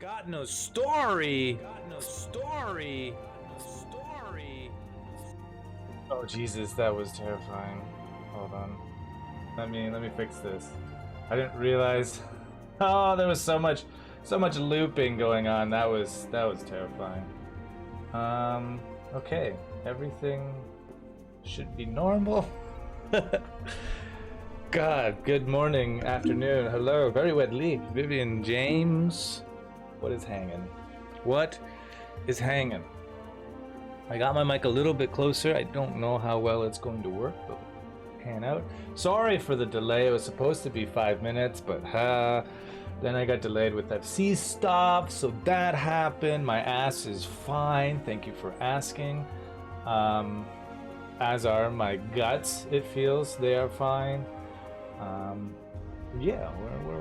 Got no story. Got no story. Oh Jesus, that was terrifying. Hold on. Let me fix this. I didn't realize. Oh, there was so much looping going on. That was terrifying. Okay. Everything should be normal. God, good morning, afternoon, hello, very wet leaf, Vivian James. What is hanging? What is hanging? I got my mic a little bit closer. I don't know how well it's going to work, but pan out. Sorry for the delay. It was supposed to be 5 minutes, but then I got delayed with FC stuff, so that happened. My ass is fine. Thank you for asking. As are my guts. It feels they are fine. Yeah,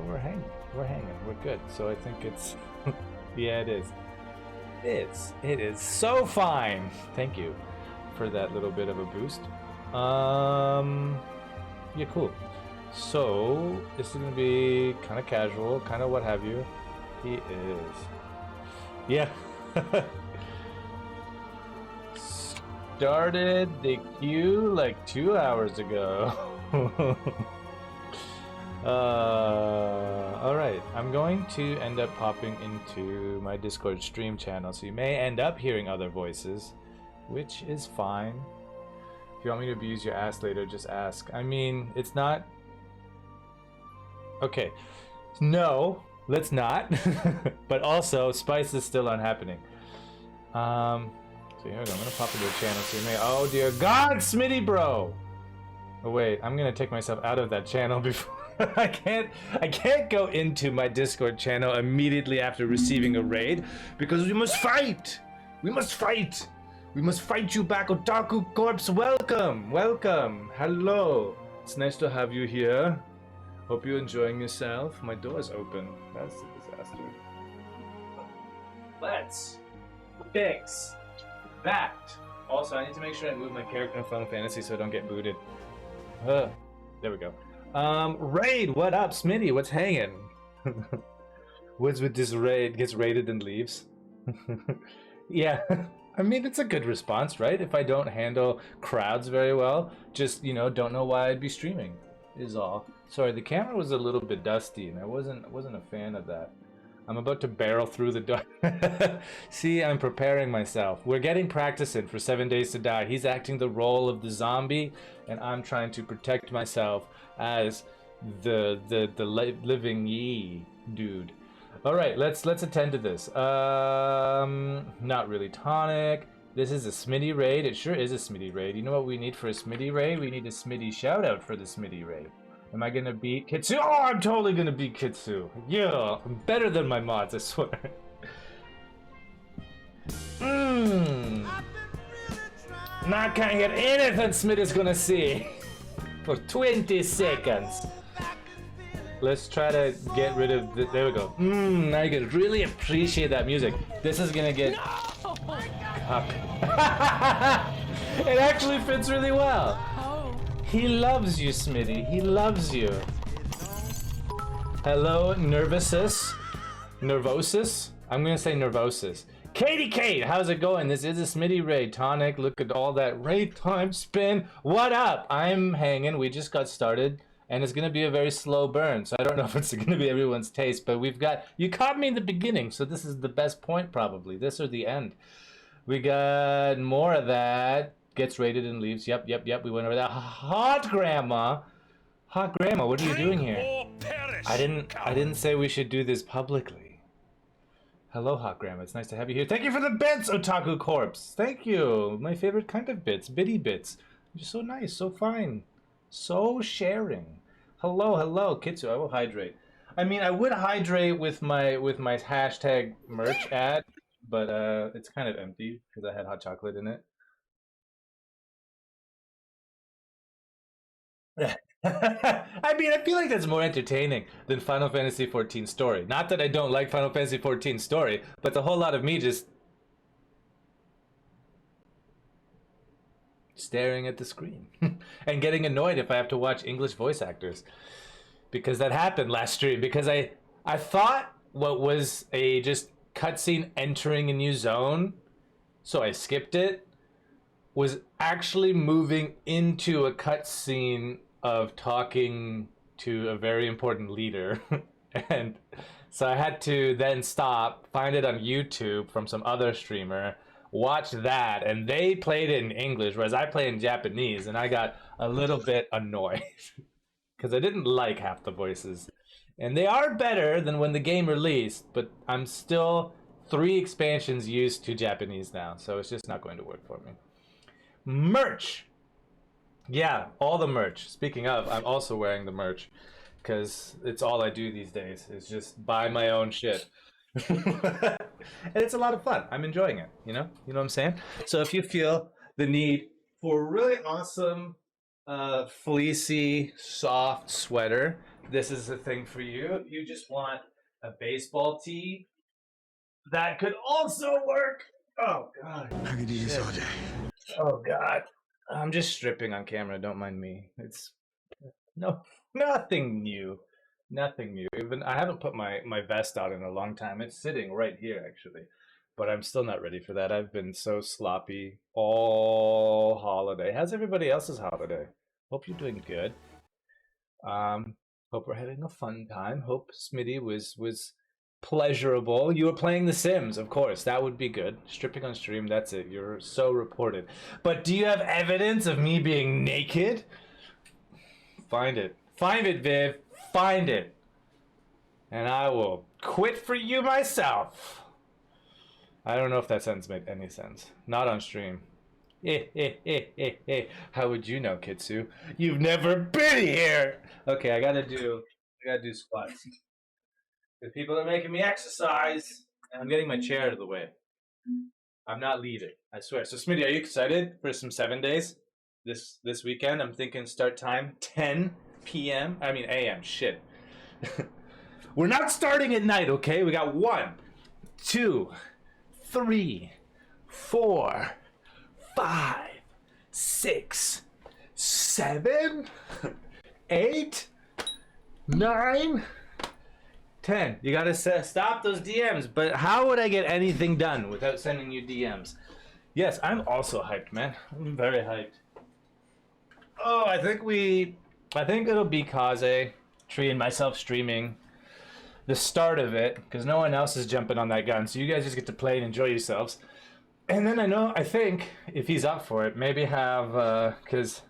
we're hanging. We're good. So I think it's yeah, it is. It is so fine. Thank you for that little bit of a boost. Yeah, cool. So this is gonna be kind of casual, kind of what have you. He is. Yeah. Started the queue like 2 hours ago. Alright, I'm going to end up popping into my Discord stream channel, so you may end up hearing other voices, which is fine. If you want me to abuse your ass later, just ask. I mean, it's not... Okay, no, let's not. But also, Spice is still unhappening. So here we go, I'm gonna pop into the channel, so you may... Oh dear God, Smitty bro! Oh wait, I'm gonna take myself out of that channel before... I can't go into my Discord channel immediately after receiving a raid, because we must fight! We must fight you back, Otaku Corpse. Welcome! Hello! It's nice to have you here. Hope you're enjoying yourself. My door's open. That's a disaster. Let's fix that. Also, I need to make sure I move my character in Final Fantasy so I don't get booted. There we go. Raid, what up, Smitty? What's hanging? What's with this raid? Gets raided and leaves. Yeah, I mean, it's a good response, right? If I don't handle crowds very well, just, you know, don't know why I'd be streaming, is all. Sorry, the camera was a little bit dusty, and I wasn't a fan of that. I'm about to barrel through the door. See, I'm preparing myself. We're getting practice in for 7 Days to Die. He's acting the role of the zombie, and I'm trying to protect myself as the living ye dude. All right, let's attend to this. Not really tonic. This is a Smitty raid. It sure is a Smitty raid. You know what we need for a Smitty raid? We need a Smitty shout out for the Smitty raid. Am I gonna beat Kitsu? Oh, I'm totally gonna beat Kitsu. Yeah, I'm better than my mods, I swear. Not gonna get anything Smitty's gonna see for 20 seconds. Let's try to get rid of the, there we go. I can really appreciate that music. This is gonna get up. It actually fits really well. He loves you, Smitty. He loves you. Hello, Nervosus. Nervosus? I'm gonna say Nervosus. Katie Kate, how's it going? This is a Smitty raid. Tonic, look at all that raid time spin. What up? I'm hanging. We just got started, and it's gonna be a very slow burn, so I don't know if it's gonna be everyone's taste, but we've got... You caught me in the beginning, so this is the best point, probably. This or the end. We got more of that. Gets raided and leaves. Yep. We went over that. Hot Grandma, what are you doing here? I didn't say we should do this publicly. Hello, Hot Grandma. It's nice to have you here. Thank you for the bits, Otaku Corpse. Thank you. My favorite kind of bits, bitty bits. You're so nice, so fine, so sharing. Hello, Kitsu. I will hydrate. I mean, I would hydrate with my hashtag merch ad, but it's kind of empty because I had hot chocolate in it. I mean, I feel like that's more entertaining than Final Fantasy XIV story. Not that I don't like Final Fantasy XIV story, but it's a whole lot of me just staring at the screen and getting annoyed if I have to watch English voice actors. Because that happened last stream. Because I thought what was a just cutscene entering a new zone, so I skipped it, was actually moving into a cutscene of talking to a very important leader. And so I had to then stop, find it on YouTube from some other streamer, watch that, and they played it in English, whereas I play in Japanese, and I got a little bit annoyed because I didn't like half the voices. And they are better than when the game released, but I'm still 3 expansions used to Japanese now, so it's just not going to work for me. Merch! Yeah, all the merch. Speaking of, I'm also wearing the merch because it's all I do these days is just buy my own shit. And it's a lot of fun. I'm enjoying it, you know? You know what I'm saying? So if you feel the need for a really awesome, fleecy, soft sweater, this is the thing for you. If you just want a baseball tee, that could also work. Oh, God. I could do this all day. Oh, God. I'm just stripping on camera. Don't mind me. It's nothing new. Nothing new. Even I haven't put my vest out in a long time. It's sitting right here, actually. But I'm still not ready for that. I've been so sloppy all holiday. How's everybody else's holiday? Hope you're doing good. Hope we're having a fun time. Hope Smitty was pleasurable. You were playing The Sims, of course. That would be good. Stripping on stream, that's it. You're so reported. But do you have evidence of me being naked? Find it. Find it, Viv. Find it. And I will quit for you myself. I don't know if that sentence made any sense. Not on stream. How would you know, Kitsu? You've never been here. Okay, I gotta do squats. The people are making me exercise, and I'm getting my chair out of the way. I'm not leaving, I swear. So, Smitty, are you excited for some 7 days this weekend? I'm thinking start time 10 p.m. I mean a.m. Shit. We're not starting at night, okay? We got 1, 2, 3, 4, 5, 6, 7, 8, 9. 10. You gotta stop those DMs. But how would I get anything done without sending you DMs? Yes, I'm also hyped, man. I'm very hyped. Oh, I think it'll be Kaze, Tree, and myself streaming the start of it, because no one else is jumping on that gun, so you guys just get to play and enjoy yourselves. And then I think, if he's up for it, maybe have, because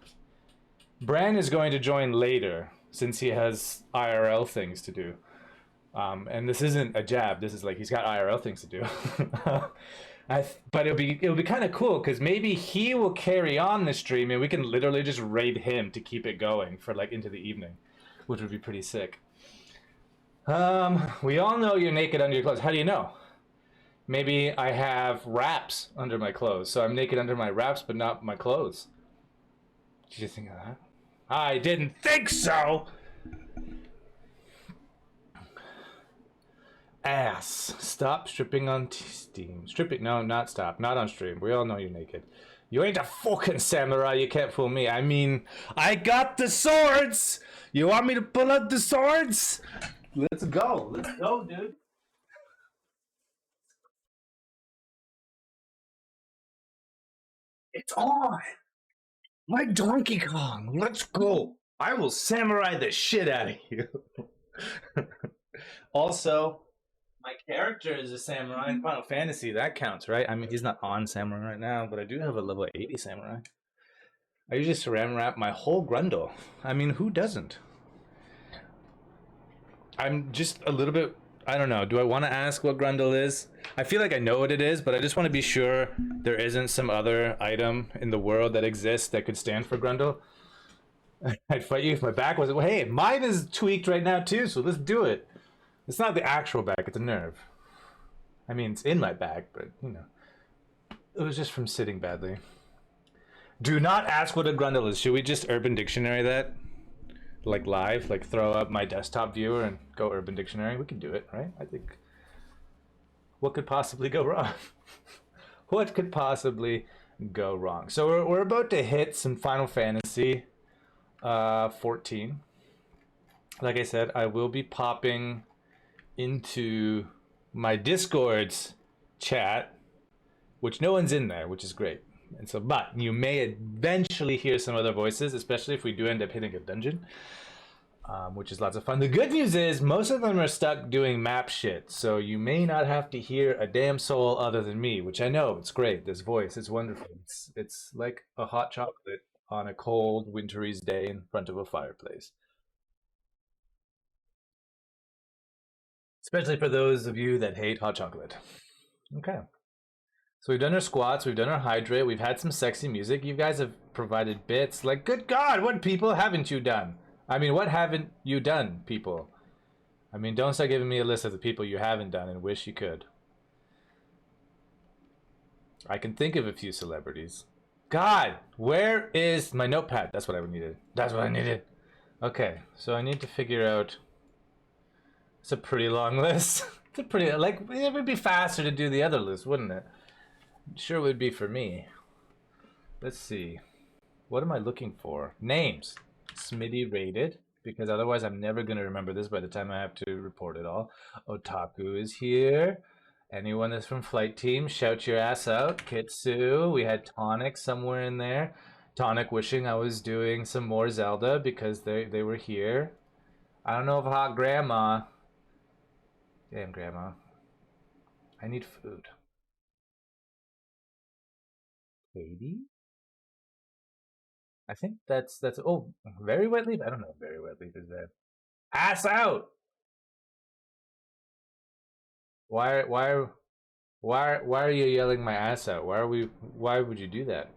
Bran is going to join later, since he has IRL things to do. And this isn't a jab. This is like he's got IRL things to do. But it'll be kind of cool because maybe he will carry on the stream and we can literally just raid him to keep it going for like into the evening, which would be pretty sick. We all know you're naked under your clothes. How do you know? Maybe I have wraps under my clothes, so I'm naked under my wraps but not my clothes. Did you think of that? I didn't think so. Ass. Stop stripping on Steam. Stripping. No, not stop. Not on stream. We all know you're naked. You ain't a fucking samurai. You can't fool me. I mean, I got the swords. You want me to pull out the swords? Let's go. Let's go, dude. It's on. My Donkey Kong. Let's go. I will samurai the shit out of you. Also, my character is a samurai in Final Fantasy. That counts, right? I mean, he's not on samurai right now, but I do have a level 80 samurai. I usually saran wrap my whole Grundle. I mean, who doesn't? I'm just a little bit... I don't know. Do I want to ask what Grundle is? I feel like I know what it is, but I just want to be sure there isn't some other item in the world that exists that could stand for Grundle. I'd fight you if my back wasn't... Well, hey, mine is tweaked right now too, so let's do it. It's not the actual back, it's a nerve. I mean, it's in my back, but, you know. It was just from sitting badly. Do not ask what a Grundle is. Should we just Urban Dictionary that? Like live? Like throw up my desktop viewer and go Urban Dictionary? We can do it, right? I think. What could possibly go wrong? What could possibly go wrong? So we're about to hit some Final Fantasy 14. Like I said, I will be popping into my Discord's chat, which no one's in there, which is great. And so, but you may eventually hear some other voices, especially if we do end up hitting a dungeon, which is lots of fun. The good news is most of them are stuck doing map shit, so you may not have to hear a damn soul other than me, which I know, it's great. This voice, it's wonderful. It's like a hot chocolate on a cold, wintry day in front of a fireplace. Especially for those of you that hate hot chocolate. Okay. So we've done our squats, we've done our hydrate, we've had some sexy music. You guys have provided bits. Like, good God, what people haven't you done? I mean, what haven't you done, people? I mean, don't start giving me a list of the people you haven't done and wish you could. I can think of a few celebrities. God, where is my notepad? That's what I needed. That's what I needed. Okay, so I need to figure out... It's a pretty long list. It's a pretty... Like, it would be faster to do the other list, wouldn't it? Sure would be for me. Let's see. What am I looking for? Names. Smitty rated, because otherwise I'm never going to remember this by the time I have to report it all. Otaku is here. Anyone that's from flight team, shout your ass out. Kitsu. We had Tonic somewhere in there. Tonic wishing I was doing some more Zelda because they were here. I don't know if hot grandma. Damn grandma. I need food. Katie? I think that's oh, very wet leaf. I don't know if very wet leaf is there. Ass out. Why are you yelling my ass out? Why would you do that?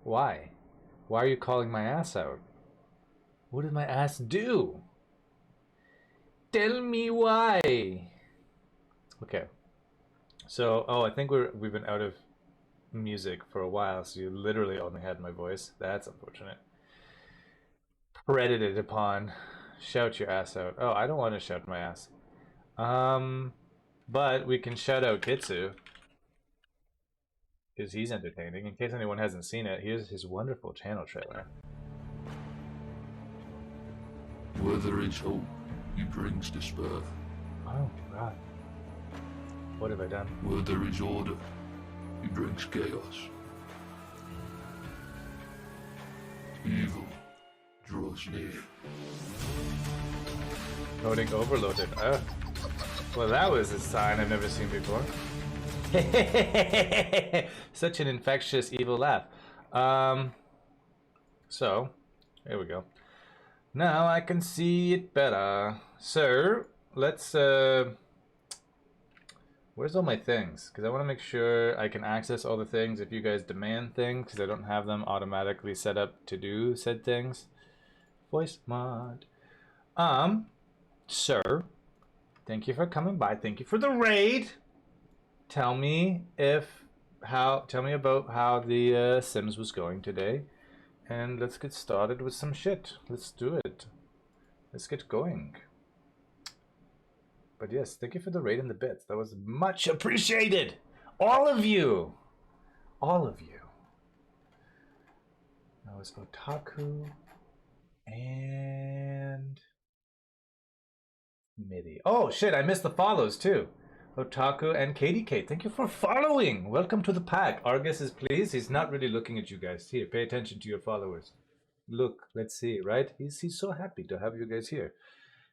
Why? Why are you calling my ass out? What did my ass do? Tell me why. Okay. So, oh, I think we've been out of music for a while, so you literally only had my voice. That's unfortunate. Credited upon. Shout your ass out. Oh, I don't want to shout my ass. But we can shout out Kitsu because he's entertaining. In case anyone hasn't seen it, here's his wonderful channel trailer. Where there is hope, he brings despair. Oh God, what have I done? Where there is order, he brings chaos. Evil draws near. Loading overloaded. Well, that was a sign I've never seen before. Such an infectious evil laugh. So, here we go. Now I can see it better. So, let's, where's all my things? Because I want to make sure I can access all the things if you guys demand things, because I don't have them automatically set up to do said things. Voice mod. Sir, thank you for coming by. Thank you for the raid. Tell me about how the Sims was going today. And let's get started with some shit. Let's do it. Let's get going. But yes, thank you for the raid and the bits. That was much appreciated. All of you. All of you. That was Otaku and Midi. Oh shit, I missed the follows too. Otaku and Katie Kate, thank you for following. Welcome to the pack. Argus is pleased. He's not really looking at you guys. Here, pay attention to your followers. Look, let's see, right? He's so happy to have you guys here.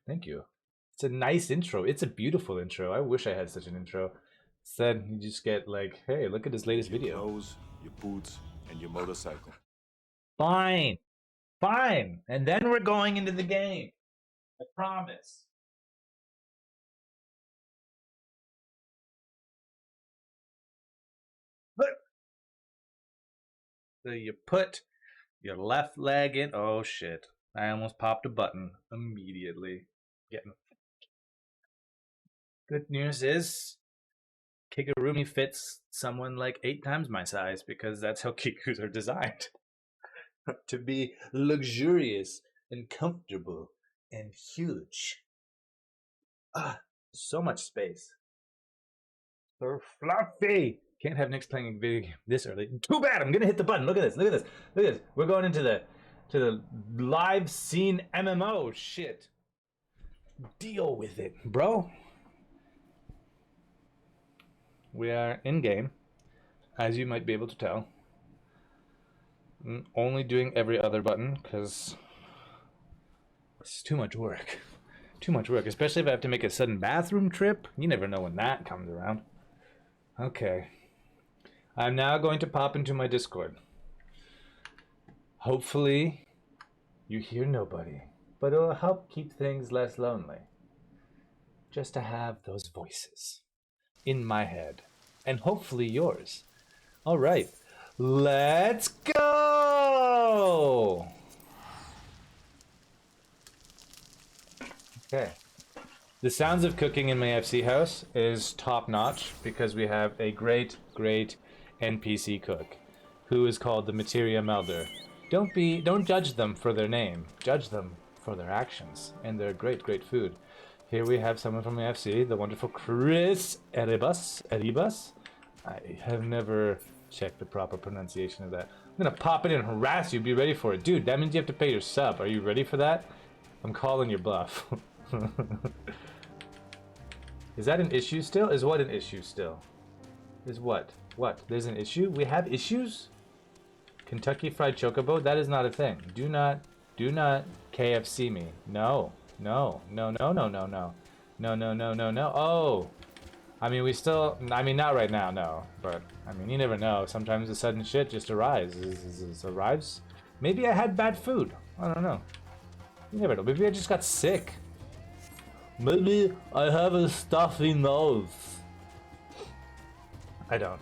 Thank you. It's a nice intro. It's a beautiful intro. I wish I had such an intro. Instead, you just get like, hey, look at his latest video. Your clothes, your boots, and your motorcycle. Fine. Fine. And then we're going into the game. I promise. So you put your left leg in. Oh shit. I almost popped a button immediately. Getting. Good news is Kigurumi fits someone like 8 times my size because that's how Kikus are designed. To be luxurious and comfortable and huge. Ah, so much space. So fluffy. Can't have Nick's playing a video game this early. Too bad. I'm gonna hit the button. Look at this. Look at this. Look at this. We're going into the live scene MMO shit. Deal with it, bro. We are in game, as you might be able to tell. I'm only doing every other button because it's too much work. Too much work, especially if I have to make a sudden bathroom trip. You never know when that comes around. Okay. I'm now going to pop into my Discord. Hopefully, you hear nobody, but it'll help keep things less lonely. Just to have those voices in my head, and hopefully yours. All right, let's go! Okay. The sounds of cooking in my FC house is top notch because we have a great NPC cook who is called the Materia Melder. Don't judge them for their name. Judge them for their actions and their great food. Here we have someone from the FC, the wonderful Chris Eribas. I have never checked the proper pronunciation of that. I'm gonna pop in and harass you. Be ready for it, dude. That means you have to pay your sub. Are you ready for that? I'm calling your bluff. Is that an issue still? Is what an issue still? Is what? What? There's an issue? We have issues? Kentucky Fried Chocobo? That is not a thing. Do not KFC me. No. No. No, no, no, no, no. No, no, no, no, no. Oh! I mean, not right now, no. But, I mean, you never know. Sometimes the sudden shit just arrives. Maybe I had bad food. I don't know. You never know. Maybe I just got sick. Maybe I have a stuffy nose. I don't.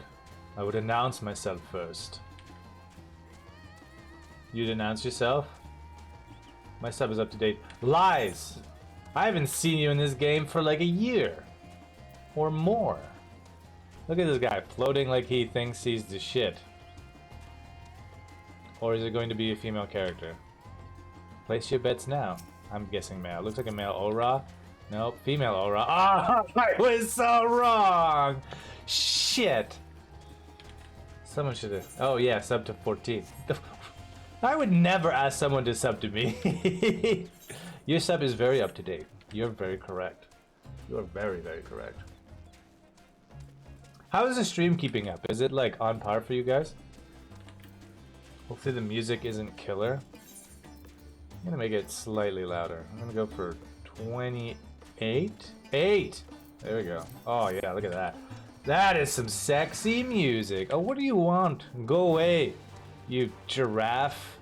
I would announce myself first. You'd announce yourself? My sub is up to date. Lies! I haven't seen you in this game for like a year. Or more. Look at this guy floating like he thinks he's the shit. Or is it going to be a female character? Place your bets now. I'm guessing male. Looks like a male Aura. Nope, female Aura. Ah, oh, I was so wrong! Shit! Someone should have... Oh yeah, sub to 14. I would never ask someone to sub to me. Your sub is very up to date. You're very correct. You're very correct. How is the stream keeping up? Is it like on par for you guys? Hopefully the music isn't killer. I'm gonna make it slightly louder. I'm gonna go for 28? 8! There we go. Oh yeah, look at that. That is some sexy music. Oh, what do you want? Go away, you giraffe.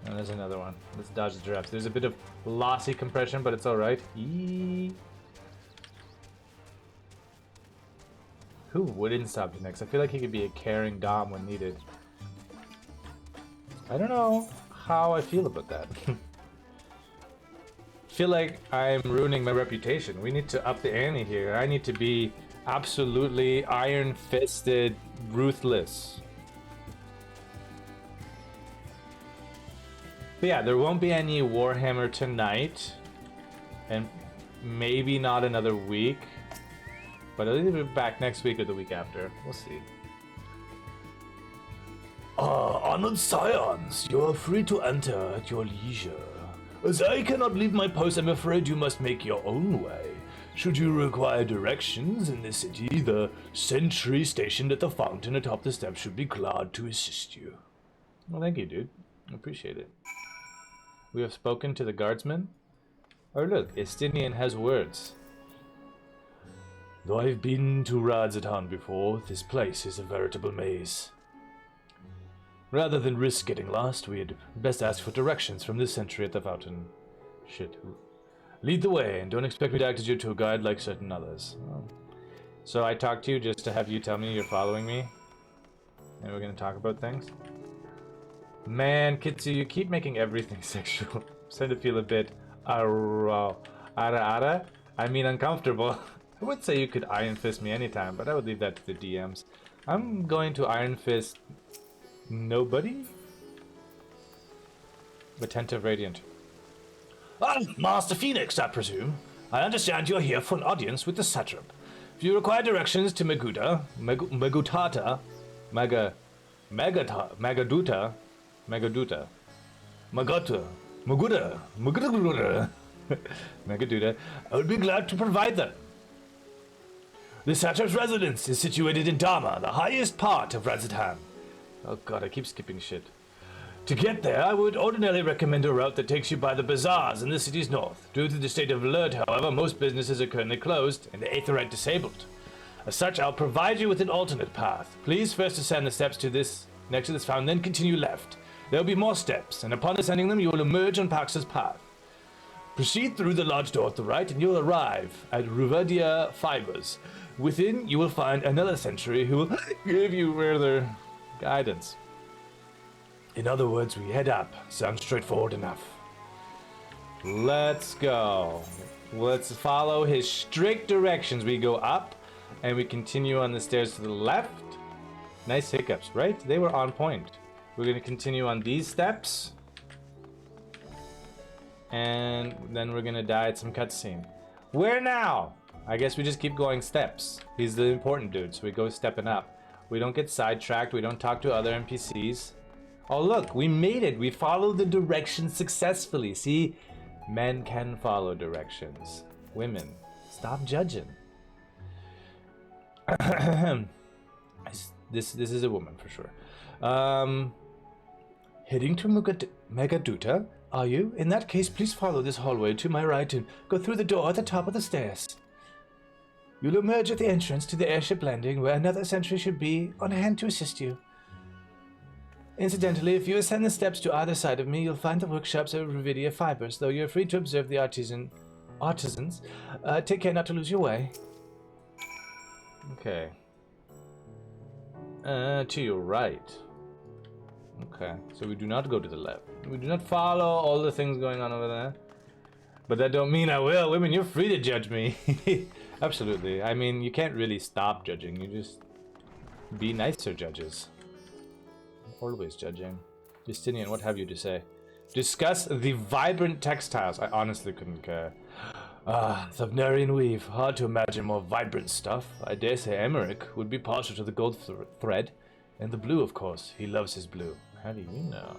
Oh, there's another one. Let's dodge the giraffes. There's a bit of lossy compression, but it's alright. Who wouldn't stop you next? I feel like he could be a caring dom when needed. I don't know how I feel about that. Feel like I'm ruining my reputation. We need to up the ante here. I need to be absolutely iron-fisted, ruthless. But yeah, there won't be any Warhammer tonight, and maybe not another week. But I'll either be back next week or the week after. We'll see. Honored Scions, you are free to enter at your leisure. As I cannot leave my post, I'm afraid you must make your own way. Should you require directions in the city, the sentry stationed at the fountain atop the steps should be glad to assist you. Well, thank you, dude. I appreciate it. We have spoken to the guardsman. Oh, look, Estinian has words. Though I've been to Radzatan before, this place is a veritable maze. Rather than risk getting lost, we'd best ask for directions from the sentry at the fountain. Shit. Lead the way, and don't expect me to act as your tour guide like certain others. Oh. So I talked to you just to have you tell me you're following me? And we're gonna talk about things? Man, Kitsu, you keep making everything sexual. I'm starting to feel a bit... I mean uncomfortable. I would say you could Iron Fist me anytime, but I would leave that to the DMs. I'm going to Iron Fist... nobody? Attentive Radiant. Master Fenix, I presume. I understand you're here for an audience with the satrap. If you require directions to Magaduta, I would be glad to provide them. The Satrap's residence is situated in Dharma, the highest part of Radzatan. Oh god, I keep skipping shit. To get there, I would ordinarily recommend a route that takes you by the bazaars in the city's north. Due to the state of alert, however, most businesses are currently closed and the Aetherite disabled. As such, I'll provide you with an alternate path. Please first ascend the steps to this next to this fountain, then continue left. There will be more steps, and upon ascending them, you will emerge on Pax's path. Proceed through the large door at the right, and you'll arrive at Ruvadia Fibers. Within, you will find another sentry who will give you further guidance. In other words, we head up. Sounds straightforward enough. Let's go. Let's follow his strict directions. We go up, and we continue on the stairs to the left. Nice hiccups, right? They were on point. We're going to continue on these steps. And then we're going to die at some cutscene. Where now? I guess we just keep going steps. He's the important dude, so we go stepping up. We don't get sidetracked. We don't talk to other NPCs. Oh, look, we made it. We followed the directions successfully. See, men can follow directions. Women, stop judging. This is a woman for sure. Heading to Megaduta, are you? In that case, please follow this hallway to my right and go through the door at the top of the stairs. You'll emerge at the entrance to the airship landing, where another sentry should be on hand to assist you. Incidentally, if you ascend the steps to either side of me, you'll find the workshops of Ruvadia Fibers, though you're free to observe the artisans. Take care not to lose your way. Okay. To your right. Okay, so we do not go to the left. We do not follow all the things going on over there. But that don't mean I will. Women, you're free to judge me. Absolutely. I mean, you can't really stop judging. You just be nicer judges. Always judging. Justinian, what have you to say? Discuss the vibrant textiles. I honestly couldn't care. Thavnarian weave. Hard to imagine more vibrant stuff. I dare say Emmerich would be partial to the gold thread. And the blue, of course. He loves his blue. How do you know?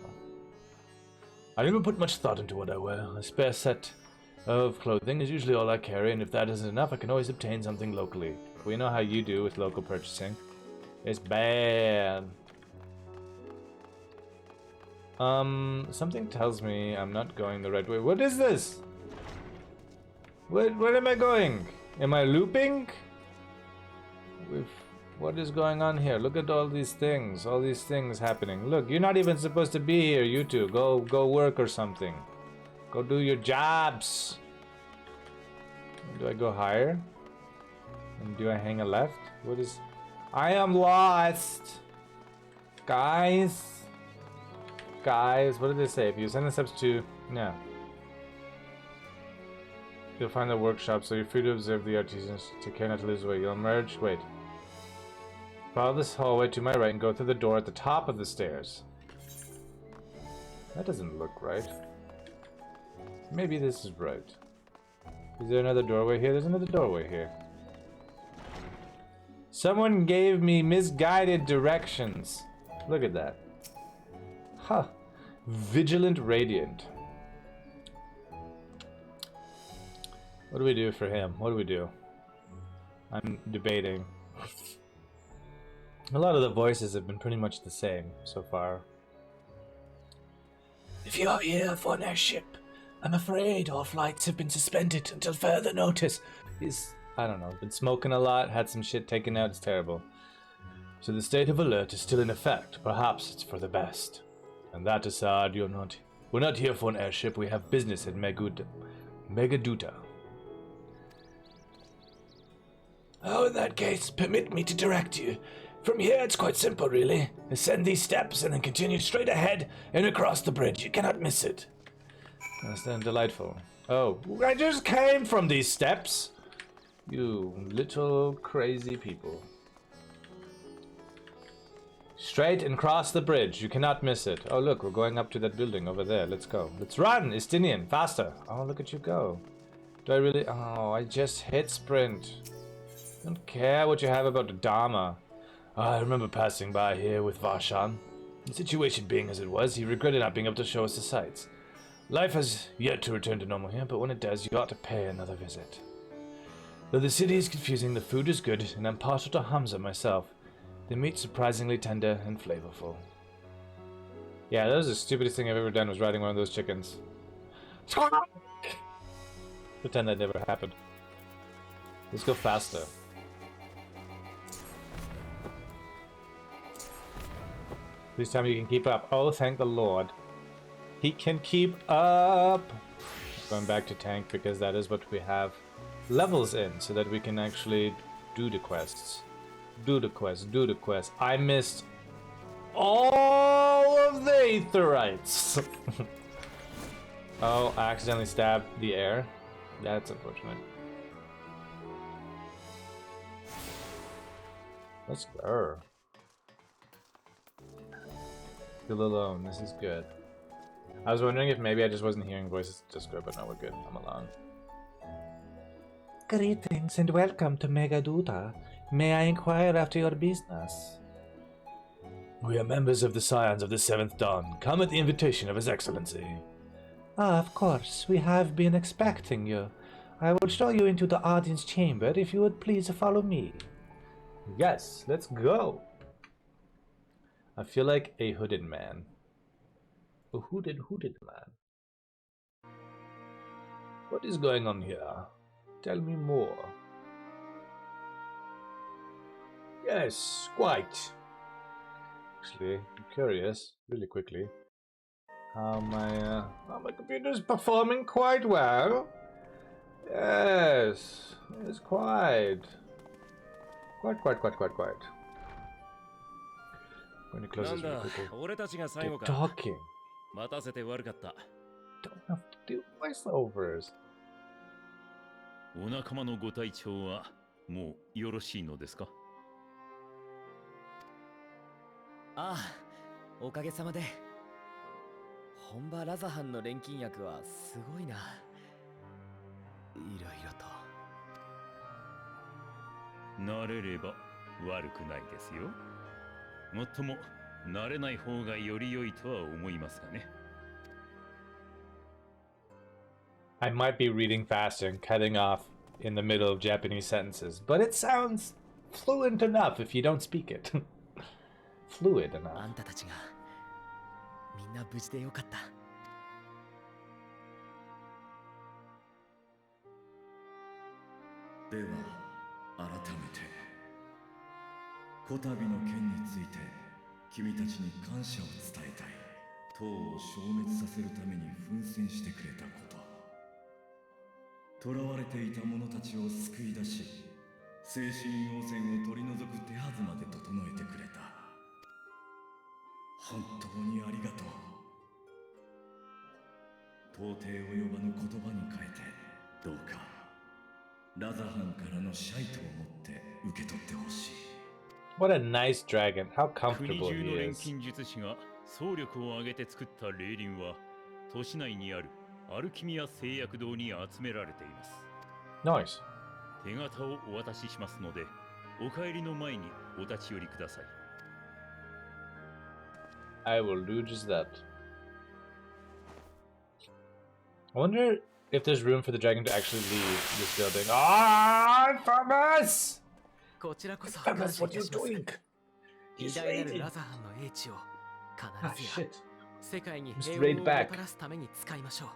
I never put much thought into what I wear. A spare set of clothing is usually all I carry, and if that isn't enough, I can always obtain something locally. We know how you do with local purchasing. It's bad. Something tells me I'm not going the right way. What is this? Where am I going? Am I looping? What is going on here? Look at all these things happening. Look, you're not even supposed to be here, you two. Go work or something. Go do your jobs. Do I go higher? And do I hang a left? What is... I am lost! Guys, what did they say? If you send the steps to... No. You'll find the workshop, so you're free to observe the artisans. Take care not to lose the way. You'll emerge... Wait. Follow this hallway to my right and go through the door at the top of the stairs. That doesn't look right. Maybe this is right. Is there another doorway here? There's another doorway here. Someone gave me misguided directions. Look at that. Huh. Vigilant Radiant. What do we do for him? What do we do? I'm debating. A lot of the voices have been pretty much the same so far. If you're here for an airship, I'm afraid all flights have been suspended until further notice. He's, I don't know, been smoking a lot, had some shit taken out, it's terrible. So the state of alert is still in effect. Perhaps it's for the best. And that aside, we're not here for an airship, we have business at Megaduta. Oh, in that case, permit me to direct you. From here, it's quite simple, really. Ascend these steps and then continue straight ahead and across the bridge. You cannot miss it. That's then delightful. Oh, I just came from these steps. You little crazy people. Straight and cross the bridge. You cannot miss it. Oh, look, we're going up to that building over there. Let's go. Let's run, Istinian. Faster. Oh, look at you go. Do I really... Oh, I just hit sprint. Don't care what you have about the Dharma. I remember passing by here with Varshan. The situation being as it was, he regretted not being able to show us the sights. Life has yet to return to normal here, but when it does, you ought to pay another visit. Though the city is confusing, the food is good, and I'm partial to Hamza myself. The meat surprisingly tender and flavorful. Yeah, that was the stupidest thing I've ever done, was riding one of those chickens. Pretend that never happened. Let's go faster. Please tell me you can keep up. Oh, thank the Lord. He can keep up! Going back to tank because that is what we have levels in, so that we can actually do the quests. Do the quest, do the quest. I missed all of the Aetherites! Oh, I accidentally stabbed the air. That's unfortunate. Let's go. Feel alone, this is good. I was wondering if maybe I just wasn't hearing voices to Discord, but no, we're good. I'm alone. Greetings and welcome to Megaduta. May I inquire after your business? We are members of the Scions of the Seventh Dawn, come at the invitation of His Excellency. Ah, of course, we have been expecting you. I will show you into the audience chamber if you would please follow me. Yes, let's go. I feel like a hooded man. A hooded man. What is going on here? Tell me more. Yes, quite. Actually, I'm curious, really quickly, how my computer is performing quite well. Yes, it's quite. I'm going to close this really quickly. Get talking. Don't have to do voiceovers. お仲間のご体調はもうよろしいのですか？ああ、おかげさまで。本場ラザハンの錬金薬はすごいな。いろいろと。慣れれば悪くないですよ。もっとも慣れない方がより良いとは思いますがね。I might be reading faster and cutting off in the middle of Japanese sentences, but it sounds fluent enough if you don't speak it. Fluid enough. あんたたちがみんな無事でよかった。では改めてこたびの件について君たちに感謝を伝えたい。党を消滅させるために奮戦してくれたこと、囚われていた者たちを救い出し、精神要線を取り除く手はずまで整えてくれた。本当にありがとう。到底及ばぬ言葉に変えて、どうかラザハンからのシャイトを持って受け取ってほしい。What a nice dragon. How 国 comfortable 中の he 錬 is. 金術師が総力を挙げて作った霊輪は都市内にあるアルキミア製薬堂に集められています。 Nice. 手形をお渡ししますので、お帰りの前にお立ち寄りください。I will do just that. I wonder if there's room for the dragon to actually leave this building. Ah, Famous! こちらこそ感 Famous, 謝い what た are you します。 doing? 偉 He's 大なる raiding. ラザハンの英知を Ah, 必ずや shit. 世界に Must 平 raid 和をも back. たらすために使いましょう。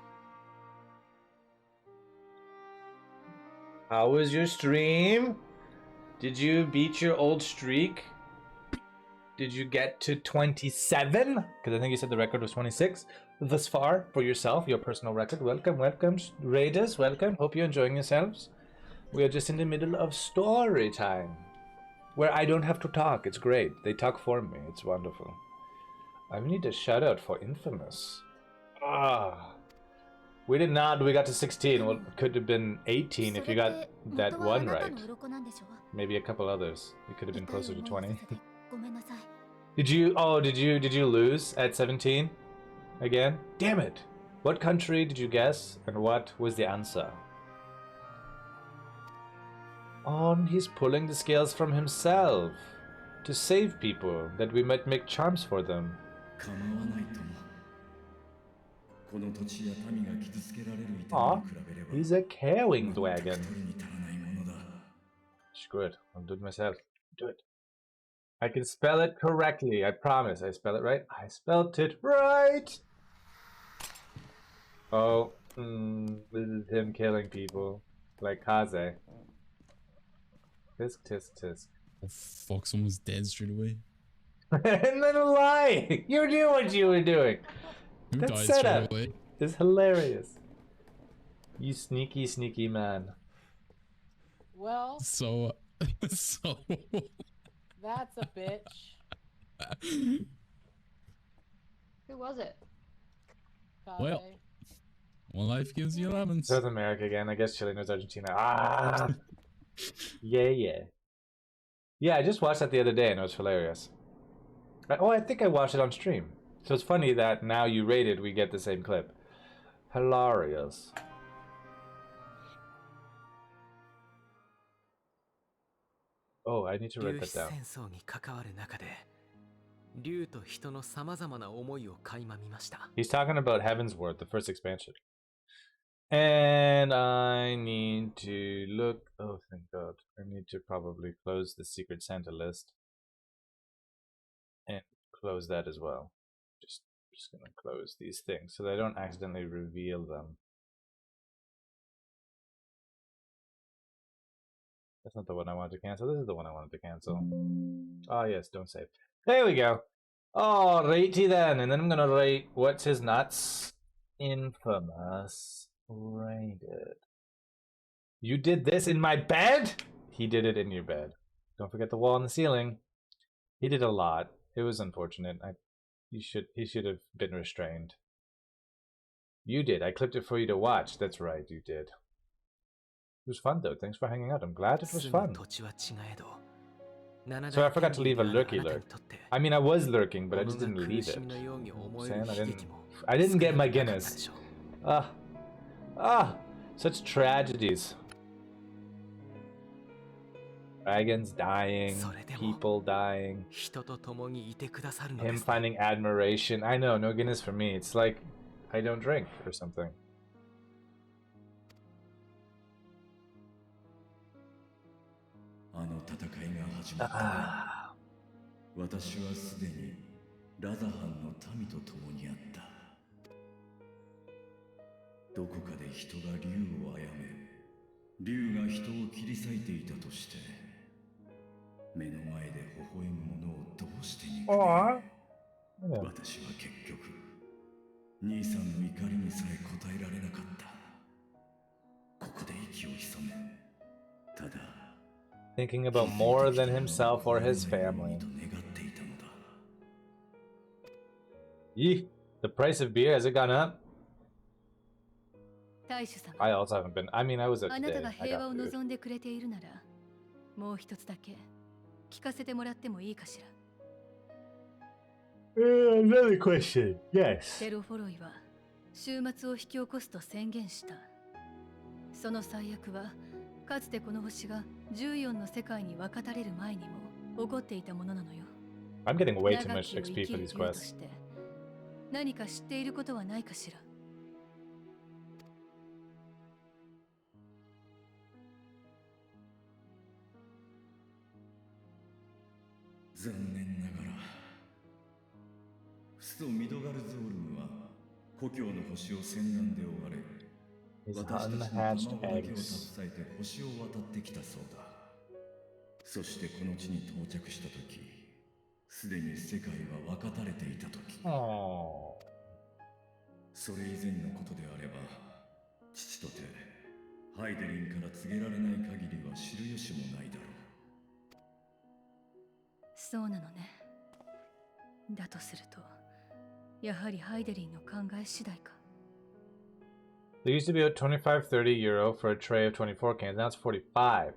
How was your stream? Did you beat your old streak? Did you get to 27? Because I think you said the record was 26 thus far for yourself, your personal record. Welcome, welcome, raiders, welcome. Hope you're enjoying yourselves. We are just in the middle of story time, where I don't have to talk. It's great. They talk for me. It's wonderful. I need a shout out for Infamous. Ah. We did not. We got to 16. Well, it could have been 18 if you got that one right. Maybe a couple others. It could have been closer to 20. Did you lose at 17? Again? Damn it! What country did you guess, and what was the answer? Oh, he's pulling the scales from himself to save people, that we might make charms for them. 構わないとも。この土地や民が傷つけられる痛みに比べれば、 He's a caring dragon. 一人に足らないものだ。Screw it. I'll do it myself. Do it. I can spell it correctly. I promise. I spell it right. I spelled it right. Oh, this is him killing people. Like Kaze. Tisk, tisk, tisk. Oh fuck, someone's dead straight away. And then a lie! You knew what you were doing! Who That died setup straight away? is hilarious. You sneaky, sneaky man. Well, So that's a bitch. Who was it? Well. One life gives you lemons. South America again. I guess Chile knows Argentina. Ah! Yeah. Yeah, I just watched that the other day and it was hilarious. Oh, I think I watched it on stream. So it's funny that now you rated, we get the same clip. Hilarious. Oh, I need to write that down. He's talking about Heaven's Word, the first expansion. And I need to look. Oh, thank God. I need to probably close the Secret Santa list. And close that as well. Just gonna close these things so that I don't accidentally reveal them. That's not the one I wanted to cancel. This is the one I wanted to cancel. Oh yes, don't save. There we go. Alrighty then, and then I'm gonna write what's his nuts. Infamous rated. You did this in my bed? He did it in your bed. Don't forget the wall and the ceiling. He did a lot. It was unfortunate. He should have been restrained. You did. I clipped it for you to watch. That's right, you did. It was fun though. Thanks for hanging out. I'm glad it was fun. So I forgot to leave a lurky lurk. I mean, I was lurking, but I just didn't leave it. I didn't get my Guinness. Such tragedies. Dragons dying, people dying, him finding admiration. I know, no Guinness for me. It's like I don't drink or something. Aww. Thinking about more than himself or his family. Yee, the price of beer, has it gone up? I also haven't been. I mean, I was up today. I got food. Another question. Yes. 終末を引き起こすと宣言した。その最悪はかつてこの星が14の世界に分かたれる前にも起こっていたものなのよ。I'm getting way too much XP for these quests. 何か知っていることはないかしら。残念ながら、フスとミドガルゾールムは故郷の星を戦乱で追われ、私たちの卵だけを携えて星を渡ってきたそうだ。そしてこの地に到着したとき、すでに世界は分かたれていたとき。それ以前のことであれば、父とてハイデリンから告げられない限りは知る由もないだろう。そうなのね。だとすると、やはりハイデリンの考え次第か。There used to be about 25-30 euro for a tray of 24 cans. Now it's 45.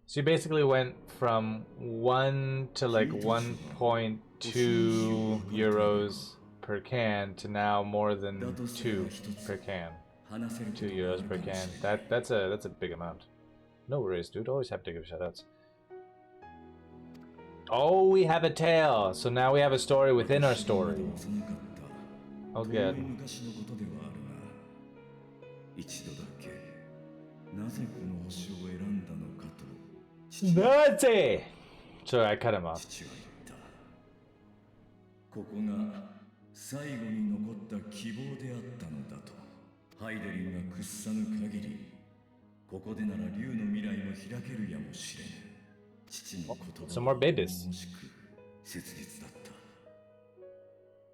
So you basically went from 1 to like 1.2 euros per can to now more than 2 per can. 2 euros per can. That's a big amount. No worries, dude. Always happy to give shoutouts. Oh, we have a tale. So now we have a story within our story. Oh, good. 一度だけなぜこの星を選んだのかと Naughty! Sorry, I cut him off. 父は言った。ここが最後に残った希望であったのだと。ハイデリンが屈さぬ限り、ここでなら竜の未来も開けるやもしれぬ。父の言葉 Some more babies. しく切実だった。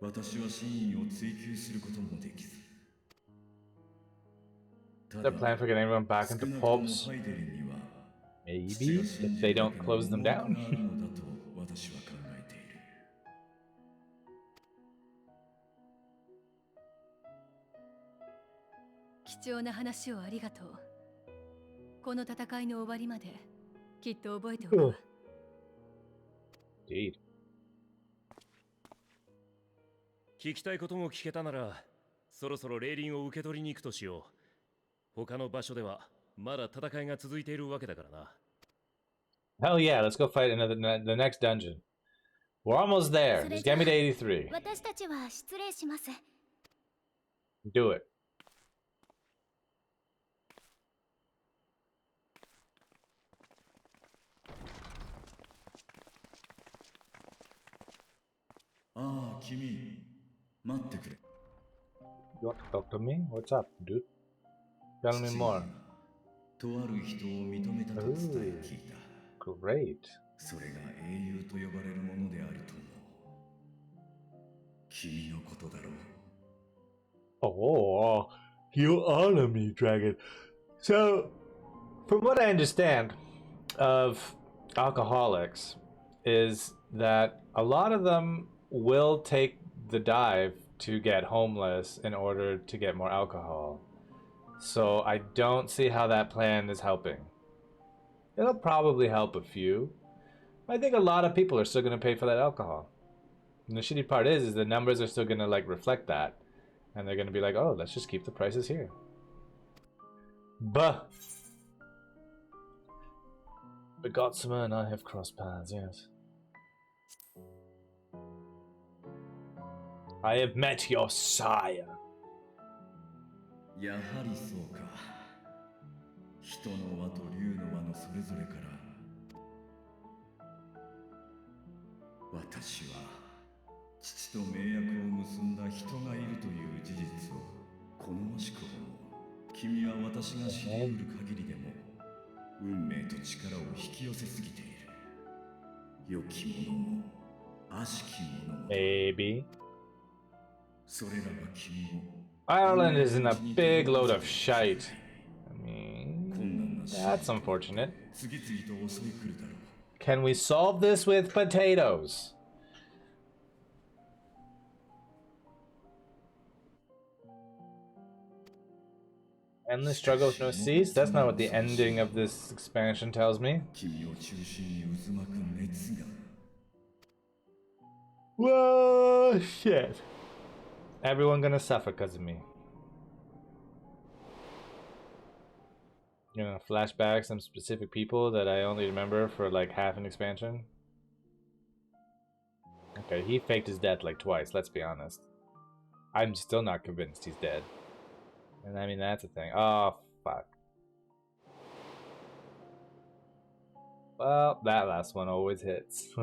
私は真意を追求することもできず。 They're planning for getting everyone back into pubs. Maybe, if they don't close them down. 貴重な話をありがとう。この戦いの終わりまできっと覚えておくわ。Indeed. 聞きたいことも聞けたなら、そろそろ霊輪を受け取りに行くとしよう。他の場所ではまだ戦いが続いているわけだからな。Hell yeah, let's go fight the next dungeon. We're almost there. Just get me to 83. 私たちは失礼します。Do it. ああ、君、待ってくれ。You want to talk to me? What's up, dude? Tell me more. とある人を認めたと伝え聞いた。Great. それが英雄と呼ばれるものであると思う。君のことだろう。Oh, you honor me, dragon. So, from what I understand of alcoholics, is that a lot of them will take the dive to get homeless in order to get more alcohol. So I don't see how that plan is helping. It'll probably help a few. I think a lot of people are still going to pay for that alcohol. And the shitty part is the numbers are still going to like reflect that. And they're going to be like, oh, let's just keep the prices here. But Godsummer and I have crossed paths, yes. I have met your sire. やはりそうか。人の輪と竜の輪のそれぞれから、私は父と盟約を結んだ人がいるという事実を好ましく思う。君は私が知り得る限りでも運命と力を引き寄せすぎている。良きものも悪しきものも。Maybe. それらは君も。 Ireland is in a big load of shite. I mean, that's unfortunate. Can we solve this with potatoes? Endless struggle with no cease? That's not what the ending of this expansion tells me. Whoa, shit. Everyone gonna suffer because of me. You're gonna flashback some specific people that I only remember for like half an expansion. Okay, he faked his death like twice, let's be honest. I'm still not convinced he's dead. And I mean, that's a thing. Oh, fuck. Well, that last one always hits.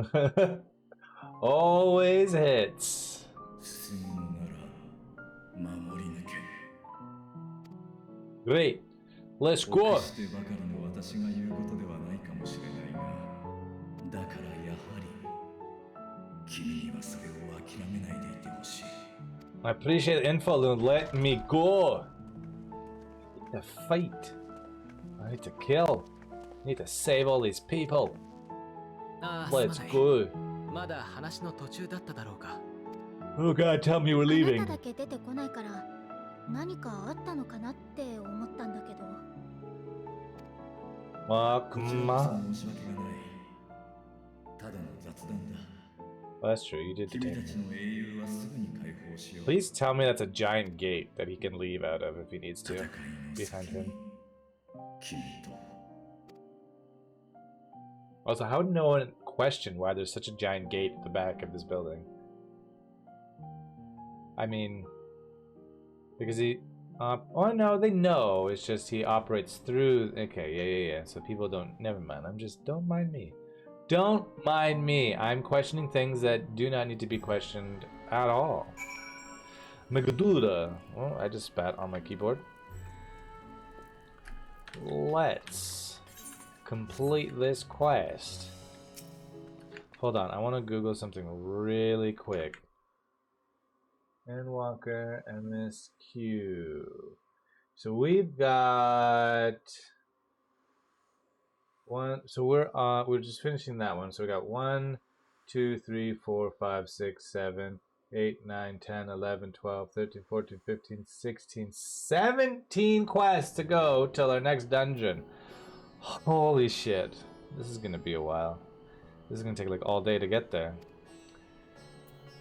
Always hits. Great. Let's go. I appreciate the info and let me go. I need to fight. I need to kill. I need to save all these people. Let's go. Oh god, tell me we're leaving. 何かあったのかなって思ったんだけど。That's true, you did detain me. Please tell me that's a giant gate that he can leave out of if he needs to. Behind him. Also, how would no one question why there's such a giant gate at the back of this building? I mean... Because Oh no, they know. It's just he operates through. Okay, yeah. So people don't. Never mind. Don't mind me. Don't mind me. I'm questioning things that do not need to be questioned at all. Megaduda. Well, I just spat on my keyboard. Let's complete this quest. Hold on, I want to Google something really quick. Endwalker, MSQ. So we've got one. So we're just finishing that one. So we got 1, 2, 3, 4, 5, 6, 7, 8, 9, 10, 11, 12, 13, 14, 15, 16, 17 quests to go till our next dungeon. Holy shit. This is gonna be a while. This is gonna take like all day to get there.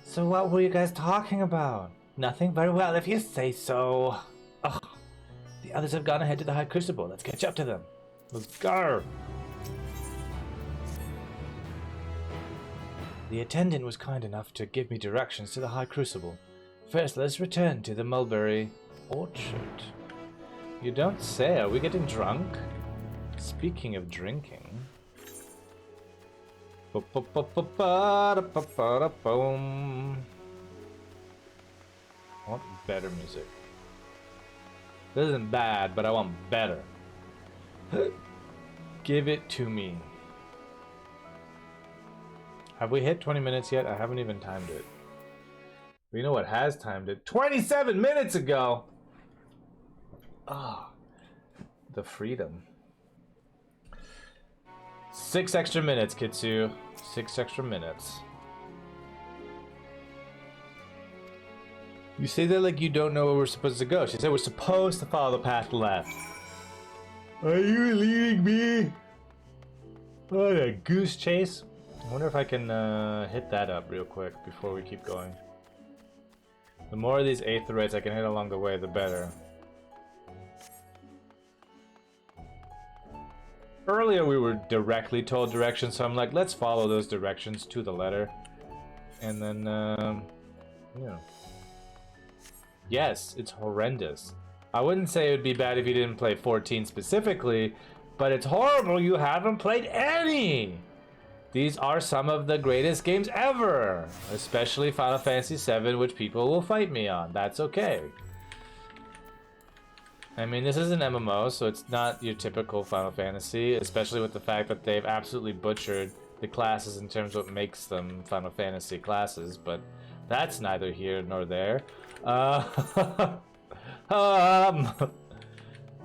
So what were you guys talking about? Nothing? Very well, if you say so. Ugh. The others have gone ahead to the High Crucible. Let's catch up to them. Let's go. The attendant was kind enough to give me directions to the High Crucible. First, let's return to the mulberry orchard. You don't say. Are we getting drunk? Speaking of drinking... I want better music. This isn't bad, but I want better. Give it to me. Have we hit 20 minutes yet? I haven't even timed it. But you know what has timed it? 27 minutes ago! Ah, the freedom. 6 extra minutes, Kitsu. 6 extra minutes. You say that like you don't know where we're supposed to go. She said we're supposed to follow the path left. Are you leading me on a goose chase? I wonder if I can hit that up real quick before we keep going. The more of these aetherites I can hit along the way, the better. Earlier we were directly told directions, so I'm like, let's follow those directions to the letter. And then, yeah. Yes, it's horrendous. I wouldn't say it would be bad if you didn't play 14 specifically, but it's horrible you haven't played any! These are some of the greatest games ever! Especially Final Fantasy VII, which people will fight me on. That's okay. I mean, this is an MMO, so it's not your typical Final Fantasy, especially with the fact that they've absolutely butchered the classes in terms of what makes them Final Fantasy classes, but that's neither here nor there.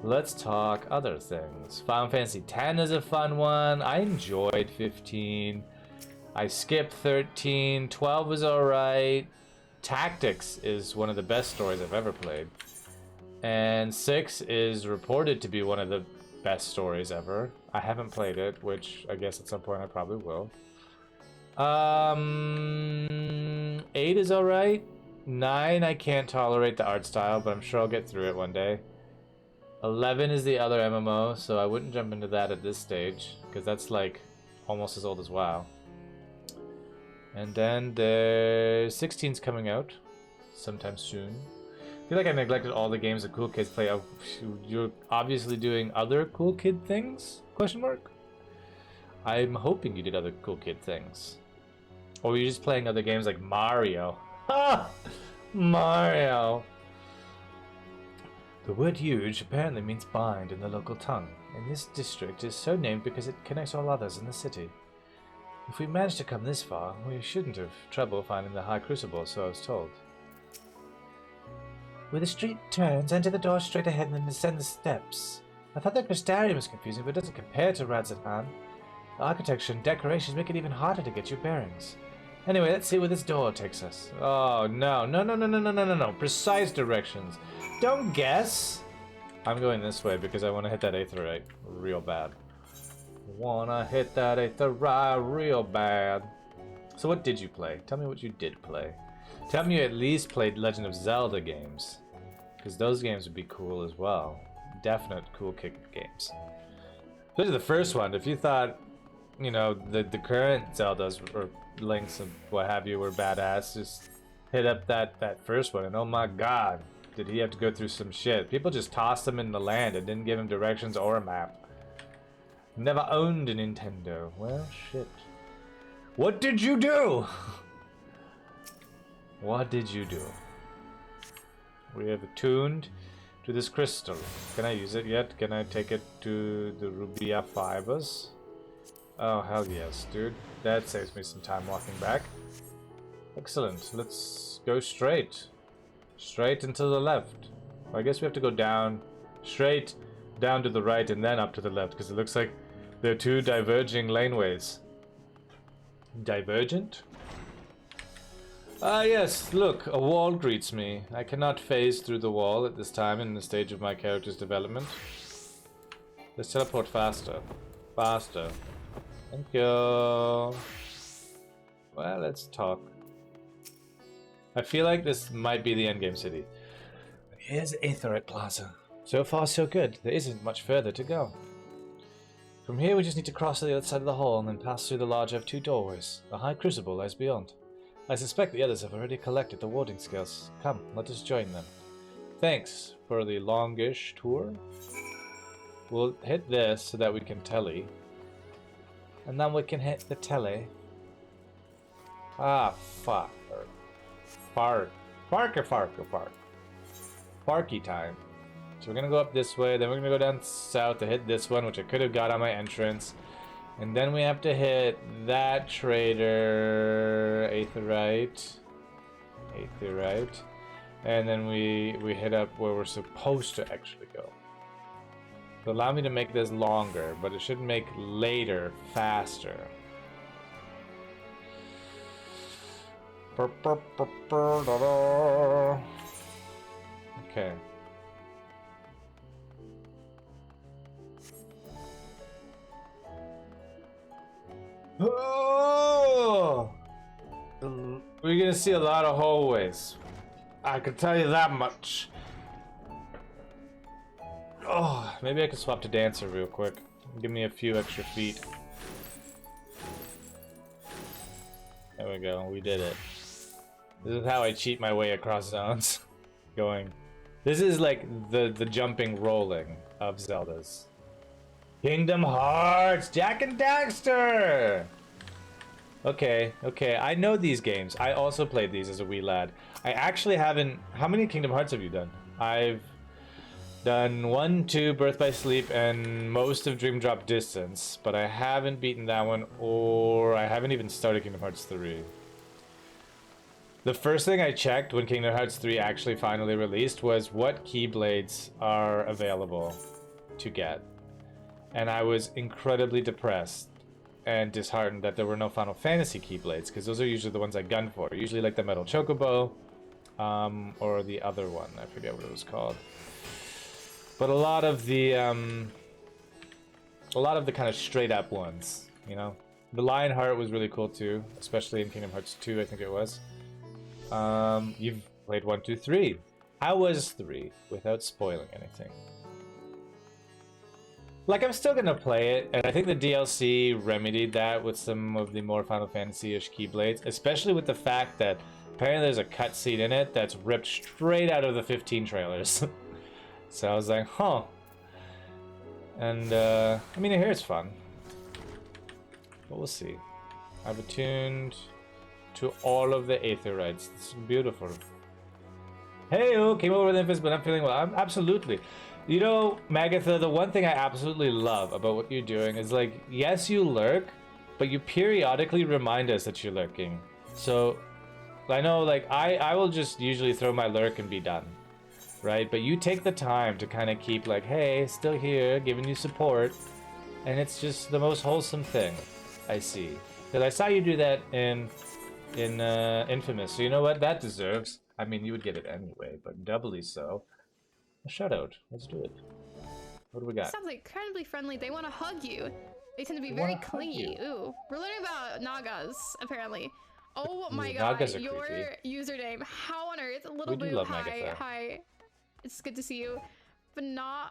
Let's talk other things. Final Fantasy X is a fun one. I enjoyed 15. I skipped 13. 12 was alright. Tactics is one of the best stories I've ever played. And 6 is reported to be one of the best stories ever. I haven't played it, which I guess at some point I probably will. 8 is alright. 9, I can't tolerate the art style, but I'm sure I'll get through it one day. 11 is the other MMO, so I wouldn't jump into that at this stage, because that's like almost as old as WoW. And then the 16's coming out sometime soon. I feel like I neglected all the games that cool kids play. Oh, you're obviously doing other cool kid things? Question mark? I'm hoping you did other cool kid things. Or were you just playing other games like Mario? Ha! Mario! The word huge apparently means bind in the local tongue, and this district is so named because it connects all others in the city. If we managed to come this far, we shouldn't have trouble finding the High Crucible, so I was told. Where the street turns, enter the door straight ahead and then descend the steps. I thought that Crystarium was confusing, but it doesn't compare to Radzatan. The architecture and decorations make it even harder to get your bearings. Anyway, let's see where this door takes us. Oh, no. Precise directions. Don't guess. I'm going this way because I want to hit that aetherite real bad. Wanna hit that aetherite real bad. So what did you play? Tell me what you did play. Tell me you at least played Legend of Zelda games. Because those games would be cool as well. Definite cool kick games. Especially the first one. If you thought, you know, the current Zeldas or Links and what have you were badass, just hit up that first one and oh my god. did he have to go through some shit? People just tossed him in the land and didn't give him directions or a map. Never owned a Nintendo. Well, shit. What did you do? What did you do? We have attuned to this crystal. Can I use it yet? Can I take it to the Rubia fibers? Oh, hell yes, dude. That saves me some time walking back. Excellent. Let's go straight. Straight and to the left. I guess we have to go down, straight, down to the right, and then up to the left, because it looks like there are two diverging laneways. Divergent? Ah, yes, look, a wall greets me. I cannot phase through the wall at this time in the stage of my character's development. Let's teleport faster. Faster. Thank you. Well, let's talk. I feel like this might be the endgame city. Here's Aetherite Plaza. So far, so good. There isn't much further to go. From here, we just need to cross to the other side of the hall and then pass through the lodge of two doorways. The High Crucible lies beyond. I suspect the others have already collected the warding skills. Come, let us join them. Thanks for the longish tour. We'll hit this so that we can telly. And then we can hit the telly. Ah, fuck. Park. Parky time. So we're gonna go up this way, then we're gonna go down south to hit this one, which I could have got on my entrance. And then we have to hit that trader, Aetherite. And then we hit up where we're supposed to actually go. So allow me to make this longer, but it should make later faster. Okay. Oh! We're gonna see a lot of hallways. I can tell you that much. Oh, maybe I can swap to Dancer real quick. Give me a few extra feet. There we go, we did it. This is how I cheat my way across zones. This is like the jumping rolling of Zelda's. Kingdom Hearts! Jak and Daxter! Okay, I know these games. I also played these as a wee lad. I actually haven't... How many Kingdom Hearts have you done? I've done 1, 2, Birth by Sleep, and most of Dream Drop Distance, but I haven't beaten that one, or I haven't even started Kingdom Hearts 3. The first thing I checked when Kingdom Hearts 3 actually finally released was what Keyblades are available to get. And I was incredibly depressed and disheartened that there were no Final Fantasy Keyblades, because those are usually the ones I gun for. Usually like the Metal Chocobo, or the other one, I forget what it was called. But a lot of the kind of straight up ones, you know? The Lionheart was really cool too, especially in Kingdom Hearts 2, I think it was. You've played 1, 2, 3. How was 3, without spoiling anything? Like, I'm still gonna play it, and I think the DLC remedied that with some of the more Final Fantasy-ish Keyblades, especially with the fact that apparently there's a cutscene in it that's ripped straight out of the 15 trailers. So I was like, huh. And, I mean, I hear it's fun. But we'll see. I've attuned to all of the Aetherites. It's beautiful. Hey-o, came over with Infants, but I'm feeling well. Absolutely. You know, Magatha, the one thing I absolutely love about what you're doing is, like, yes, you lurk, but you periodically remind us that you're lurking. So, I know, like, I will just usually throw my lurk and be done, right? But you take the time to kind of keep, like, hey, still here, giving you support, and it's just the most wholesome thing I see. Because I saw you do that in Infamous, so you know what? That deserves. I mean, you would get it anyway, but doubly so. A shutout. Let's do it. What do we got? Sounds like incredibly friendly. They want to hug you. They tend to be very clingy. Ooh, we're learning about Nagas apparently. Oh my god, your creepy. Username. How on earth? Little Boo. Hi. It's good to see you. Phenomen.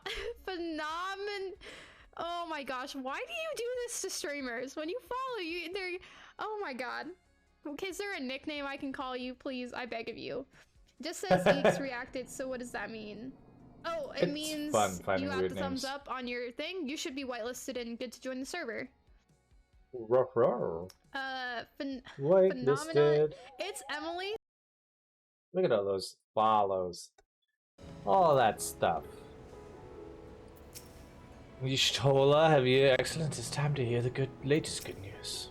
Oh my gosh, why do you do this to streamers? When you follow you, they're. Oh my god. Okay, is there a nickname I can call you, please? I beg of you. Just says Eeks reacted, so what does that mean? Oh, it means fun finding you got weird the thumbs names. up on your thing. You should be whitelisted and good to join the server. Phenomena. Whitelisted. It's Emily. Look at all those follows. All that stuff. Yishtola, have you? Excellent. It's time to hear the latest good news.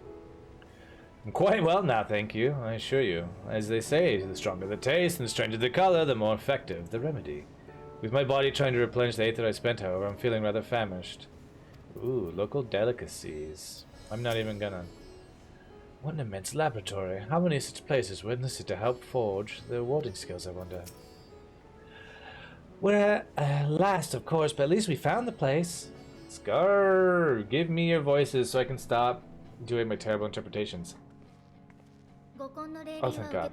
I'm quite well now, thank you, I assure you. As they say, the stronger the taste and the stranger the color, the more effective the remedy. With my body trying to replenish the aether I spent, however, I'm feeling rather famished. Ooh, local delicacies. I'm not even gonna... What an immense laboratory. How many such places witness it to help forge their warding skills, I wonder? We're last, of course, but at least we found the place. Scar, give me your voices so I can stop doing my terrible interpretations. Oh, thank God.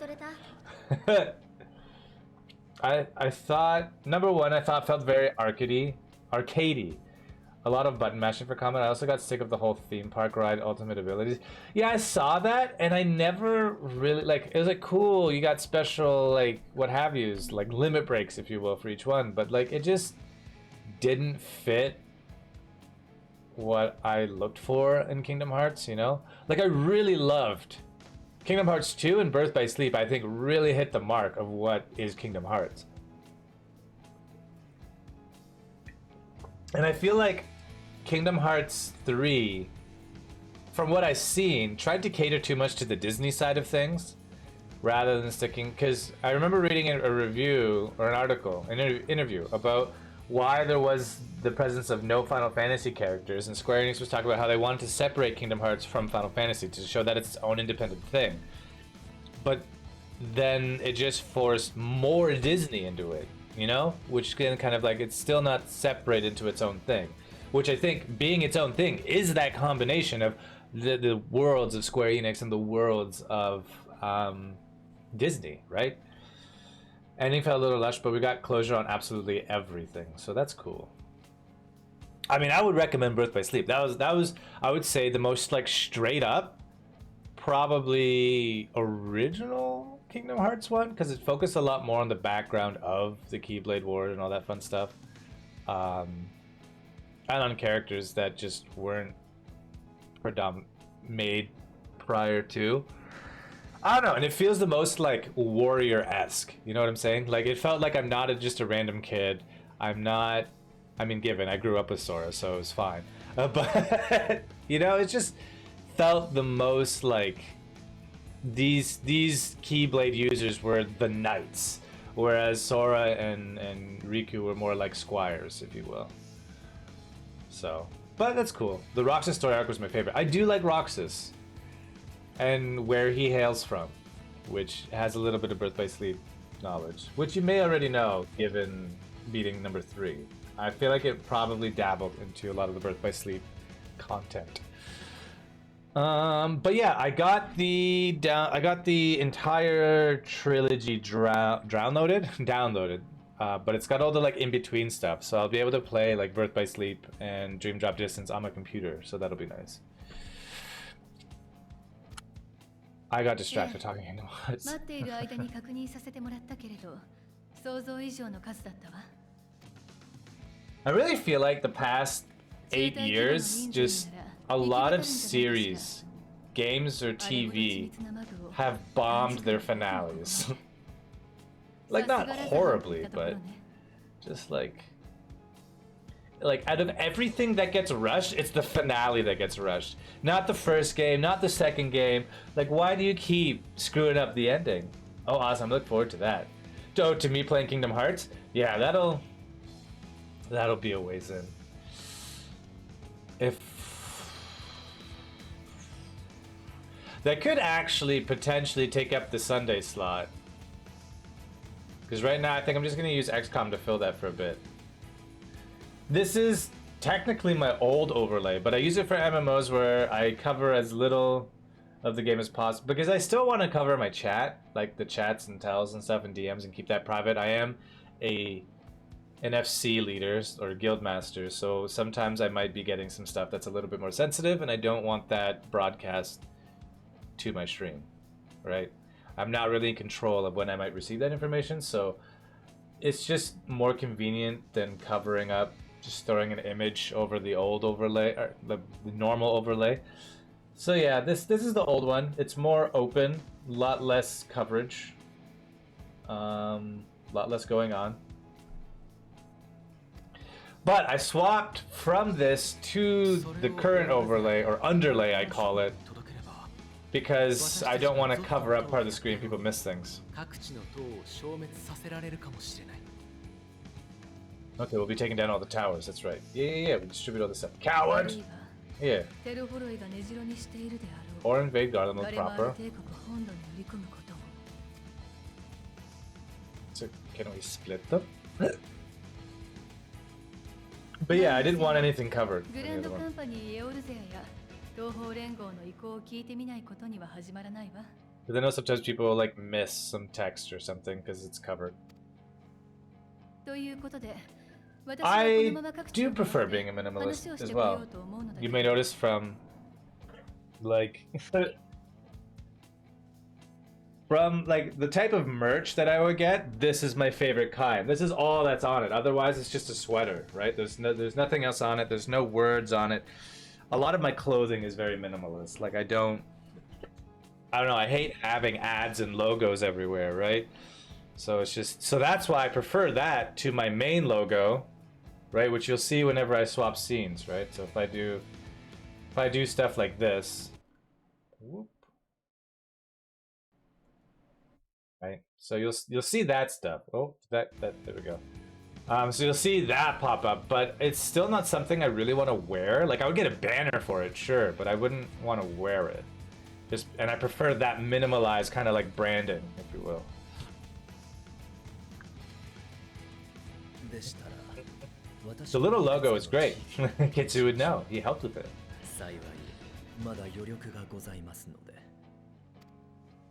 I thought, number one, I thought felt very arcadey. A lot of button mashing for combat. I also got sick of the whole theme park ride ultimate abilities. Yeah, I saw that, and I never really, like, it was like, cool, you got special, like, what have yous, like limit breaks, if you will, for each one, but like, it just didn't fit what I looked for in Kingdom Hearts, you know? Like, I really loved Kingdom Hearts 2 and Birth by Sleep. I think really hit the mark of what is Kingdom Hearts. And I feel like Kingdom Hearts 3, from what I've seen, tried to cater too much to the Disney side of things rather than sticking, because I remember reading a review or an article, an interview about why there was the presence of no Final Fantasy characters, and Square Enix was talking about how they wanted to separate Kingdom Hearts from Final Fantasy to show that it's its own independent thing. But then it just forced more Disney into it, you know? Which then kind of like, it's still not separated into its own thing. Which I think being its own thing is that combination of the worlds of Square Enix and the worlds of Disney, right? Ending felt a little lush, but we got closure on absolutely everything, so that's cool. I mean, I would recommend Birth by Sleep. That was I would say the most like straight up, probably original Kingdom Hearts one, because it focused a lot more on the background of the Keyblade War and all that fun stuff, and on characters that just weren't made prior to. I don't know, and it feels the most like warrior-esque, you know what I'm saying? Like, it felt like I'm not just a random kid. I'm not, I mean, given I grew up with Sora, so it was fine. But, you know, it just felt the most like these Keyblade users were the knights, whereas Sora and Riku were more like squires, if you will. So, but that's cool. The Roxas story arc was my favorite. I do like Roxas. And where he hails from, which has a little bit of Birth by Sleep knowledge, which you may already know given beating number 3. I feel like it probably dabbled into a lot of the Birth by Sleep content. But yeah, I got the entire trilogy downloaded, but it's got all the like in between stuff, so I'll be able to play like Birth by Sleep and Dream Drop Distance on my computer, so that'll be nice. I got distracted talking Kingdom Hearts. 待っている間に確認させてもらったけれど、想像以上の数だったわ。I really feel like the past 8 years, just a lot of series, games or TV, have bombed their finales. Like, not horribly, but just like out of everything that gets rushed, it's the finale that gets rushed. Not the first game, not the second game. Like, why do you keep screwing up the ending? Oh, awesome, I look forward to that. Oh, to me playing Kingdom Hearts? Yeah, that'll be a ways in. If that could actually potentially take up the Sunday slot. Because right now I think I'm just gonna use XCOM to fill that for a bit. This is technically my old overlay, but I use it for MMOs where I cover as little of the game as possible, because I still want to cover my chat, like the chats and tells and stuff and DMs, and keep that private. I am an FC leader or guild master, so sometimes I might be getting some stuff that's a little bit more sensitive, and I don't want that broadcast to my stream, right? I'm not really in control of when I might receive that information, so it's just more convenient than covering up, just throwing an image over the old overlay, or the normal overlay. So yeah, this is the old one. It's more open, a lot less coverage, a lot less going on. But I swapped from this to the current overlay, or underlay I call it, because I don't want to cover up part of the screen, people miss things. Okay, we'll be taking down all the towers, that's right. Yeah, we distribute all this stuff. Coward! Yeah. Or invade Garlemald proper. So, can we split them? But yeah, I didn't want anything covered. Because I know sometimes people will like miss some text or something because it's covered. I do prefer being a minimalist as well. You may notice from like the type of merch that I would get, this is my favorite kind. This is all that's on it. Otherwise it's just a sweater, right? There's nothing else on it. There's no words on it. A lot of my clothing is very minimalist. Like I don't know, I hate having ads and logos everywhere, right? So it's just, so that's why I prefer that to my main logo, right? Which you'll see whenever I swap scenes, right? So if I do stuff like this, whoop, right? So you'll see that stuff. Oh, there we go. So you'll see that pop up, but it's still not something I really want to wear. Like I would get a banner for it, sure, but I wouldn't want to wear it. And I prefer that minimalized kind of like branding, if you will. The little logo is great. Kitsu would know. He helped with it.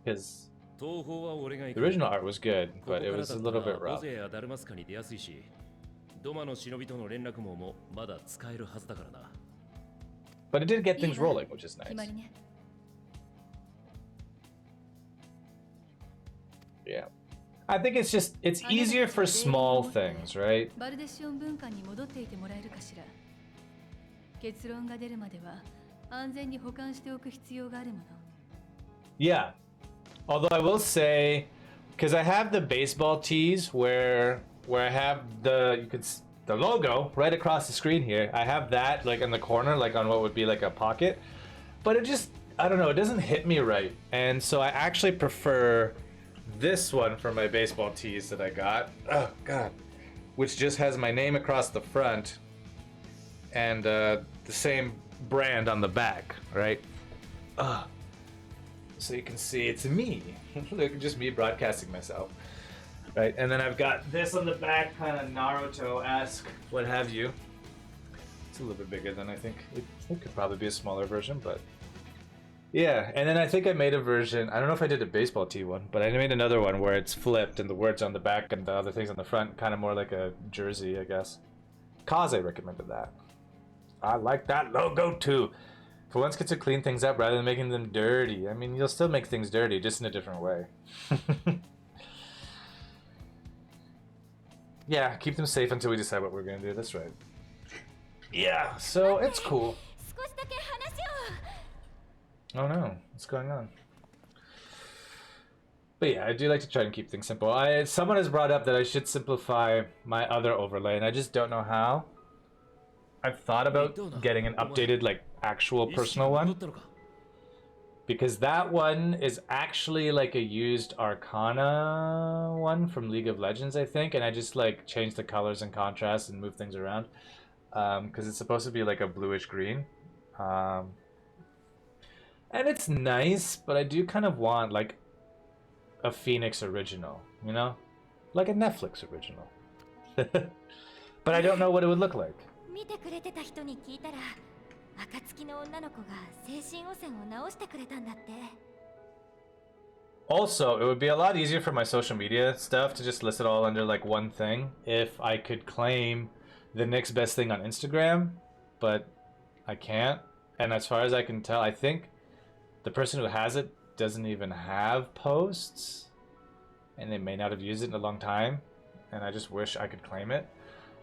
Because the original art was good, but it was a little bit rough. But it did get things rolling, which is nice. Yeah. I think it's easier for small things, right? Yeah. Although I will say, because I have the baseball tees where I have the logo right across the screen here. I have that like in the corner, like on what would be like a pocket. But it just, I don't know, it doesn't hit me right. And so I actually prefer this one for my baseball tees that I got. Oh god. Which just has my name across the front and the same brand on the back, right? So you can see it's me. Look, just me broadcasting myself, right? And then I've got this on the back, kind of Naruto-esque, what have you. It's a little bit bigger than I think. It could probably be a smaller version, but yeah. And then I think I made a version, I don't know if I did a baseball tee one, but I made another one where it's flipped and the words on the back and the other things on the front, kind of more like a jersey, I guess. Kaze recommended that. I like that logo too. For once, get to clean things up rather than making them dirty. I mean, you'll still make things dirty, just in a different way. Yeah, keep them safe until we decide what we're gonna do. That's right. Yeah, so it's cool. Oh no, what's going on? But yeah, I do like to try and keep things simple. Someone has brought up that I should simplify my other overlay, and I just don't know how. I've thought about getting an updated, like, actual personal one. Because that one is actually like a used Arcana one from League of Legends, I think. And I just, like, changed the colors and contrast and moved things around. Because it's supposed to be like a bluish green. And it's nice, but I do kind of want, like, a Fenix original, you know? Like a Netflix original. But I don't know what it would look like. Also, it would be a lot easier for my social media stuff to just list it all under like one thing if I could claim the next best thing on Instagram, but I can't. And as far as I can tell, I think the person who has it doesn't even have posts, and they may not have used it in a long time, and I just wish I could claim it.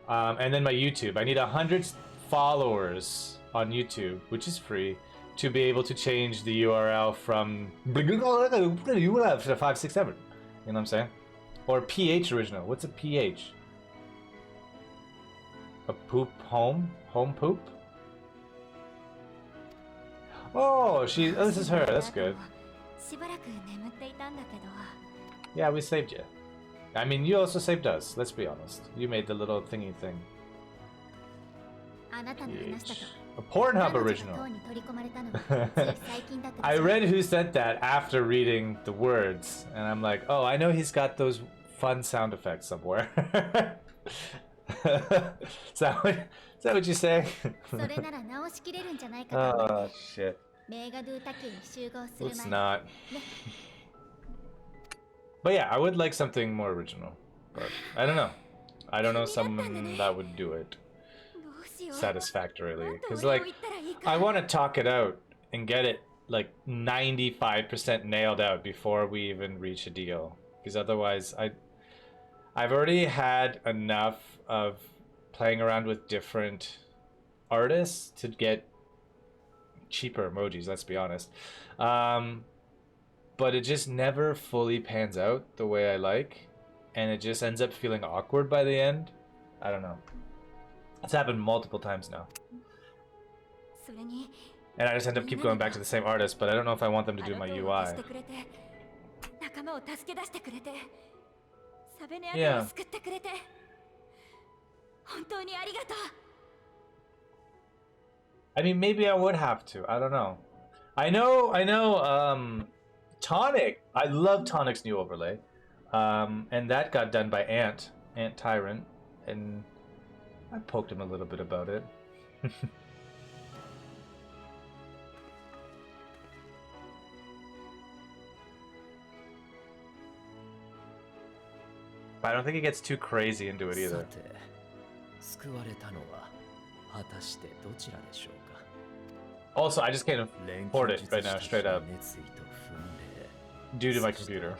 And then my YouTube. I need 100 followers on YouTube, which is free, to be able to change the URL from to 567. You know what I'm saying? Or PH original. What's a PH? A poop home? Home poop? Oh, this is her. That's good. Yeah, we saved you. I mean, you also saved us. Let's be honest. You made the little thingy thing. PH. A Pornhub original. I read who sent that after reading the words, and I'm like, oh, I know he's got those fun sound effects somewhere. Is that what you say? Oh, shit. It's not. But yeah, I would like something more original. But I don't know. I don't know someone that would do it satisfactorily. Because, like, I want to talk it out and get it, like, 95% nailed out before we even reach a deal. Because otherwise, I've already had enough of playing around with different artists to get cheaper emojis, let's be honest. But it just never fully pans out the way I like, and it just ends up feeling awkward by the end. I don't know. It's happened multiple times now. And I just end up keep going back to the same artist, but I don't know if I want them to do my UI. Yeah. I mean, maybe I would have to. I don't know. I know, Tonic. I love Tonic's new overlay. And that got done by Ant Tyrant. And I poked him a little bit about it. But I don't think he gets too crazy into it either. Also, I just can't afford it right now, straight up. Due to my computer.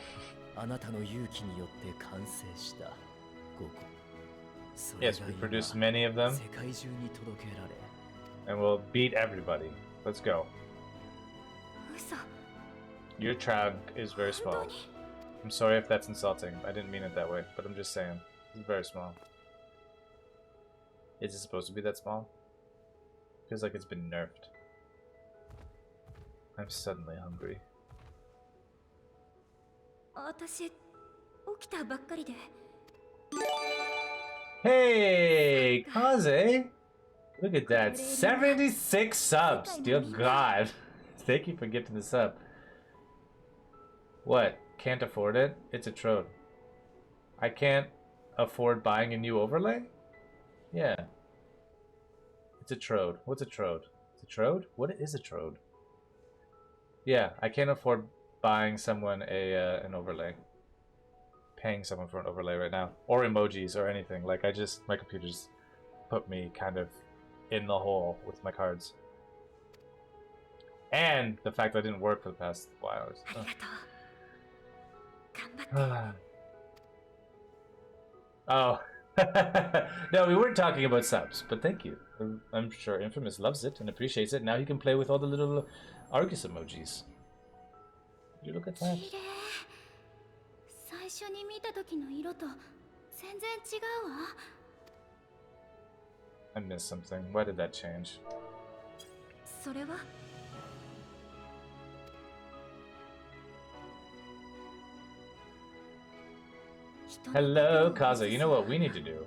Yes, we produced many of them. And we'll beat everybody. Let's go. Your trunk is very small. I'm sorry if that's insulting. I didn't mean it that way, but I'm just saying. It's very small. Is it supposed to be that small? Feels like it's been nerfed. I'm suddenly hungry. Hey, Kaze! Look at that. 76 subs! Dear God. Thank you for gifting the sub. What? Can't afford it? It's a trode. I can't afford buying a new overlay? Yeah. It's a trode. What's a trode? It's a trode? What is a trode? Yeah, I can't afford buying someone an overlay. Paying someone for an overlay right now. Or emojis or anything. Like, my computer's put me kind of in the hole with my cards. And the fact that I didn't work for the past while. Oh. No, we weren't talking about subs, but thank you. I'm sure Infamous loves it and appreciates it. Now he can play with all the little Argus emojis. Did you look at that? I missed something. Why did that change? Hello, Kaze. You know what we need to do?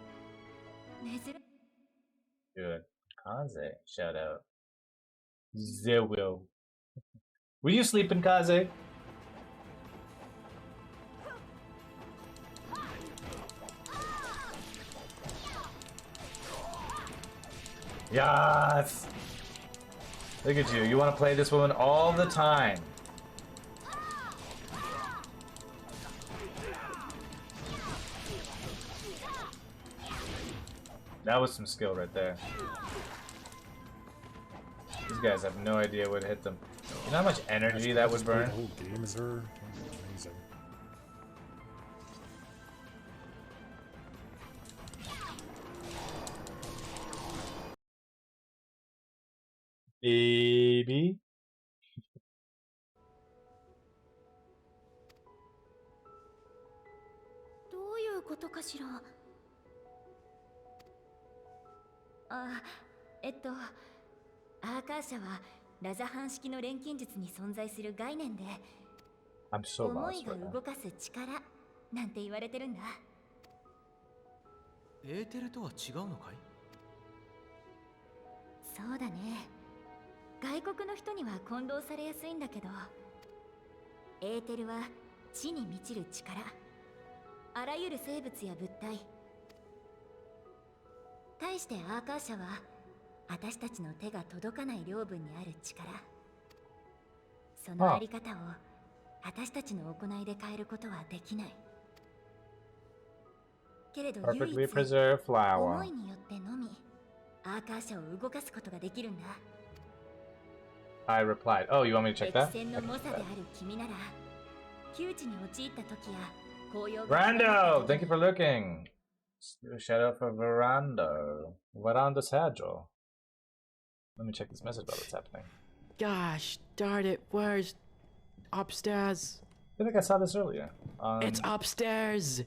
Good. Kaze, shout out. There will. Were you sleeping, Kaze? Yes! Look at you. You want to play this woman all the time. That was some skill right there. These guys have no idea what hit them. You know how much energy that would burn? The whole game is there. Amazing. Baby. Ah, アーカー社はラザハン式の錬金術に存在する概念で I'm so 思い lost が right now. 動かす力なんて言われてるんだ。エーテルとは違うのかい？そうだね。外国の人には混同されやすいんだけど、エーテルは地に満ちる力。あらゆる生物や物体。対してアーカー社は私たちの手が届かない領分にある力。そのあり方を私たちの行いで変えることはできない。けれど唯一 Perfectly preserved flower. 思いによってのみアーカー社を動かすことができるんだ。I replied, oh, you want me to check that? 歴戦の猛者である君なら窮地に陥った時や紅葉が Rando! Thank you for looking. Shadow for Verando. Verando Sagil. Let me check this message while it's happening. Gosh darn it, where's upstairs? I think I saw this earlier. It's upstairs!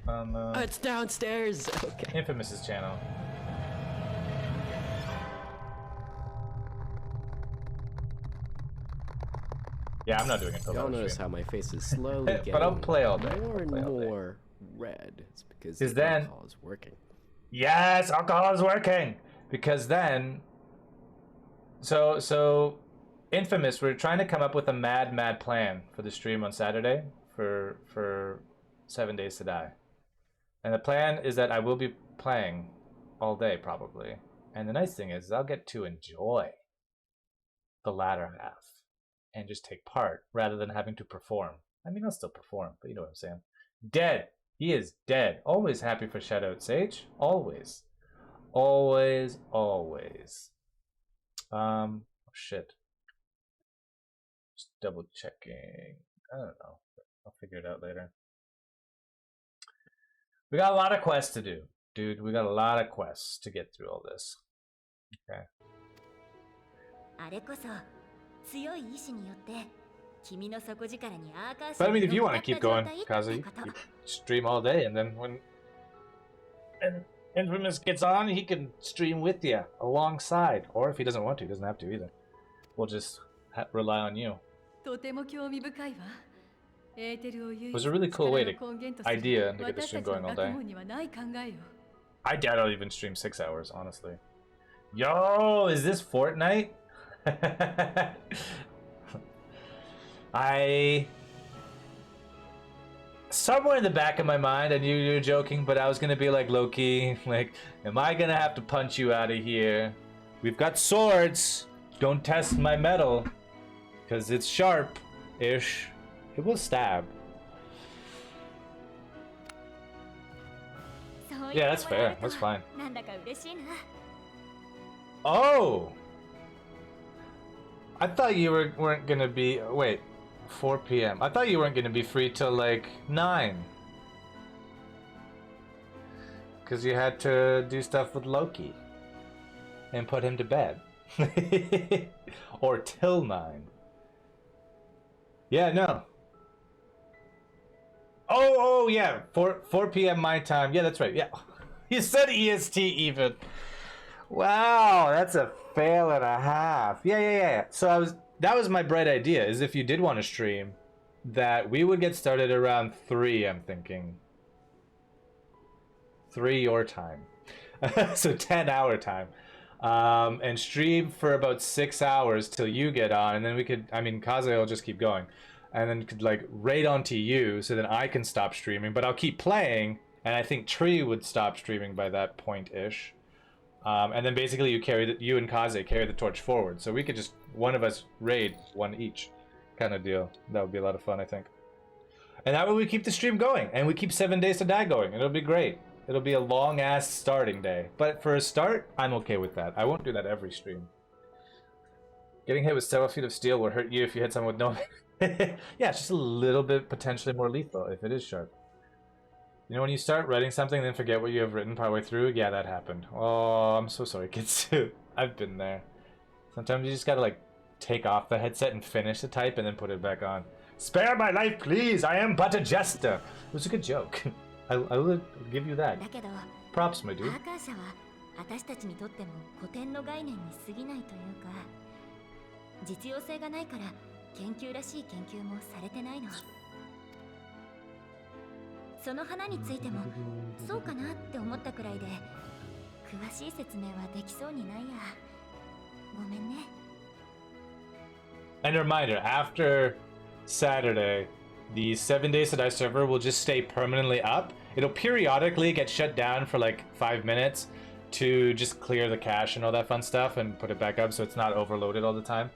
On it's downstairs! Okay. Infamous's channel. Yeah, I'm not doing it till Y'all notice how my face is slowly getting but I'll play all day. more and more red. It's because the then alcohol is working. Yes, alcohol is working. Because then so Infamous, we're trying to come up with a mad plan for the stream on Saturday for 7 Days to Die. And the plan is that I will be playing all day probably. And the nice thing is I'll get to enjoy the latter half and just take part rather than having to perform. I mean, I'll still perform, but you know what I'm saying. Dead. He is dead. Always happy for Shoutout Sage. Always. Always, always. Oh shit. Just double checking. I don't know. I'll figure it out later. We got a lot of quests to do, dude. We got a lot of quests to get through all this. Okay. あれこそ強い意志によって君の底力にアーカー But I mean, if you want to keep going, Kazi, you can stream all day, and then when Infamous gets on, he can stream with you alongside. Or if he doesn't want to, he doesn't have to either. We'll just rely on you. とても興味深いわ。エーテルを唯 It 一 was a really cool way to 力の根源とする idea to get the 私 stream たちの going all 学 day. 問にはない考えよ。I doubt I'll even stream 6 hours, honestly. Yo, is this Fortnite? Somewhere in the back of my mind, I knew you were joking, but I was gonna be like Loki, like, am I gonna have to punch you out of here? We've got swords. Don't test my metal, because it's sharp-ish. It will stab. Yeah, that's fair. That's fine. Oh! I thought you weren't gonna be... Wait. 4 p.m. I thought you weren't gonna be free till like 9. Because you had to do stuff with Loki. And put him to bed. Or till 9. Yeah, no. Oh, yeah. 4 p.m. my time. Yeah, that's right. Yeah. You said EST even. Wow, that's a fail and a half. Yeah. So that was my bright idea, is if you did want to stream, that we would get started around 3, I'm thinking. 3 your time. So 10-hour time. And stream for about 6 hours till you get on, and then we could, I mean, Kaze will just keep going. And then could like raid onto you so that I can stop streaming, but I'll keep playing, and I think Tree would stop streaming by that point-ish. And then basically you and Kaze carry the torch forward. So we could just, one of us raid one each kind of deal. That would be a lot of fun, I think. And that way we keep the stream going, and we keep 7 Days to Die going. It'll be great. It'll be a long-ass starting day. But for a start, I'm okay with that. I won't do that every stream. Getting hit with several feet of steel will hurt you if you hit someone with no... Yeah, it's just a little bit potentially more lethal if it is sharp. You know, when you start writing something and then forget what you have written partway through? Yeah, that happened. Oh, I'm so sorry, Kitsu. I've been there. Sometimes you just gotta, like, take off the headset and finish the type and then put it back on. Spare my life, please! I am but a jester! It was a good joke. I will give you that. Props, my dude. 私たちにとっても古典の概念に過ぎないというか、実用性がないから研究らしい研究もされてないの。その花についてもそうかなって思ったくらいで、詳しい説明はできそうにないや。ごめんね。And a reminder, after Saturday, the 7-day Sedai server will just stay permanently up. It'll periodically get shut down for like 5 minutes to just clear the cache and all that fun stuff and put it back up so it's not overloaded all the time.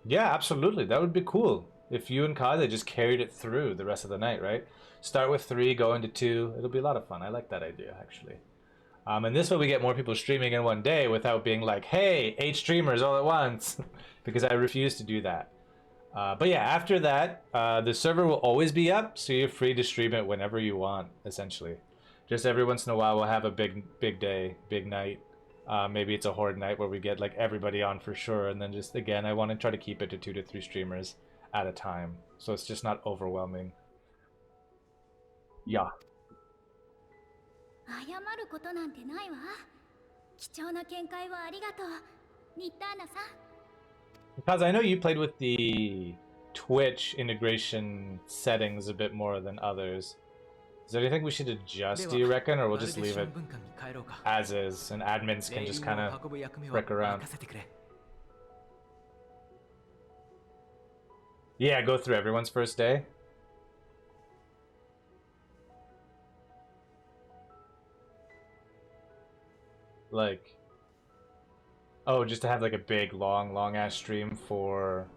Yeah, absolutely. That would be cool if you and Kaze just carried it through the rest of the night, right? Start with 3, go into 2. It'll be a lot of fun. I like that idea, actually. And this way we get more people streaming in one day without being like, hey, 8 streamers all at once, because I refuse to do that. But yeah, after that, the server will always be up, so you're free to stream it whenever you want, essentially. Just every once in a while, we'll have a big day, big night. Maybe it's a horde night where we get like everybody on for sure, and then just again, I want to try to keep it to 2 to 3 streamers at a time, so it's just not overwhelming. Yeah. 謝ることなんてないわ。貴重な見解をありがとう、ニッターナさん。Because I know you played with the Twitch integration settings a bit more than others. Is there anything we should adjust, do you reckon, or we'll just leave it as is, and admins can just kind of wreck around? Yeah, go through everyone's first day. Like, oh, just to have like a big, long ass stream for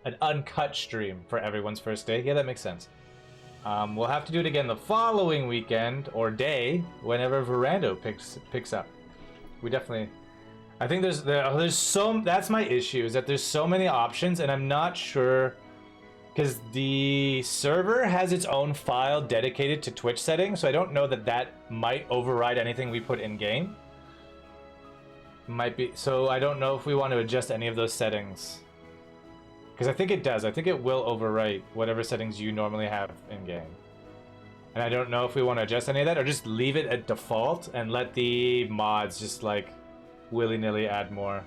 an uncut stream for everyone's first day. Yeah, that makes sense. We'll have to do it again the following weekend or day whenever Verando picks up. We definitely, I think there's so, that's my issue, is that there's so many options and I'm not sure, because the server has its own file dedicated to Twitch settings, so I don't know that that might override anything we put in game. Might be, so I don't know if we want to adjust any of those settings. Because I think it does. I think it will overwrite whatever settings you normally have in game. And I don't know if we want to adjust any of that or just leave it at default and let the mods just like willy-nilly add more.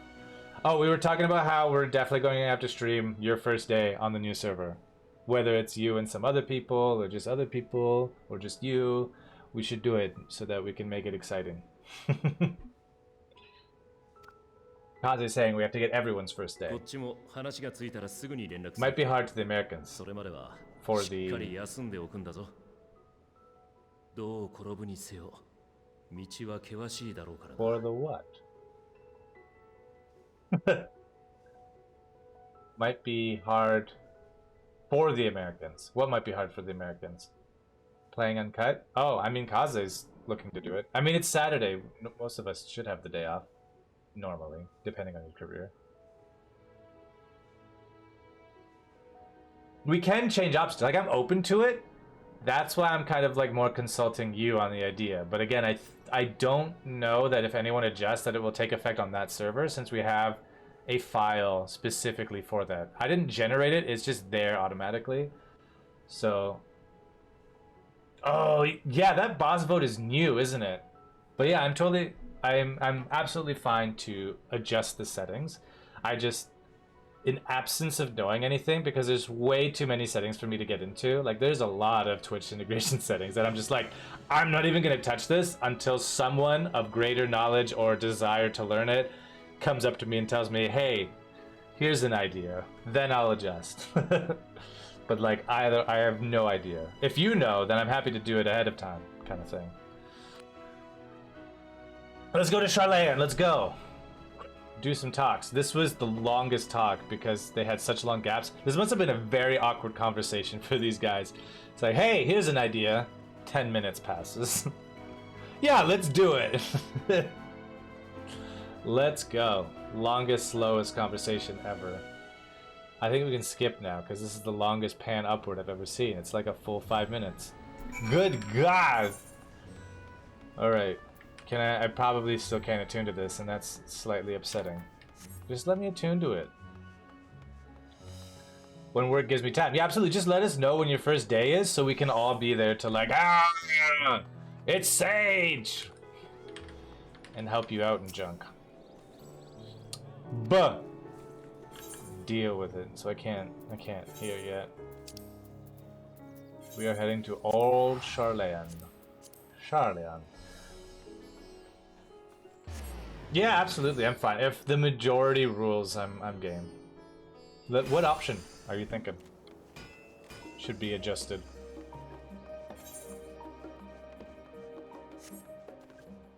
Oh, we were talking about how we're definitely going to have to stream your first day on the new server. Whether it's you and some other people or just other people or just you, we should do it so that we can make it exciting. Kaze is saying we have to get everyone's first day. Might be hard to the Americans. For the... For the what? Might be hard for the Americans. What might be hard for the Americans? Playing uncut? Oh, I mean, Kaze is looking to do it. I mean, it's Saturday. Most of us should have the day off. Normally, depending on your career. We can change options. Like, I'm open to it. That's why I'm kind of like more consulting you on the idea. But again, I don't know that if anyone adjusts that it will take effect on that server, since we have a file specifically for that. I didn't generate it. It's just there automatically. So, oh yeah, that boss vote is new, isn't it? But yeah, I'm absolutely fine to adjust the settings. I just, in absence of knowing anything, because there's way too many settings for me to get into. Like, there's a lot of Twitch integration settings that I'm just like, I'm not even going to touch this until someone of greater knowledge or desire to learn it comes up to me and tells me, hey, here's an idea. Then I'll adjust. But like, I have no idea. If you know, then I'm happy to do it ahead of time, kind of thing. Let's go to Charlayan, let's go. Do some talks. This was the longest talk because they had such long gaps. This must have been a very awkward conversation for these guys. It's like, hey, here's an idea. 10 minutes passes. Yeah, let's do it. Let's go. Longest, slowest conversation ever. I think we can skip now because this is the longest pan upward I've ever seen. It's like a full 5 minutes. Good God! Alright. I probably still can't attune to this, and that's slightly upsetting. Just let me attune to it. When work gives me time. Yeah, absolutely. Just let us know when your first day is so we can all be there to like, it's Sage! And help you out and junk. But deal with it. So I can't hear yet. We are heading to Old Charlean. Yeah, absolutely. I'm fine. If the majority rules, I'm game. What option are you thinking should be adjusted?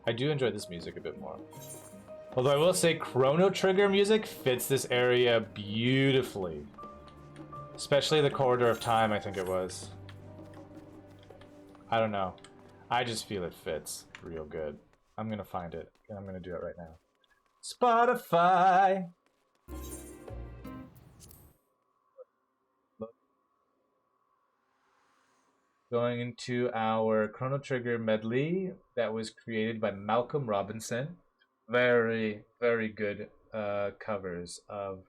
I do enjoy this music a bit more. Although I will say Chrono Trigger music fits this area beautifully. Especially the Corridor of Time, I think it was. I don't know. I just feel it fits real good. I'm gonna find it, and I'm gonna do it right now. Spotify! Going into our Chrono Trigger medley that was created by Malcolm Robinson. Very, very good covers of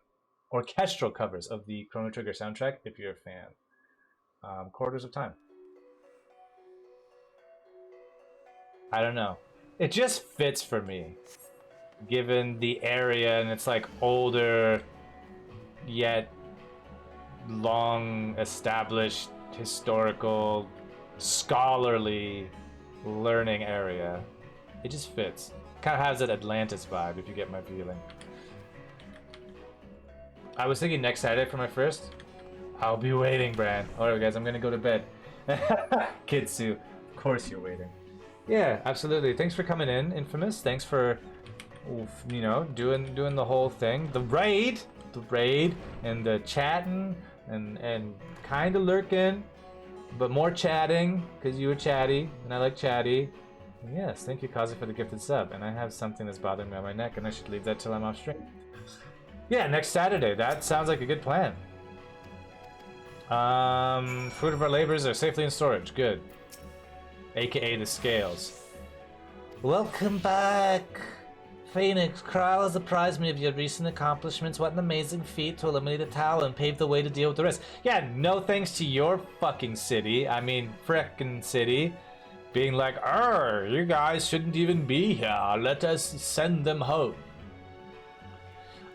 orchestral covers of the Chrono Trigger soundtrack if you're a fan. Corridors of Time. I don't know. It just fits for me, given the area, and it's like older, yet long established historical, scholarly learning area. It just fits. Kind of has that Atlantis vibe, if you get my feeling. I was thinking next Saturday for my first. I'll be waiting, Bran. Alright guys, I'm gonna go to bed. Kitsu, of course you're waiting. Yeah, absolutely. Thanks for coming in, Infamous. Thanks for, you know, doing the whole thing. The raid, and the chatting, and kind of lurking, but more chatting because you were chatty, and I like chatty. And yes, thank you, Kazi, for the gifted sub. And I have something that's bothering me on my neck, and I should leave that till I'm off stream. Yeah, next Saturday. That sounds like a good plan. Fruit of our labors are safely in storage. Good. AKA the scales. Welcome back, Fenix. Kral has apprised me of your recent accomplishments. What an amazing feat to eliminate a tower and pave the way to deal with the rest. Yeah, no thanks to your fucking city. I mean, frickin' city. Being like, you guys shouldn't even be here. Let us send them home.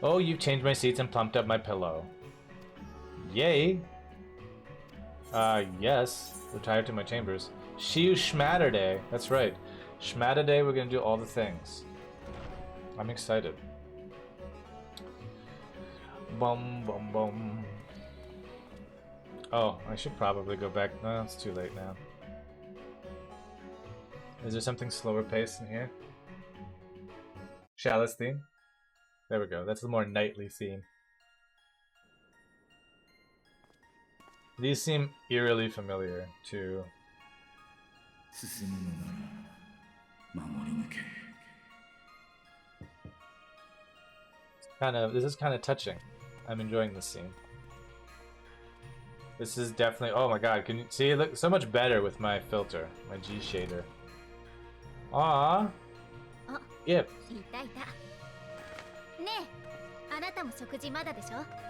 Oh, you've changed my seats and plumped up my pillow. Yay. Yes. Retired to my chambers. Shiu Schmatterday. That's right. Schmatterday, we're gonna do all the things. I'm excited. Bum, bum, bum. Oh, I should probably go back. No, it's too late now. Is there something slower paced in here? Chalice theme? There we go. That's the more knightly theme. These seem eerily familiar too. This is kind of touching. I'm enjoying this scene. This is definitely, oh my god, can you see it looks so much better with my filter, my G shader. Aww. Gift.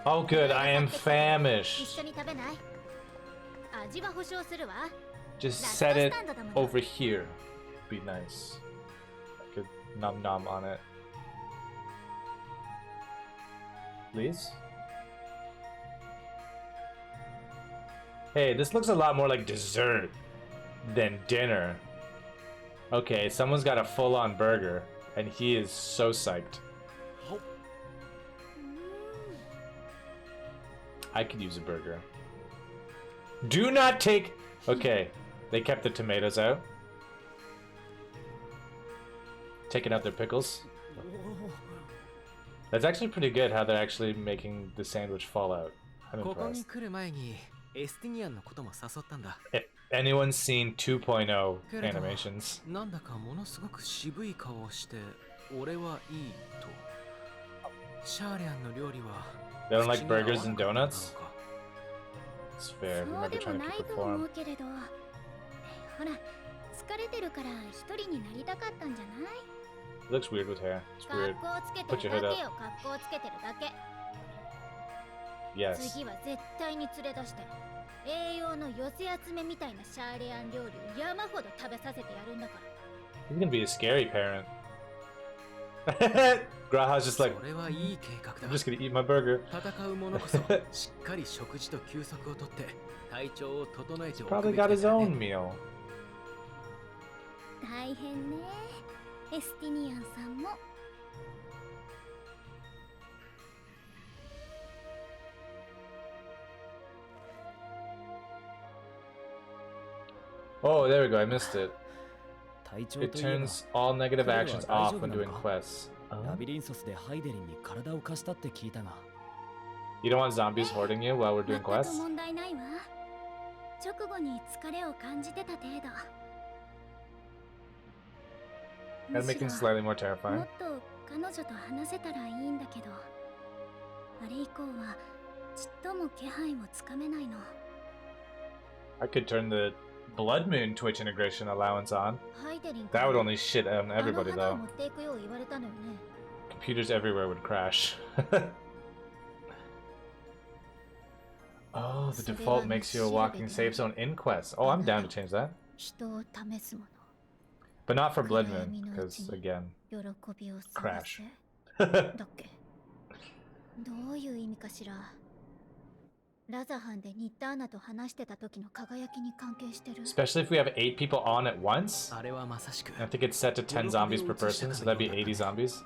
Oh good, I am famished. Just set it over here. Be nice. I could nom nom on it. Please? Hey, this looks a lot more like dessert than dinner. Okay, someone's got a full-on burger, and he is so psyched. I could use a burger. Do not take... Okay, they kept the tomatoes out. Taking out their pickles. That's actually pretty good how they're actually making the sandwich fall out. I'm impressed. If anyone's seen 2.0 animations. They don't like burgers and donuts? It's fair. We might be trying to keep it for him. ほら、疲れてるから一人になりたかったんじゃない？ It looks weird with hair. It's weird. Put your hood up. Yes. 次は絶対に連れ出して、栄養の寄せ集めみたいなシャーレアン料理を山ほど食べさせてやるんだから。He's gonna be a scary parent. Graha's just like, I'm just gonna eat my burger. Probably got his own meal. 大変ね、エスティニアンさんも。Oh, there we go. I missed it. It turns all negative actions off when doing quests. You don't want zombies hoarding you while we're doing quests? 問題ないわ。直後に疲れを感じてた程度。 Gotta make him slightly more terrifying. もっと彼女と話せたらいいんだけど、あれ以降はちっとも気配もつかめないの。 I could turn the Blood Moon Twitch integration allowance on. That would only shit on everybody though. Computers everywhere would crash. Oh, the default makes you a walking safe zone in quests. Oh, I'm down to change that. But not for Blood Moon, because again, crash. Especially if we have 8 people on at once. I think it's set to 10 zombies per person, so that'd be 80 zombies.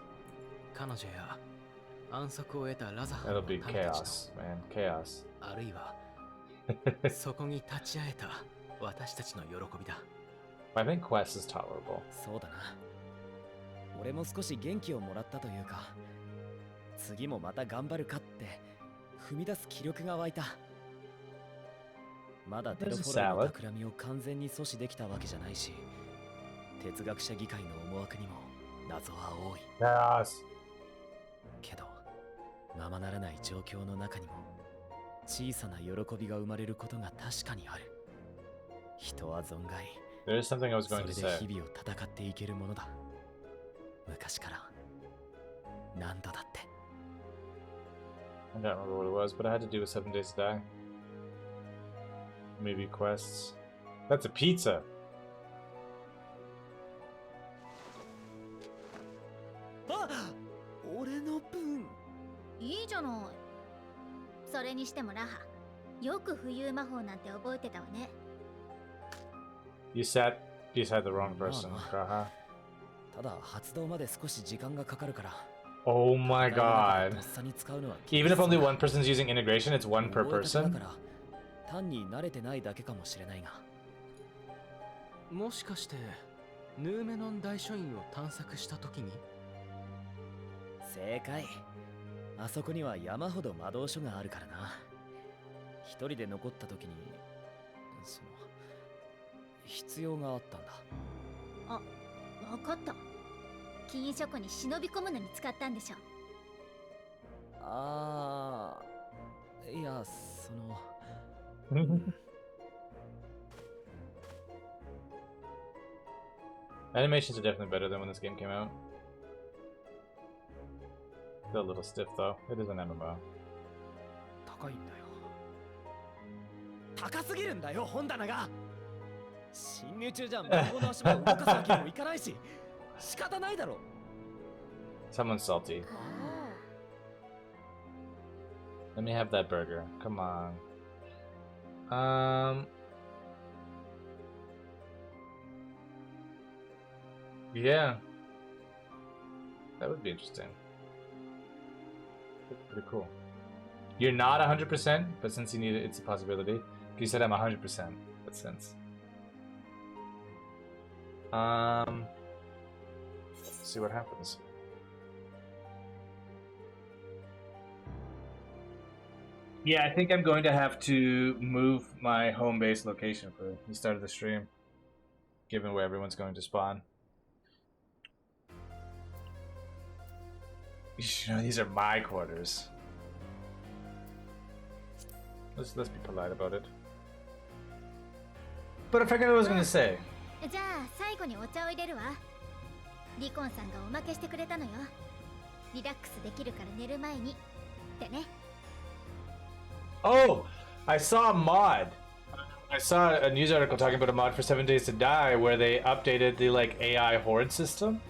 That'll be chaos, man. Chaos. I think quest is tolerable. そうだな。俺も少し元気をもらったというか、次もまた頑張るかって踏み出す気力が湧いた。まだテロフォロの企みを完全に阻止できたわけじゃないし、哲学者議会の思惑にも謎は多い。けど、ままならない状況の中にも小さな喜びが生まれることが確かにある。人は存外。There is something I was going to say. それで日々を戦っていけるものだ。昔から何度だって。I don't remember what it was, but I had to do with 7 Days to Die. Maybe quests. That's a pizza. あ、俺の分。いいじゃない。それにしてもラハ、よく浮遊魔法なんて覚えてたわね。You said the wrong person, Graha. ただ発動まで少し時間がかかるから。Oh my god. Even if only one person's using integration, it's one per person? 単に慣れてないだけかもしれないが。もしかしてヌーメノン大書院を探索した時に？正解。あそこには山ほど魔導書があるからな。一人で残った時にその必要があったんだ。あ、わかった。禁書庫に忍び込むのに使ったんでしょ。ああ、いや、その。Animations are definitely better than when this game came out. Still a little stiff though. It is an MMO. 高いんだよ。高すぎるんだよ、本棚が。侵入中じゃ魔法の足場を動かすわけにもいかないし、仕方ないだろ。Someone's salty. Let me have that burger. Come on. Yeah. That would be interesting. Pretty cool. You're not 100%, but since you need it, it's a possibility. You said I'm 100%, but since. Let's see what happens. Yeah, I think I'm going to have to move my home base location for the start of the stream, given where everyone's going to spawn. You know, these are my quarters. Let's be polite about it. But I forgot what I was gonna say. じゃあ最後にお茶を入れるわ。リコンさんがおまけしてくれたのよ。リラックスできるから寝る前に。ってね。Oh, I saw a mod. I saw a news article talking about a mod for 7 Days to Die where they updated the like AI horde system.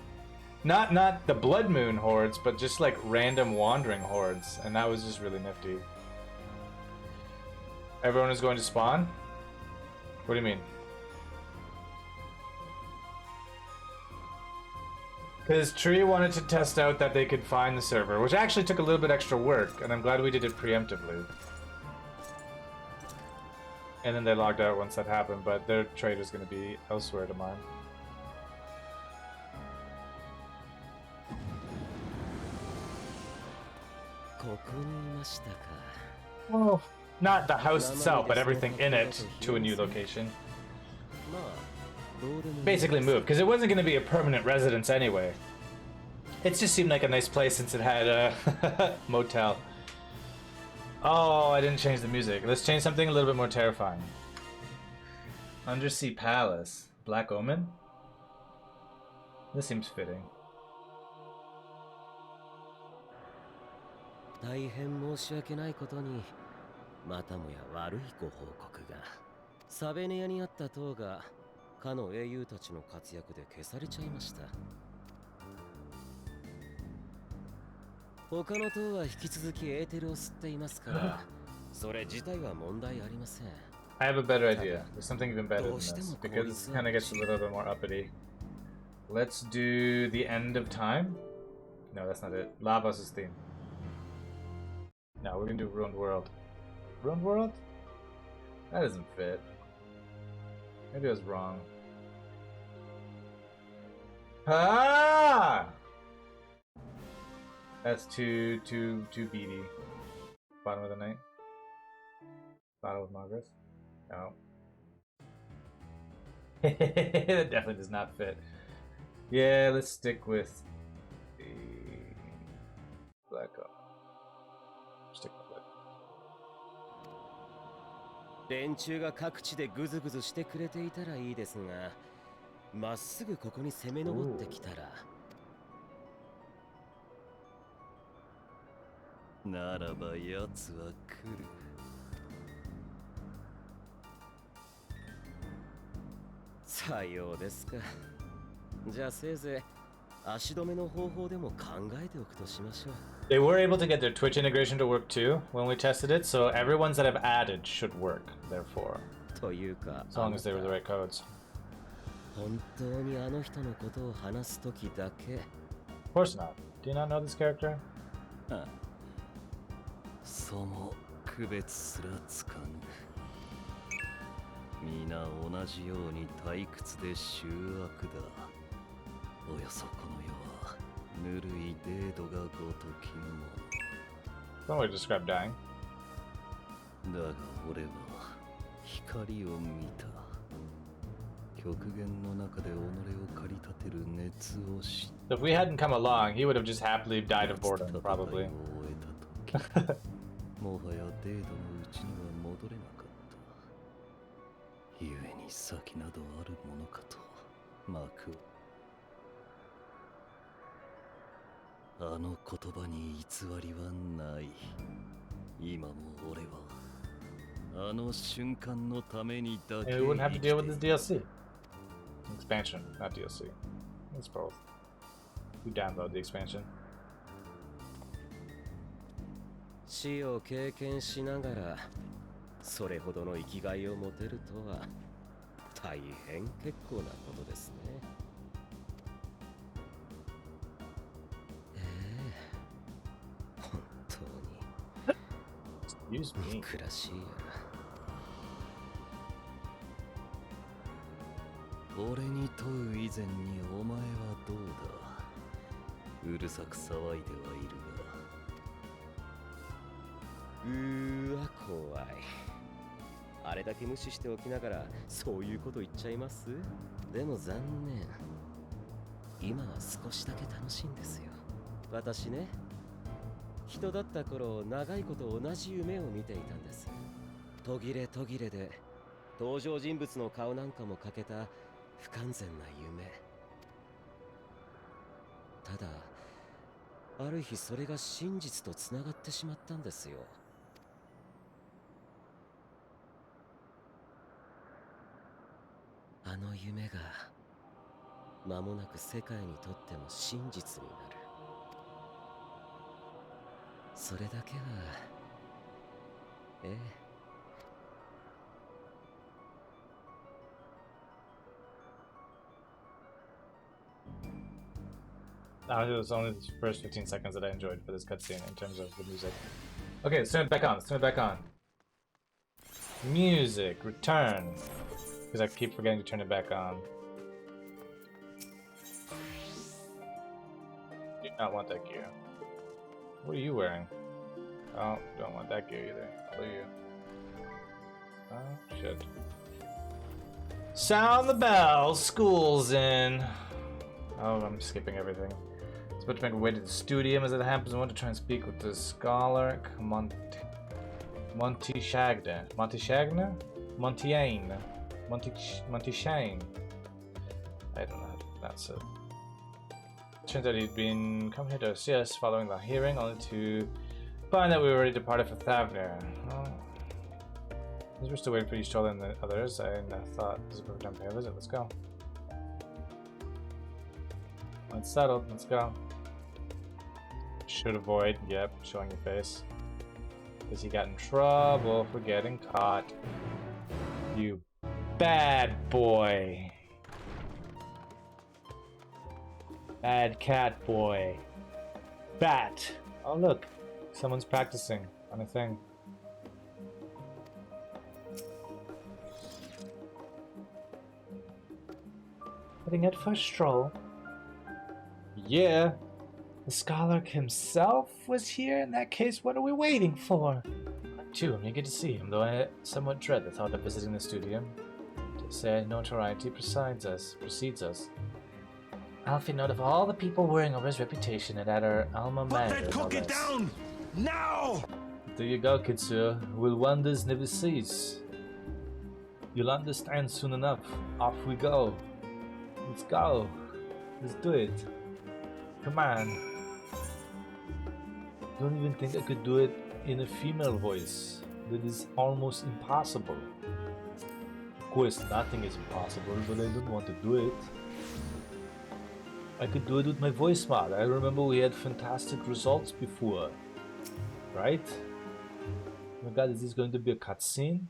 Not the Blood Moon hordes, but just like random wandering hordes, and that was just really nifty. Everyone is going to spawn? What do you mean? Because Tree wanted to test out that they could find the server, which actually took a little bit extra work, and I'm glad we did it preemptively. And then they logged out once that happened, but their trade was going to be elsewhere to mine. Well, not the house itself, but everything in it to a new location. Basically moved, because it wasn't going to be a permanent residence anyway. It just seemed like a nice place since it had a motel. Oh, I didn't change the music. Let's change something a little bit more terrifying. Undersea Palace. Black Omen? This seems fitting. 大変申し訳ないことに、またもや悪いご報告が。サベネアにあった塔が、かの英雄たちの活躍で消されちゃいました。他の塔は引き続きエーテルを吸っていますから、それ自体は問題ありません。I have a better idea. There's something even better than this, because this kind of gets a little bit more uppity. Let's do the end of time? No, that's not it. Lavos' theme. No, we're gonna do Ruined World. Ruined World? That doesn't fit. Maybe I was wrong. Ah! That's too beady. Bottom of the night. Bottom of Margaret. No. That definitely does not fit. Yeah, let's stick with the Black Oak. Stick with Black. 連中が各地でグズグズしてくれていたらいいですが、まっすぐここに攻め上ってきたら。ならば奴は来る。さようですか。じゃあせいぜい足止めの方法でも考えておくとしましょう。They were able to get their Twitch integration to work too when we tested it, so everyone's that I've added should work, therefore. というか、as long as they were the right codes. 本当にあの人のことを話すときだけ。Of course not. Do you not know this character? ああ、その区別すらつかぬ。皆同じように退屈で醜悪だ。およそこの世はぬるいデードがごときも。Don't we describe dying? だが俺は光を見た。極限の中で己を駆り立てる熱を知った。If we hadn't come along, he would have just happily died of boredom, probably. もはやデードのうちには戻れなかった。故に先などあるものかと幕を。あの言葉に偽りはない。今も俺はあの瞬間のためにだけ。And we wouldn't have to deal with this DLC. Expansion, not DLC. It's both. You download the expansion. 死を経験しながらそれほどの生きがいを持てるとは大変結構なことですね。本当に憎らしいやら。俺に問う以前にお前はどうだ。うるさく騒いではいるが。怖い。あれだけ無視しておきながらそういうこと言っちゃいます？でも残念。今は少しだけ楽しいんですよ。私ね、人だった頃長いこと同じ夢を見ていたんです。途切れ途切れで登場人物の顔なんかも欠けた不完全な夢。ただある日それが真実とつながってしまったんですよ。あの夢が間もなく世界にとっても真実になる。それだけはええ。It was only the first 15 seconds that I enjoyed for this cutscene in terms of the music. Okay, let's turn it back on. Let's turn it back on. Music, return. Because I keep forgetting to turn it back on. Do not want that gear. What are you wearing? Oh, don't want that gear either. What are you? Oh, shit. Sound the bell! School's in! Oh, I'm skipping everything. It's about to make a way to the studium as it happens. I want to try and speak with the scholar Monty Shagna. Monty Shagna? Montiane. Monty Shane. I don't know how to pronounce it. Turns out he'd been come here to see us following the hearing, only to find that we were already departed for Thavner. Oh. As we're still waiting for you to show them the others, I thought this was a perfect time to pay a visit. Let's go. It's settled. Let's go. Should avoid, yep, showing your face. Because he got in trouble for getting caught. You bad boy. Bad cat boy. Bat. Oh look, someone's practicing on a thing. Heading it for a stroll. Yeah. The scholar himself was here? In that case, what are we waiting for? Too, I'm eager to see him, though I somewhat dread the thought of visiting the studio. To say notoriety precedes us. Alfie note of all the people worrying over his reputation at our alma mater. Put that cookie down! Now! There you go, Kitsur. Will wonders never cease? You'll understand soon enough. Off we go. Let's go. Let's do it. Come on. Don't even think I could do it in a female voice. That is almost impossible. Of course, nothing is impossible, but I don't want to do it. I could do it with my voice mod. I remember we had fantastic results before. Right? Oh my god, is this going to be a cutscene?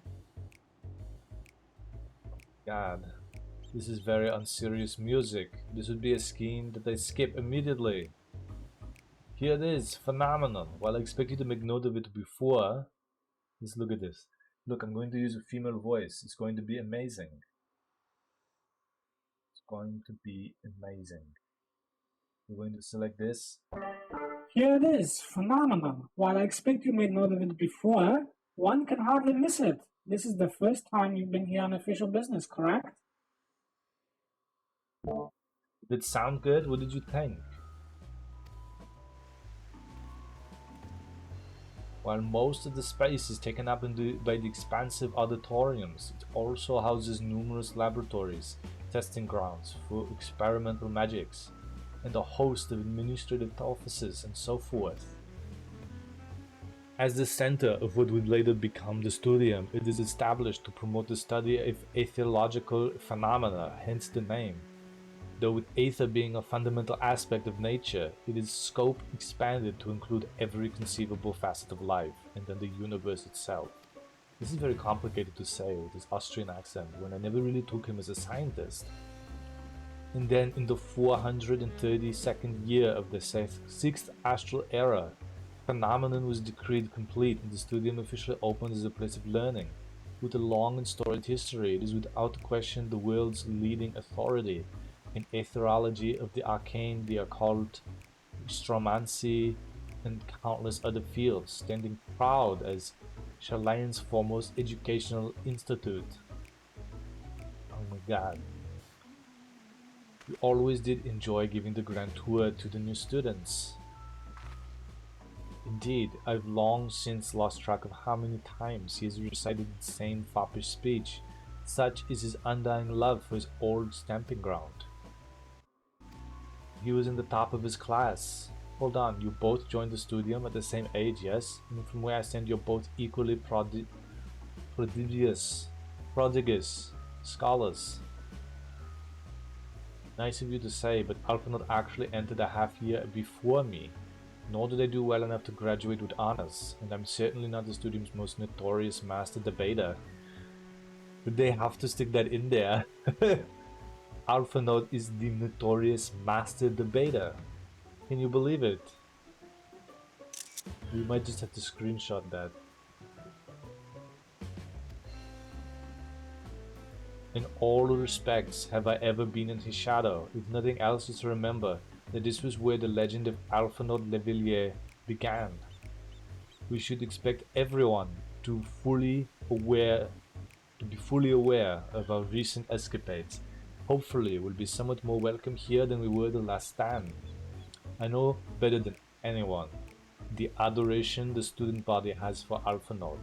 God. This is very unserious music. This would be a scheme that I skip immediately. Here it is, phenomenal. While I expect you to make note of it before, just look at this. Look, I'm going to use a female voice. It's going to be amazing. It's going to be amazing. We're going to select this. Here it is, phenomenal. While I expect you made note of it before, one can hardly miss it. This is the first time you've been here on official business, correct? Did it sound good? What did you think? While most of the space is taken up by the expansive auditoriums, it also houses numerous laboratories, testing grounds for experimental magics, and a host of administrative offices and so forth. As the center of what would later become the studium, it is established to promote the study of aetherological phenomena, hence the name. Though with aether being a fundamental aspect of nature, it is scope expanded to include every conceivable facet of life, and then the universe itself. This is very complicated to say with his Austrian accent, when I never really took him as a scientist. And then in the 432nd year of the 6th astral era, phenomenon was decreed complete and the studium officially opened as a place of learning. With a long and storied history, it is without question the world's leading authority in aetherology of the arcane, the occult, astromancy, and countless other fields, standing proud as Charlaine's foremost educational institute. Oh my god. We always did enjoy giving the grand tour to the new students. Indeed, I've long since lost track of how many times he has recited the same foppish speech. Such is his undying love for his old stamping ground. He was in the top of his class. Hold on, you both joined the studium at the same age, yes? And from where I stand, you're both equally prodigious scholars. Nice of you to say, but Alphinaud actually entered a half year before me. Nor did I do well enough to graduate with honors, and I'm certainly not the studium's most notorious master debater. But they have to stick that in there. Alphinaud is the notorious master debater. Can you believe it? We might just have to screenshot that. In all respects have I ever been in his shadow, if nothing else is to remember that this was where the legend of Alphinaud Le Villiers began. We should expect everyone to be fully aware of our recent escapades. Hopefully we'll be somewhat more welcome here than we were the last time. I know better than anyone the adoration the student body has for Alphinaud,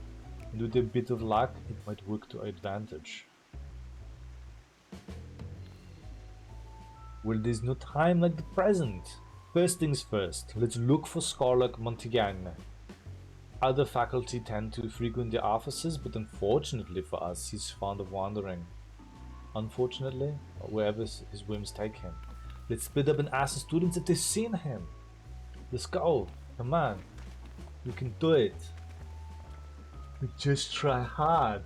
and with a bit of luck it might work to our advantage. Well, there's no time like the present. First things first, let's look for Scarlock Montigagne. Other faculty tend to frequent the offices, but unfortunately for us, he's fond of wandering. Unfortunately, wherever his whims take him. Let's split up and ask the students if they've seen him. Let's go. Come on. We can do it. We just try hard.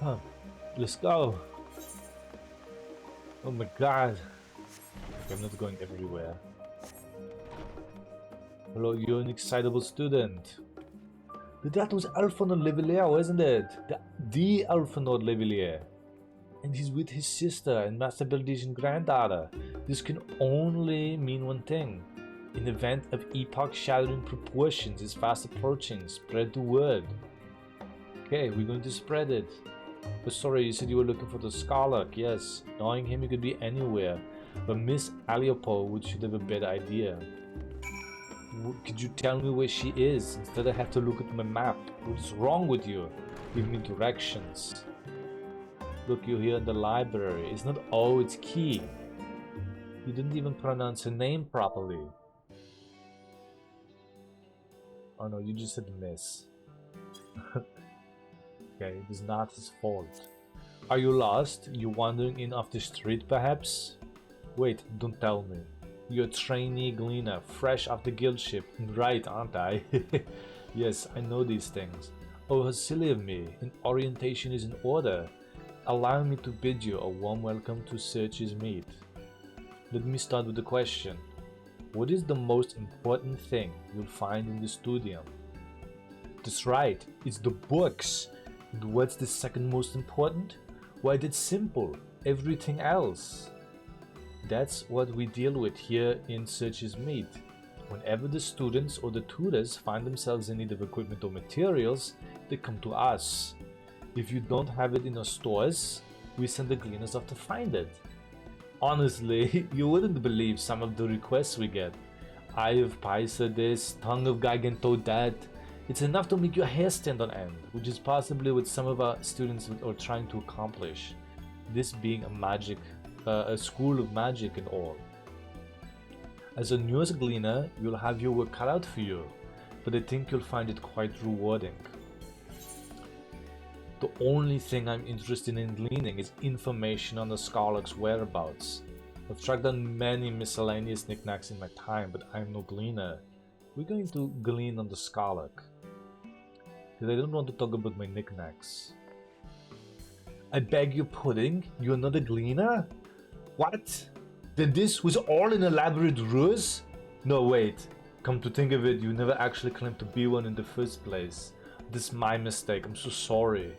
Huh. Let's go. Oh my god. Okay, I'm not going everywhere. Hello, you're an excitable student. But that was Alphinaud Le Villiers, wasn't it? The Alphinaud Le Villiers. And he's with his sister and Master Beldige's granddaughter. This can only mean one thing. An event of epoch-shattering proportions is fast approaching. Spread the word. Okay, we're going to spread it. But sorry, you said you were looking for the Scarlock. Yes, knowing him, he could be anywhere. But Miss Aliopo should have a better idea. Could you tell me where she is? Instead I have to look at my map. What is wrong with you? Give me directions. Look, you're here in the library. It's not O, it's Key. You didn't even pronounce her name properly. Oh no, you just said miss. Okay, it is not his fault. Are you lost? You wandering in off the street perhaps? Wait, don't tell me. You're a trainee gleaner, fresh off the guild ship. Right, aren't I? Yes, I know these things. Oh, how silly of me. An orientation is in order. Allow me to bid you a warm welcome to Search's Meet. Let me start with the question. What is the most important thing you'll find in the studium? That's right, it's the books. And what's the second most important? Why, that's simple. Everything else. That's what we deal with here in Search's Meet. Whenever the students or the tutors find themselves in need of equipment or materials, they come to us. If you don't have it in our stores, we send the gleaners off to find it. Honestly, you wouldn't believe some of the requests we get. Eye of Paisa this, tongue of Giganto that. It's enough to make your hair stand on end, which is possibly what some of our students are trying to accomplish. This being a school of magic and all. As a newest gleaner, you'll have your work cut out for you, but I think you'll find it quite rewarding. The only thing I'm interested in gleaning is information on the Scarlock's whereabouts. I've tracked down many miscellaneous knickknacks in my time, but I'm no gleaner. We're going to glean on the Scarlock, because I don't want to talk about my knickknacks. I beg your pudding? You're not a gleaner? What? Then this was all an elaborate ruse? No, wait. Come to think of it, you never actually claimed to be one in the first place. This is my mistake, I'm so sorry.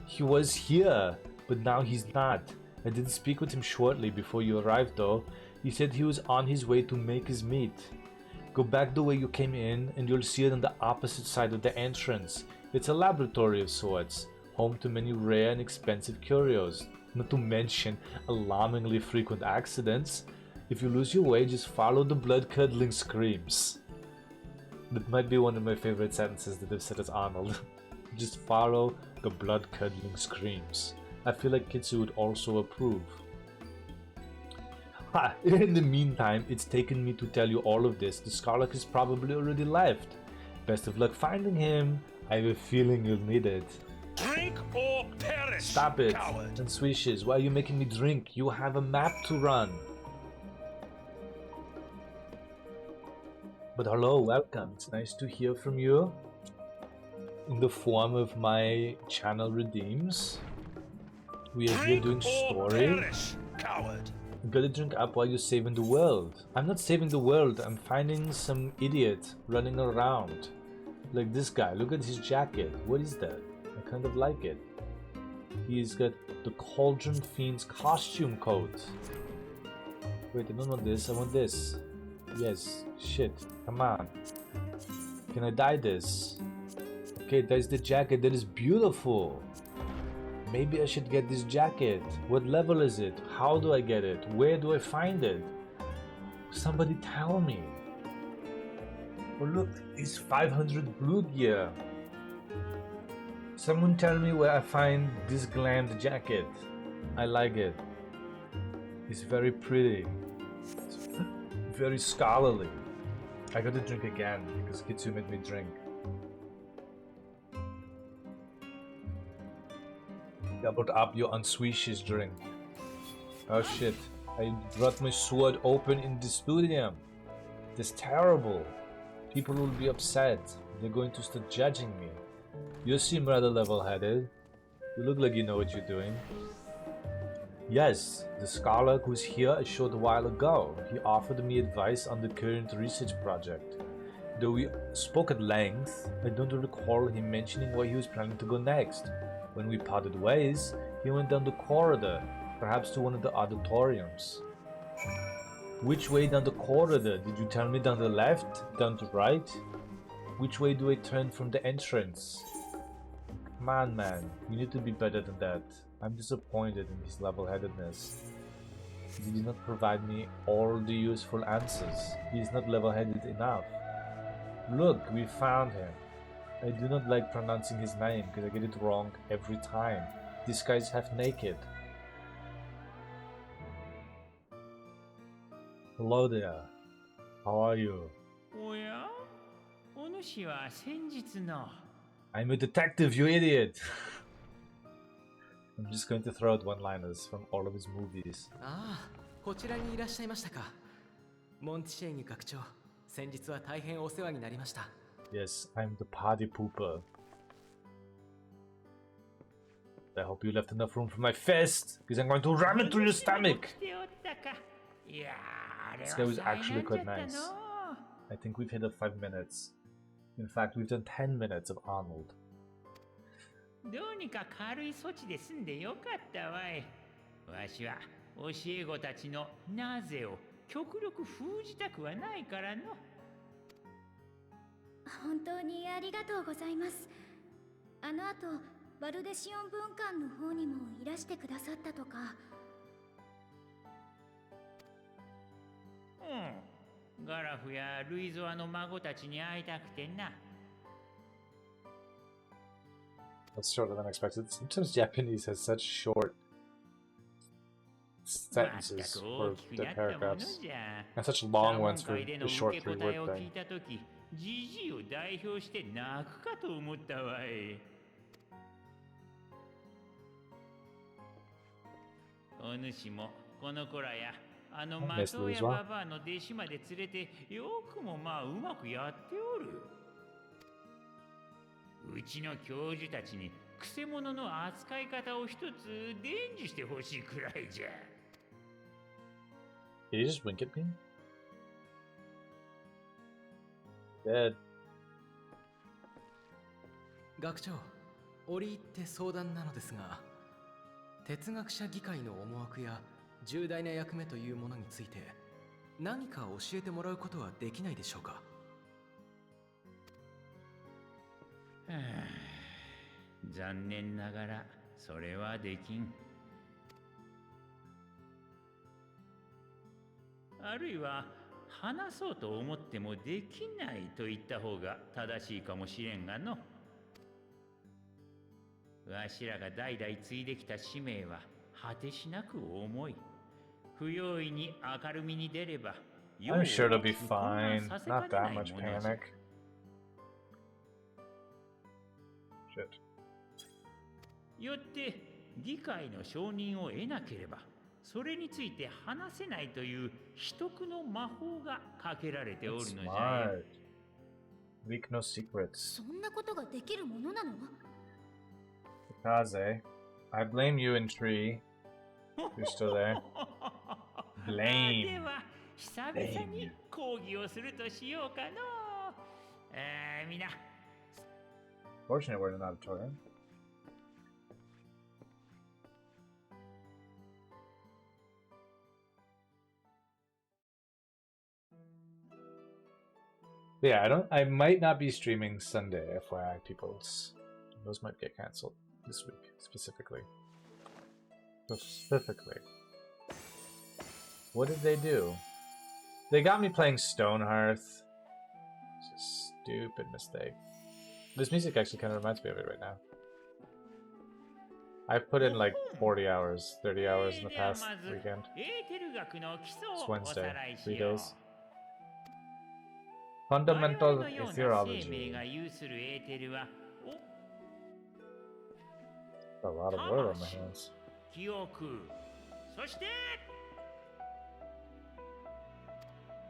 He was here, but now he's not. I did speak with him shortly before you arrived though. He said he was on his way to make his meet. Go back the way you came in and you'll see it on the opposite side of the entrance. It's a laboratory of sorts, home to many rare and expensive curios. Not to mention alarmingly frequent accidents. If you lose your way, just follow the blood-curdling screams. That might be one of my favorite sentences that I've said as Arnold. Just follow the blood-curdling screams. I feel like Kitsu would also approve. Ha! In the meantime, it's taken me to tell you all of this. The Scarlet is probably already left. Best of luck finding him. I have a feeling you'll need it. Drink or perish! Stop it! Coward. And Swishes, why are you making me drink? You have a map to run. But hello, welcome. It's nice to hear from you. In the form of my channel redeems. We are here doing story. Perish, coward. You gotta drink up while you're saving the world. I'm not saving the world, I'm finding some idiot running around. Like this guy, look at his jacket. What is that? I kind of like it. He's got the Cauldron Fiend's costume coat. Wait, I don't want this, I want this. Yes, shit, come on. Can I dye this? Okay, that's the jacket, that is beautiful. Maybe I should get this jacket. What level is it? How do I get it? Where do I find it? Somebody tell me. Oh look, it's 500 blue gear. Someone tell me where I find this glammed jacket. I like it. It's very pretty. It's very scholarly. I gotta drink again because Kitsu made me drink. Doubled up your unsweetish drink. Oh shit, I brought my sword open in the studio. That's terrible. People will be upset. They're going to start judging me. You seem rather level-headed. You look like you know what you're doing. Yes, the scholar who's here a short while ago. He offered me advice on the current research project. Though we spoke at length, I don't recall him mentioning where he was planning to go next. When we parted ways, he went down the corridor, perhaps to one of the auditoriums. Which way down the corridor? Did you tell me down the left? Down the right? Which way do I turn from the entrance? Come on, man. You need to be better than that. I'm disappointed in his level-headedness. He did not provide me all the useful answers. He is not level-headed enough. Look, we found him. I do not like pronouncing his name because I get it wrong every time. This guy's half naked. Hello there. How are you? I'm a detective, you idiot! I'm just going to throw out one-liners from all of his movies. Ah, こちらにいらっしゃいましたか。モンティシェング学長、先日は大変お世話になりました。Yes, I'm the party pooper. I hope you left enough room for my fist, because I'm going to ram it through your stomach! This guy was actually quite nice. I think we've hit 5 minutes. In fact, we've done 10 minutes of Arnold. どうにか軽い措置で済んでよかったわい。わしは教え子たちのなぜを極力封じたくはないからの。本当にありがとうございます。あの後、バルデシオン文館の方にもいらしてくださったとか。うん。ガラフやルイゾアの孫たちに会いたくてな。That's shorter than expected. Sometimes Japanese has such short sentences for the paragraphs, and such long ones for the short 3-word thing. ジジイを代表して泣くかと思ったわい。お主もこの子らやあのマトウヤババアの弟子まで連れてよくもまあうまくやっておる。うちの教授たちにくせ者の扱い方を一つ伝授してほしいくらいじゃ。Did he just wink at me? Dead. 学長、折り入って相談なのですが、哲学者議会の思惑や重大な役目というものについて何か教えてもらうことはできないでしょうか。残念ながらそれはできん。あるいは話そうと思ってもできないと言った方が正しいかもしれんがの。わしらが代々継いできた使命は果てしなく重い。不用意に明るみに出れば、I'm sure it'll be fine. Not that much panic. Shit. よって議会の承認を得なければ、それについて話せないという秘匿の魔法がかけられておるのじゃよ。Leak no secrets. そんなことができるものなの？Kaze, I blame you and Tree. You're still there. Blame. では久々に講義をするとしようかの。みんな。Fortunately, we're in an auditorium. Yeah, I might not be streaming Sunday, FYI, peoples. Those might get cancelled this week, specifically. What did they do? They got me playing Stonehearth. It's a stupid mistake. This music actually kind of reminds me of it right now. I've put in like 40 hours, 30 hours in the past weekend. It's Wednesday, 3 days. Fundamental Ethereology. A lot of wood on my hands.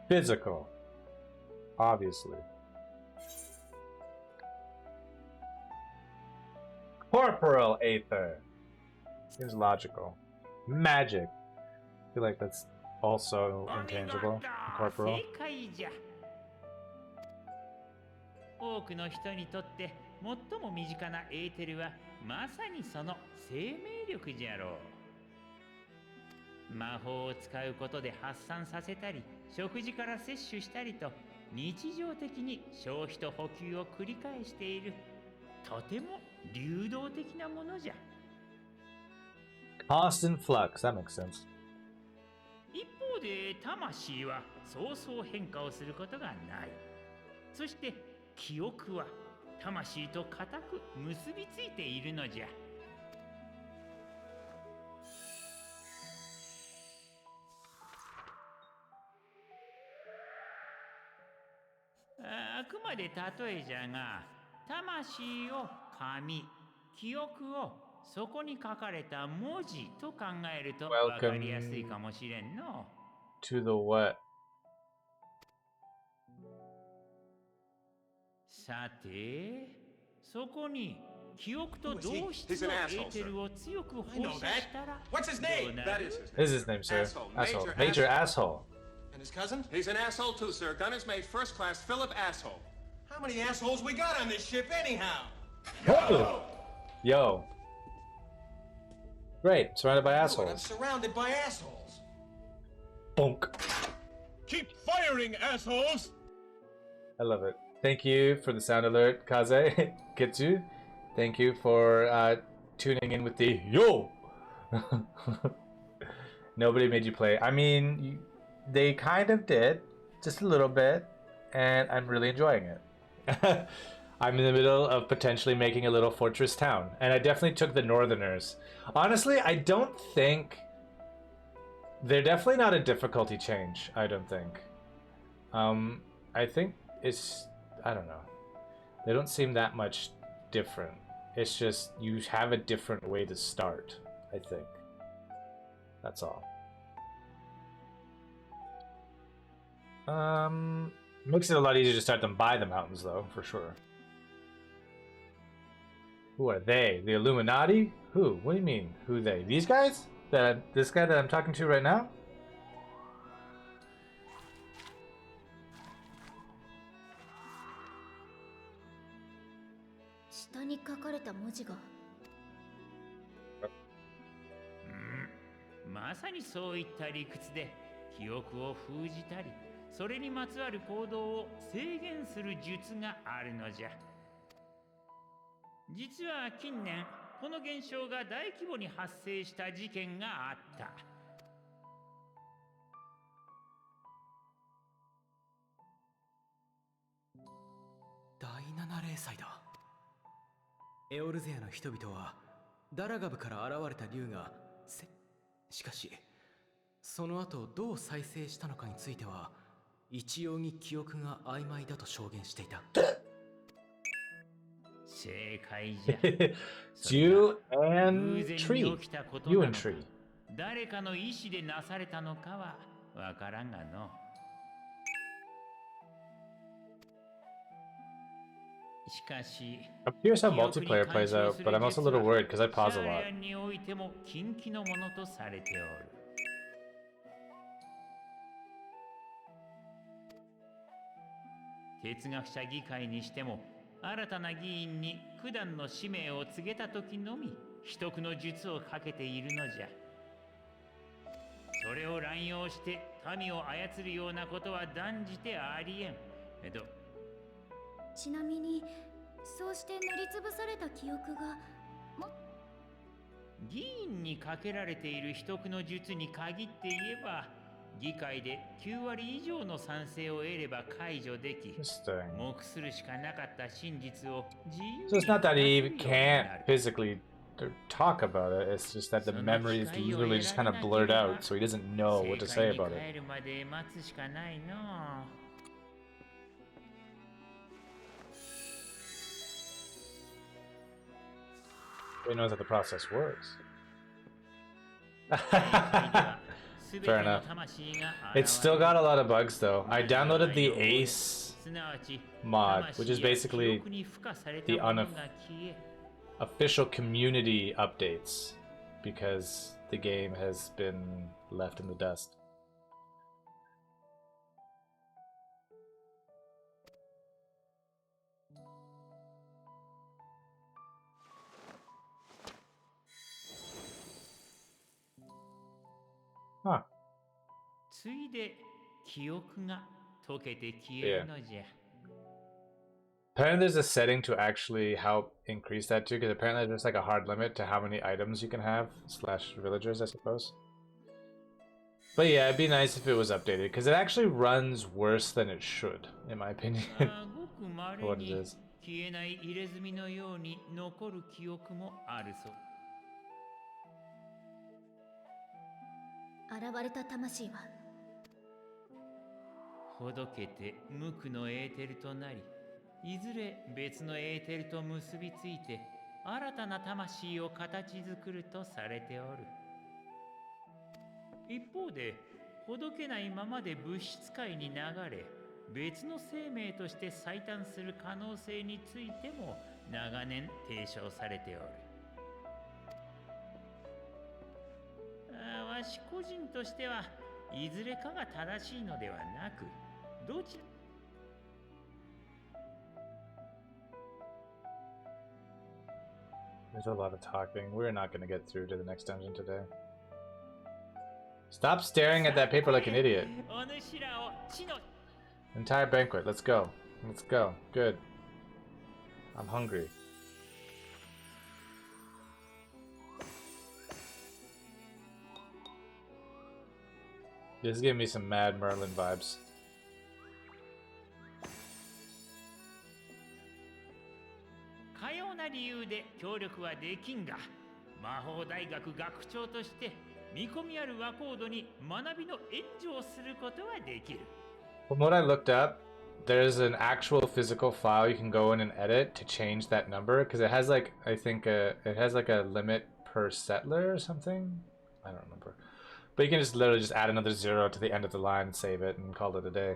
Physical. Obviously. Corporal Aether. Seems logical. Magic. I feel like that's also intangible. Corporal. 多くの人にとって最も身近なエーテルはまさにその生命力じゃろう。魔法を使うことで発散させたり、食事から摂取したりと日常的に消費と補給を繰り返している、とても流動的なものじゃ。Constant flux, that makes sense. 一方で魂はそうそう変化をすることがない。そして記憶は魂と固く結びついているのじゃ。あくまで例えじゃが、魂を紙、記憶をそこに書かれた文字と考えると分かりやすいかもしれんの。To the what? さて、そこに記憶と同質のエーテルを強く放射したらどうなる？ Is his name, sir? Asshole. Major asshole. And his cousin? He's an asshole too, sir. Gunner's mate, first class, Philip Asshole. How many assholes we got on this ship anyhow? Yo! Yo. Great, surrounded by assholes. I'm surrounded by assholes. Bonk. Keep firing, assholes! I love it. Thank you for the sound alert, Kaze. Kitsu. Thank you for tuning in with the yo! Nobody made you play. I mean, they kind of did, just a little bit, and I'm really enjoying it. I'm in the middle of potentially making a little fortress town, and I definitely took the Northerners. Honestly, I don't think... They're definitely not a difficulty change, I don't think. I think it's... I don't know. They don't seem that much different. It's just you have a different way to start, I think. That's all. Makes it a lot easier to start them by the mountains, though, for sure. Who are they? The Illuminati? Who? What do you mean, who they? These guys? This guy that I'm talking to right now? Mm. まさにそういった理屈で記憶を封じたり、それにまつわる行動を制限する術があるのじゃ。実は近年この現象が大規模に発生した事件があった。体裁だ。エオルゼアの人々はダラガブから現れた竜がしかしその後どう再生したのかについては一様に記憶が曖昧だと証言していた。正解じゃ。You and Tree. You and Tree. 誰かの意志でなされたのかはわからんがの。しかし、I'm curious how multiplayer plays out, but I'm also a little worried because I pause a lot. においても禁忌のものとされておる。哲学者議会にしても新たな議員に九段の使命を告げた時のみ秘匿の術をかけているのじゃ。それを乱用して民を操るようなことは断じてありえん。ちなみにそうして塗りつぶされた記憶が議員にかけられている秘匿の術に限って言えば議会で9割以上の賛成を得れば解除でき、目するしかなかった真実を自由に。 So it's not that he can't physically talk about it, it's just that the memory is literally just kind of blurred out, so he doesn't know what to say about it. He knows how the process works. Fair enough. It's still got a lot of bugs though. I downloaded the Ace mod, which is basically the official community updates, because the game has been left in the dust. Huh. Yeah. Apparently there's a setting to actually help increase that too, because apparently there's like a hard limit to how many items you can have / villagers, I suppose. But yeah, it'd be nice if it was updated, because it actually runs worse than it should, in my opinion, for what it is. 現れた魂はほどけて無垢のエーテルとなり、いずれ別のエーテルと結びついて新たな魂を形作るとされておる。一方でほどけないままで物質界に流れ、別の生命として再誕する可能性についても長年提唱されておる。わし個人としてはいずれかが正しいのではなく、どちら There's a lot of talking. We're not going to get through to the next dungeon today. Stop staring at that paper like an idiot. Entire banquet. Let's go. Let's go. Good. I'm hungry. This is giving me some Mad Merlin vibes. かような理由で協力はできんが、魔法大学学長として見込みある和コードに学びの援助をすることはできる。 From what I looked up, there's an actual physical file you can go in and edit to change that number, because it has like, I think it has like a limit per settler or something. I don't remember. But you can just literally just add another 0 to the end of the line, save it, and call it a day.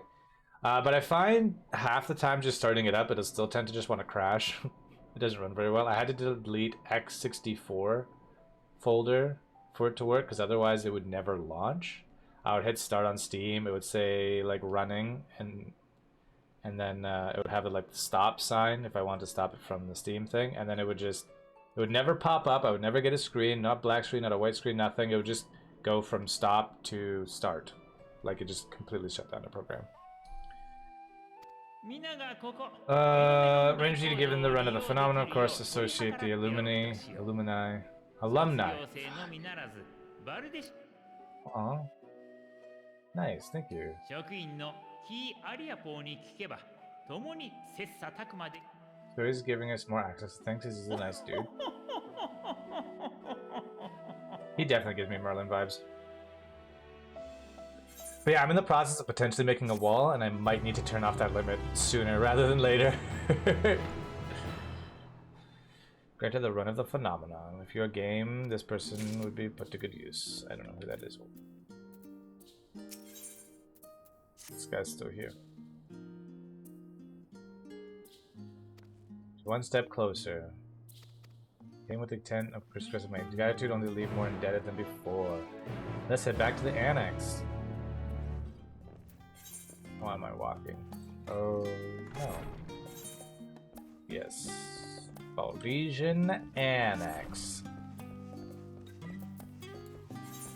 But I find half the time just starting it up, it'll still tend to just want to crash. It doesn't run very well. I had to delete X64 folder for it to work, because otherwise it would never launch. I would hit start on Steam, it would say like running, and then it would have like the stop sign if I wanted to stop it from the Steam thing, and then it would never pop up. I would never get a screen, not black screen, not a white screen, nothing. It would just go from stop to start, like it just completely shut down the program. Range you to give them the run of the phenomenon, of course, associate the alumni. Aw. Nice, thank you. 職員のキー・アリアポーに聞けば、共に切磋琢磨で So he's giving us more access to things. He's a nice dude. He definitely gives me Merlin vibes. But yeah, I'm in the process of potentially making a wall, and I might need to turn off that limit sooner rather than later. Granted the run of the phenomenon. If you're a game, this person would be put to good use. I don't know who that is. This guy's still here. One step closer. Came with the intent of expressing my gratitude, only to leave more indebted than before. Let's head back to the annex. Why am I walking? Oh no. Yes. Balresian Annex.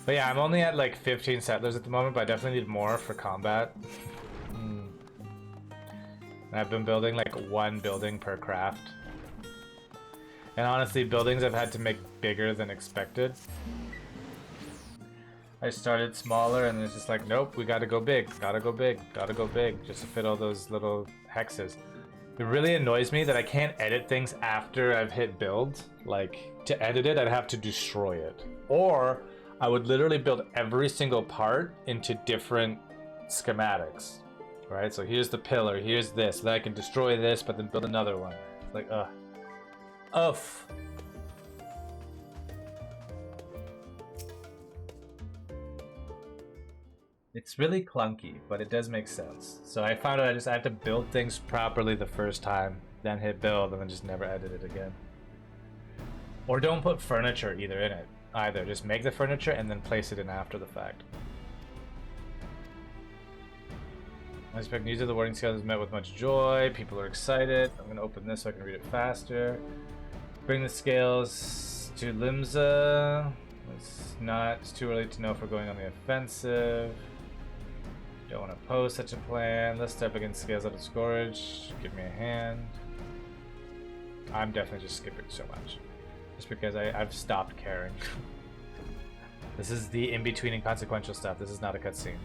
But yeah, I'm only at like 15 settlers at the moment, but I definitely need more for combat. And I've been building like one building per craft. And honestly, buildings I've had to make bigger than expected. I started smaller and it's just like, nope, we gotta go big, gotta go big, gotta go big, just to fit all those little hexes. It really annoys me that I can't edit things after I've hit build. Like, to edit it, I'd have to destroy it. Or, I would literally build every single part into different schematics. Right, so here's the pillar, here's this, then I can destroy this, but then build another one. It's like, Oof. It's really clunky, but it does make sense. So I found out I have to build things properly the first time, then hit build, and then just never edit it again. Or don't put furniture either in it. Either just make the furniture and then place it in after the fact. I expect news of the wording scale is met with much joy. People are excited. I'm going to open this so I can read it faster. Bring the scales to Limsa. It's too early to know if we're going on the offensive. Don't want to pose such a plan. Let's step against scales out of storage. Give me a hand. I'm definitely just skipping so much. Just because I've stopped caring. This is the in-between inconsequential stuff. This is not a cutscene,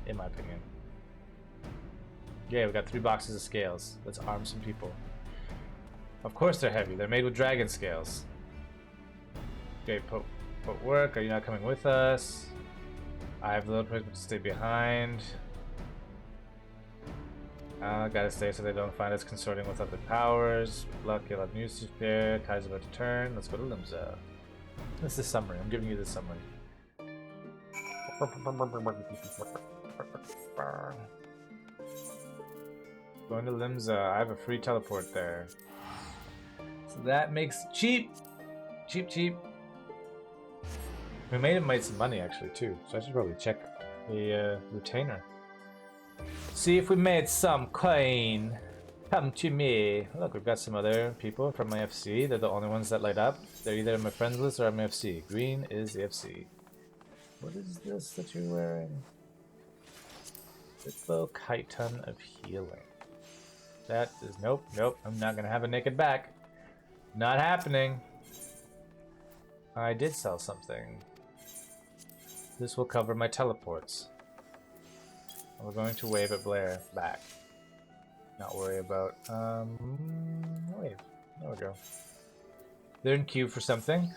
in my opinion. Yeah, we got 3 boxes of scales. Let's arm some people. Of course they're heavy. They're made with dragon scales. Okay, put work. Are you not coming with us? I have a little place to stay behind. Gotta stay so they don't find us consorting with other powers. Luck, you'll have news to spare. Tide's about to turn. Let's go to Limsa. This is the summary. I'm giving you the summary. Going to Limsa. I have a free teleport there. So that makes cheap. Cheap. We may have made some money actually too, so I should probably check the retainer. See if we made some coin. Come to me. Look, we've got some other people from my FC. They're the only ones that light up. They're either on my friends list or on my FC. Green is the FC. What is this that you're wearing? Little chiton of healing. That is nope. I'm not gonna have a naked back. Not happening. I did sell something. This will cover my teleports. We're going to wave at Blair back. Not worry about wave. There we go. They're in queue for something.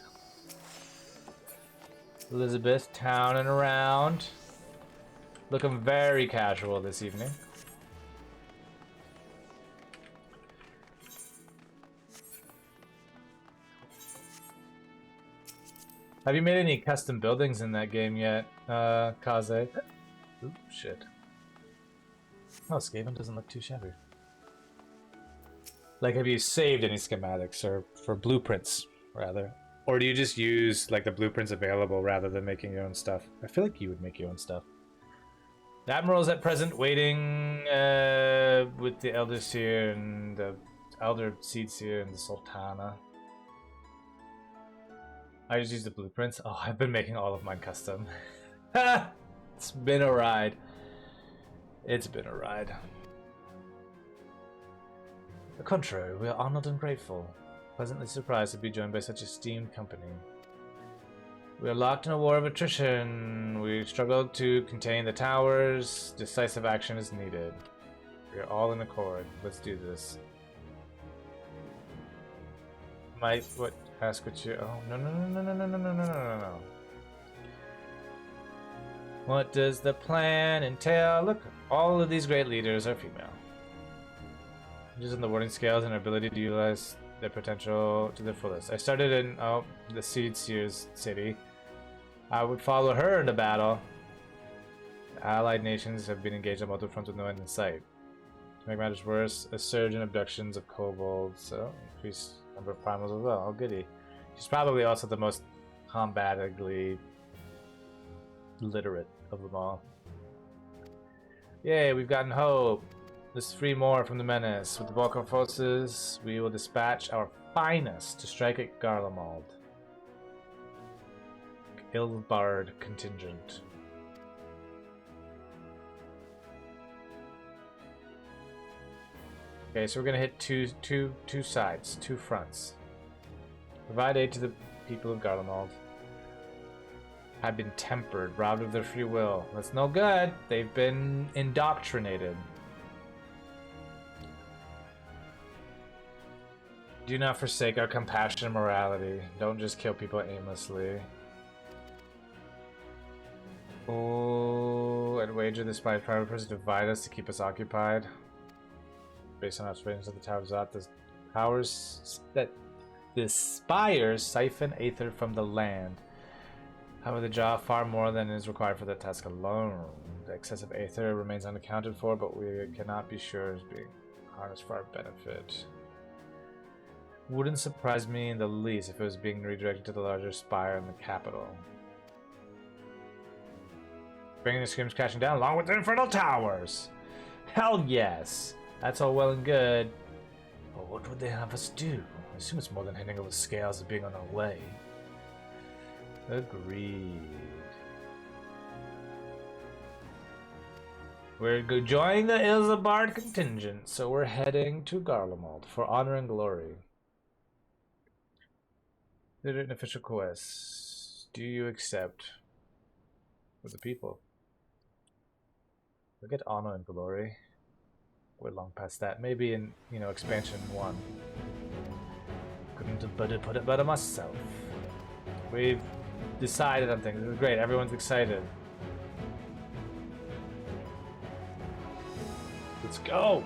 Elizabeth town and around. Looking very casual this evening. Have you made any custom buildings in that game yet, Kaze? Oop, shit. Oh, Skaven doesn't look too shabby. Like, have you saved any schematics, or for blueprints, rather? Or do you just use, like, the blueprints available rather than making your own stuff? I feel like you would make your own stuff. The Admiral's at present waiting with the Elder Seer and the Elder Seed Seer and the Sultana. I just use the blueprints. Oh, I've been making all of mine custom. It's been a ride. It's been a ride. The contrary, we are honored and grateful. Pleasantly surprised to be joined by such esteemed company. We are locked in a war of attrition. We struggled to contain the towers. Decisive action is needed. We are all in accord. Let's do this. Might what ask what you oh no no no no no no no no no no no. What does the plan entail? Look, all of these great leaders are female. Just in the wording scales and our ability to utilize their potential to the fullest. I started in the Seed Seers city. I would follow her into battle. The allied nations have been engaged on multiple fronts with no end in sight. To make matters worse, a surge in abductions of kobolds, so increased number of primals as well. Oh goody. She's probably also the most combatively literate of them all. Yay, we've gotten hope. Let's free more from the menace. With the bulk of our forces, we will dispatch our finest to strike at Garlemald. Ilbard contingent. Okay, so we're gonna hit two sides, two fronts. Provide aid to the people of Garlemald. Have been tempered, robbed of their free will. That's no good. They've been indoctrinated. Do not forsake our compassion and morality. Don't just kill people aimlessly. Oh, I'd wager this by private person to divide us to keep us occupied. Based on observations of the towers out, the powers that the spires siphon aether from the land. However, the job far more than is required for that task alone. The excessive aether remains unaccounted for, but we cannot be sure is being harnessed for our benefit. Wouldn't surprise me in the least if it was being redirected to the larger spire in the capital. Bringing the screams crashing down along with the infernal towers! Hell yes! That's all well and good. But what would they have us do? I assume it's more than handing over the scales of being on our way. Agreed. We're joining the Ilzabard contingent, so we're heading to Garlemald for honor and glory. Did an official quest. Do you accept? For the people. We'll get honor and glory. We're long past that. Maybe in, expansion 1. Couldn't have put it better myself. We've decided on things. This is great. Everyone's excited. Let's go!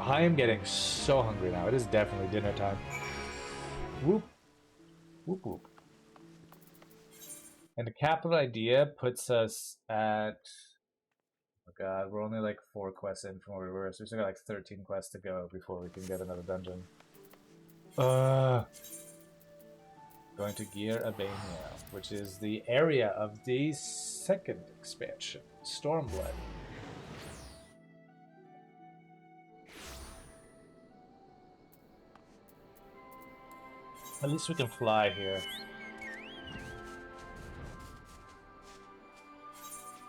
I am getting so hungry now. It is definitely dinner time. Whoop. Whoop whoop. And the capital idea puts us at... Oh god, we're only like 4 quests in from where we were, so we still got like 13 quests to go before we can get another dungeon. Going to Gear Abania, which is the area of the second expansion, Stormblood. At least we can fly here.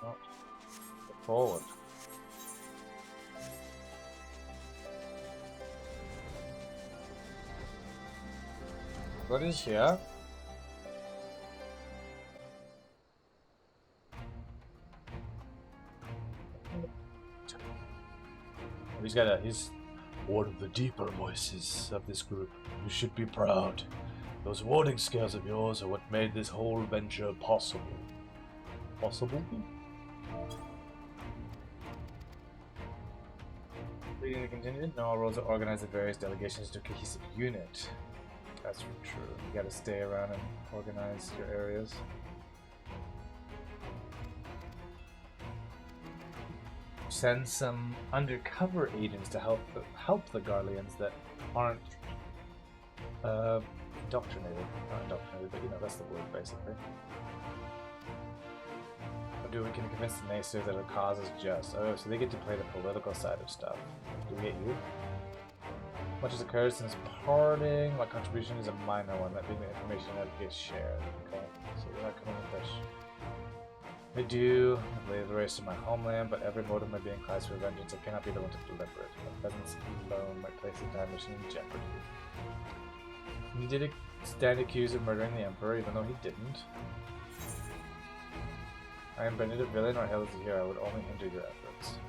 Oh, go forward. What is here? He's one of the deeper voices of this group. You should be proud. Those warding skills of yours are what made this whole venture possible. Possible? Leading the contingent, no, all roles are organized in various delegations to a cohesive unit. That's true. You gotta stay around and organize your areas. Send some undercover agents to help the Garleans that aren't indoctrinated. Not indoctrinated, but that's the word basically. Or we can convince the naysayers that our cause is just. Oh, so they get to play the political side of stuff. Do we get you? Much has occurred since parting. My contribution is a minor one, that being the information that gets shared. Okay, so we're not coming with this. I do lay the race to my homeland, but every motive of my being cries for vengeance. I cannot be the one to deliver it. My presence alone might place the time machine in jeopardy. He did stand accused of murdering the Emperor, even though he didn't. I am branded a villain or hailed as a hero. I would only hinder your efforts.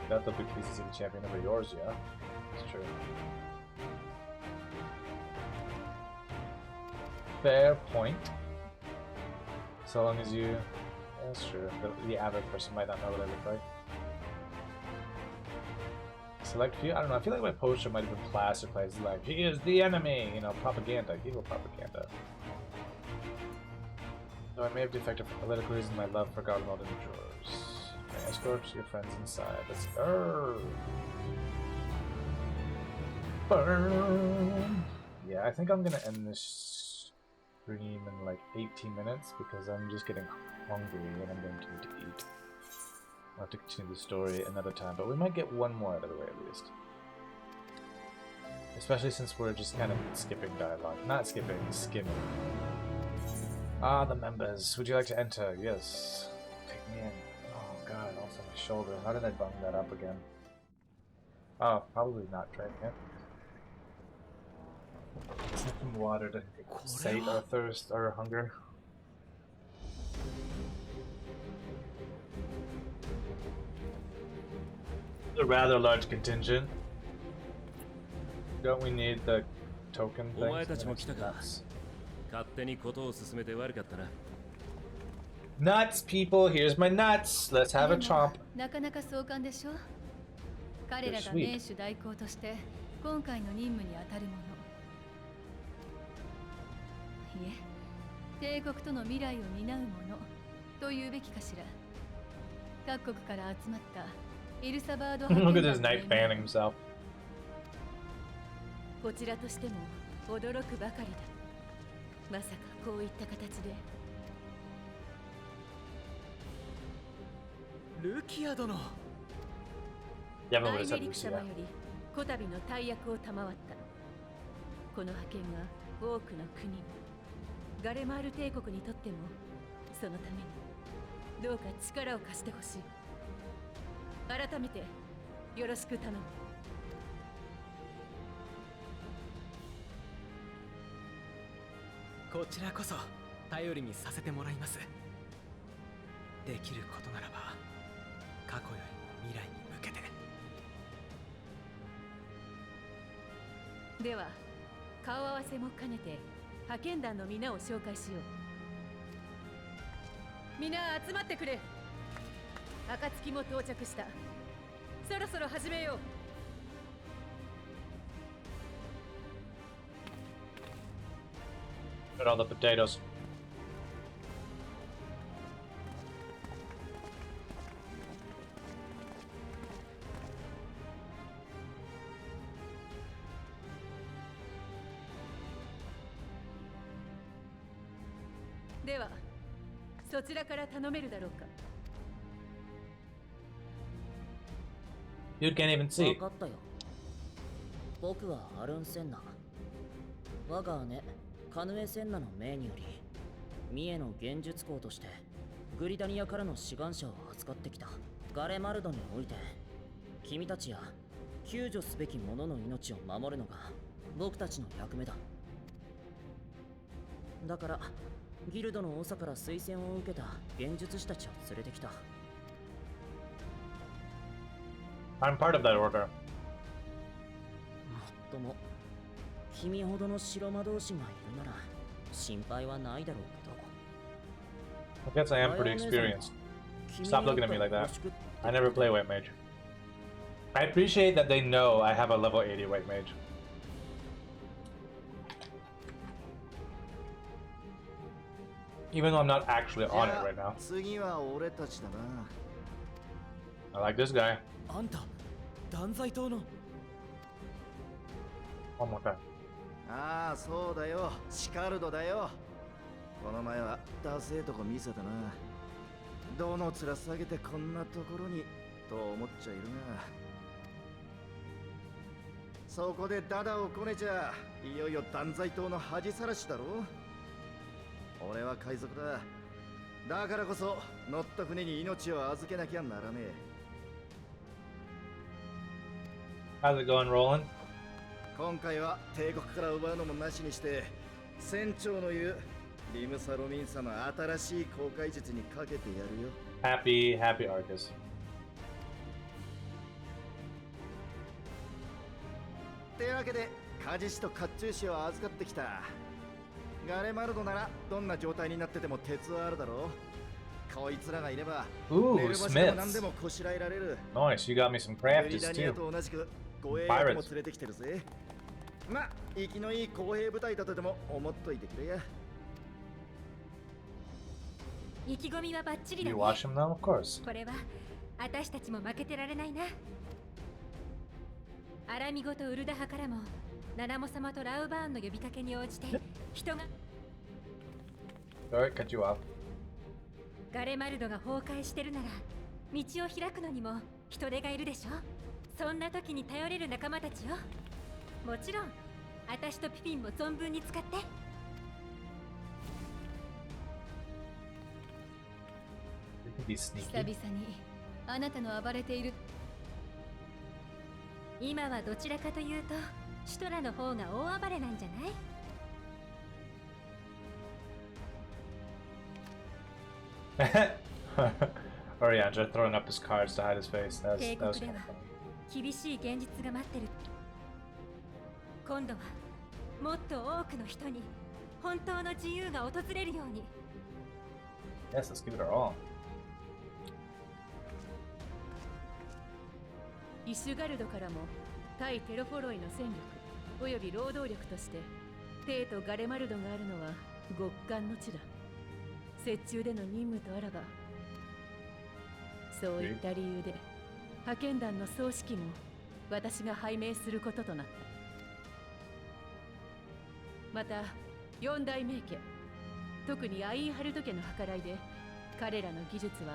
that, they'll be pleased to see the champion over yours, yeah. It's true. Fair point. So long as you... Yeah, that's true. The average person might not know what I look like. Select few? I don't know. I feel like my poster might have been classified like, he is the enemy! You know, propaganda. Evil propaganda. Though I may have defected for political reasons, my love for God will endures. Okay, escort your friends inside. Let's go. Burn. Yeah, I think I'm gonna end this stream in like 18 minutes because I'm just getting hungry and I'm going to need to eat. I'll have to continue the story another time, but we might get one more out of the way at least. Especially since we're just kind of skipping dialogue. Not skipping, skimming. Ah, the members. Would you like to enter? Yes. Take me in. Oh god, also my shoulder. How did I bung that up again? Oh, probably not drank it. Some water to sate our thirst, our hunger. A rather large contingent. Don't we need the token things? Nuts, people! Here's my nuts! Let's have a chomp. なかなか壮観でしょ。彼らが名手代行として今回の任務に当たるもの。いえ、帝国との未来を担うものというべきかしら。各国から集まったイルサバード Look at this knight fanning himself. こちらとしても驚くばかりだ。まさかこういった形で。ルキア殿。アイメリク様よりこたびの大役を賜った。この派遣が多くの国、ガレマール帝国にとってもそのためにどうか力を貸してほしい。改めてよろしく頼む。こちらこそ頼りにさせてもらいます。できることならば過去よりも未来に向けて。では顔合わせも兼ねて派遣団の皆を紹介しよう。皆集まってくれ。暁も到着した。そろそろ始めよう。Put all the potatoes. Deはそちらから頼めるだろうか。You can't even see. 分かったよ。僕はアルン・センナ。我が姉カヌエ・センナの命により三重の幻術校としてグリダニアからの志願者を扱ってきたガレマルドにおいて、君たちや救助すべき者の命を守るのが僕たちの役目だ。だからギルドの長から推薦を受けた幻術師たちを連れてきた。I'm part of that order. もっとも君ほどの白魔導士がいるなら心配はないだろうけど。 I guess I am pretty experienced. Stop looking at me like that. I never play white mage. I appreciate that they know I have a level 80 white mage. Even though I'm not actually on it right now. I like this guy. あんた断罪党の。 One more time. ああ、そうだよ。シカルドだよ。この前はダセえとこ見せたな。どの面下げてこんなところにと思っちゃいるが。そこでダダをこねちゃいよいよ断罪党の恥さらしだろ。俺は海賊だ。だからこそ乗った船に命を預けなきゃならねえ。 How's it going, Roland? 今回は帝国から奪うのもなしにして船長の言うリムサロミンサの新しい航海術にかけてやるよ。 Happy Arcus. ってわけでカジシと甲冑師を預かってきた。ガレマルドならどんな状態になってても鉄はあるだろう。こいつらがいれば寝る場所でも何でもこしらえられる。 Nice, you got me some グリ crafters ダニア too. と同じく護衛役も連れてきてるぜ。まあ生きのいい公兵部隊だとでも思っといてくれや。意気込みはバッチリだ You ね。 watch him now, of course. これは私たちも負けてられないな。アラミゴとウルダハからもナナモ様とラウバーンの呼びかけに応じて人が Alright, cut you off. ガレマルドが崩壊してるなら道を開くのにも人手がいるでしょ。そんな時に頼れる仲間たちよ。もちろん私とピピンも存分に使って。 Be 久 sneaky. 々にあなたの暴れている。今はどちらかというとシュトラの方が大暴れなんじゃない？ Oriandra throwing up his cards to hide his face. That was 帝 kind 国 of では funny. 厳しい現実が待ってる。今度はもっと多くの人に本当の自由が訪れるように。 Yes, let's give it our all. イシュガルドからも対テロフォロイの戦力および労働力としてテイとガレマルドがあるのは極寒の地だ。折衷での任務とあらばそういった理由で派遣団の総指揮も私が拝命することとなった。また四大名家、特にアインハルト家の計らいで彼らの技術は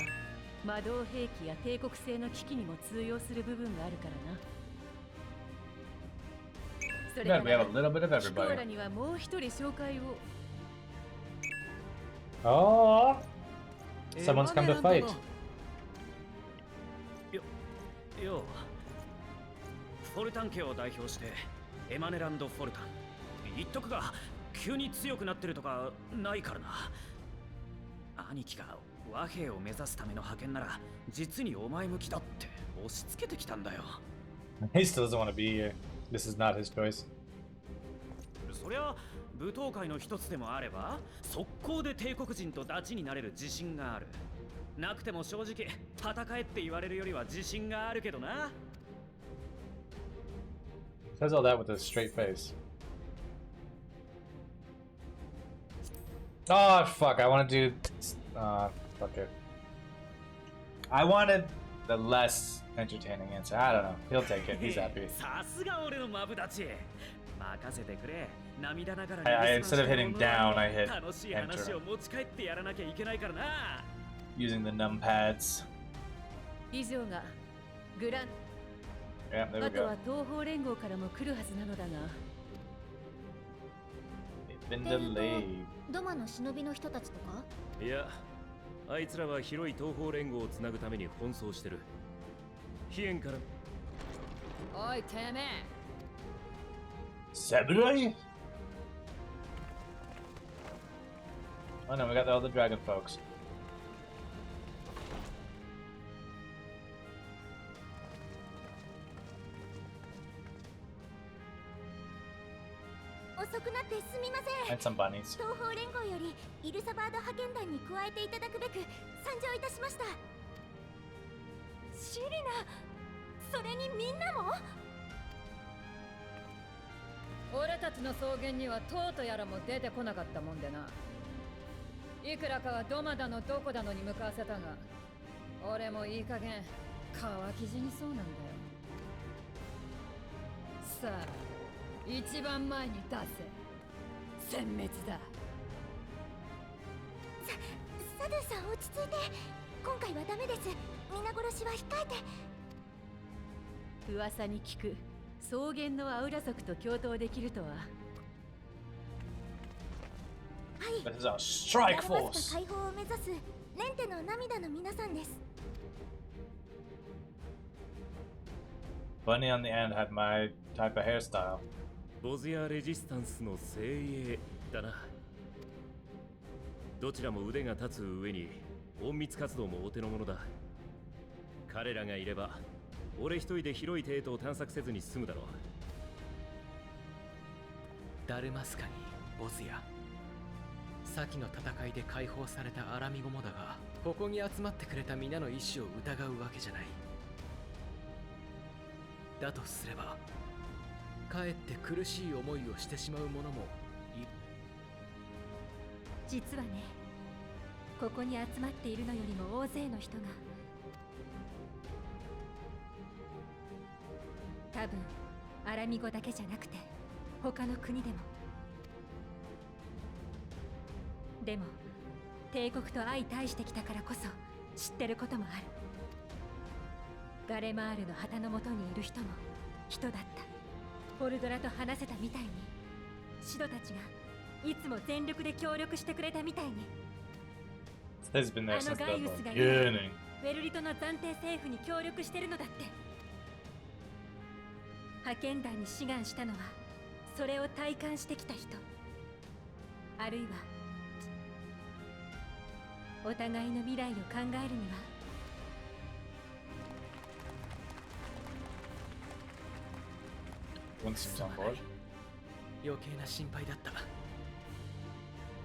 魔導兵器や帝国製の機器にも通用する部分があるからな。それから We have a little bit of ヒコーラ everybody. にはもう一人紹介を。 Oh, someone's come to fight. よフォルタン家を代表してエマネランド・フォルタン。言っとくが急に強くなってるとかないからな。兄貴が和平を目指すための派遣なら実にお前向きだって押し付けてきたんだよ。 He still doesn't want to be here. This is not his choice. そりゃ舞踏会の一つでもあれば速攻で帝国人とダチになれる自信がある。なくても正直戦えって言われるよりは自信があるけどな。 Says all that with a straight face. Oh fuck! I want to do. Fuck it. I wanted the less entertaining answer. I don't know. He'll take it. He's happy. さすが俺のマブダチ。任せてくれ。涙ながらに Instead of hitting down, I hit 楽しい話 enter を持ち帰ってやらなきゃいけないからな。 using the numpads. 以上がグラン。 Yeah, there we あとは go. 東方連合からも来るはずなのだが。 It's been delayed. ドマの忍びの人たちとか？いや、あいつらは広い東方連合をつなぐために奔走してる。飛燕から。おいてめえ。 Samurai? Oh no, we got all the dragon folks. 遅くなってすみません。 And some bunnies. 東方連合よりイルサバード派遣団に加えていただくべく参上いたしました。シリナ、それにみんなも？俺たちの草原にはトウとやらも出てこなかったもんでな。いくらかはドマだのどこだのに向かわせたが、俺もいい加減皮生地にそうなんだよ。さあ一番前に出せ。殲滅だ。サドゥさん落ち着いて。今回はダメです。皆殺しは控えて。噂に聞く草原のアウラ族と共闘できるとは。はい。 This is our strike ガラバス force. タ解放を目指すレンテの涙の皆さんです。 Bunny on the end had my type of hairstyle. ボズヤ・レジスタンスの精鋭だな。どちらも腕が立つ上に隠密活動もお手の物だ。彼らがいれば俺一人で広い帝都を探索せずに済むだろダルマスカにボスや先の戦いで解放されたアラミゴもだが、ここに集まってくれた皆の意志を疑うわけじゃない。だとすればかえって苦しい思いをしてしまう者もいる。実はね、ここに集まっているのよりも大勢の人が多分アラミゴだけじゃなくて他の国でも。でも帝国と相対してきたからこそ知ってることもある。ガレマールの旗の下にいる人も人だった。フォルドラと話せたみたいに、シドたちがいつも全力で協力してくれたみたいに。あのガイウスが今ウェルリトの暫定政府に協力してるのだって。派遣団に志願したのはそれを体感してきた人、あるいはお互いの未来を考えるには。余計な心配だった。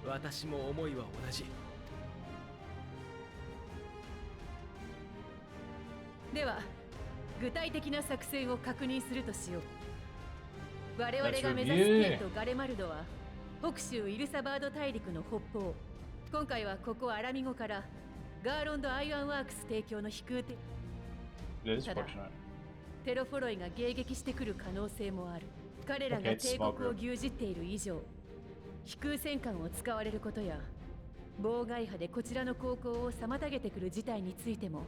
私も思いは同じ。では具体的な作戦を確認するとしよう。我々が目指す県とガレマルドは北州イルサバード大陸の北方。今回はここアラミゴからガーロンド・アイアンワークス提供の飛空艇。ただテロフォロイが迎撃してくる可能性もある。彼らが帝国を牛耳っている以上、飛空戦艦を使われることや妨害波でこちらの航行を妨げてくる事態についても。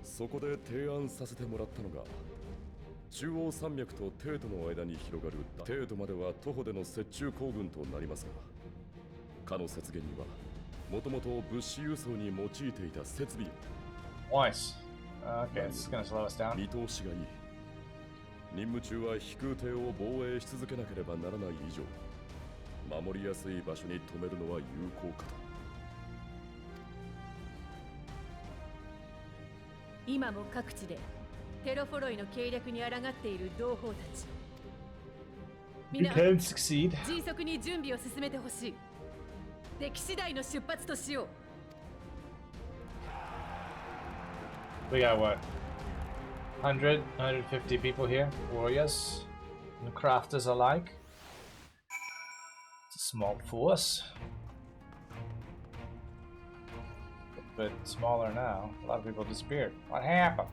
そこで提案させてもらったのが、中央山脈とテートの間に広がるテートまでは徒歩での折衷行軍となりますが、かの雪原にはもともと物資輸送に用いていた設備を。Okay, this is gonna slow us down. 見通しがいい。任務中は飛空艇を防衛し続けなければならない以上、守りやすい場所に止めるのは有効かと。今も各地でテロフォロイの計略に抗っている同胞たち。皆、迅速に準備を進めてほしい。敵次第の出発としよう。We got what? 100, 150 people here, warriors and crafters alike. It's a small force. But smaller now. A lot of people disappeared. What happened?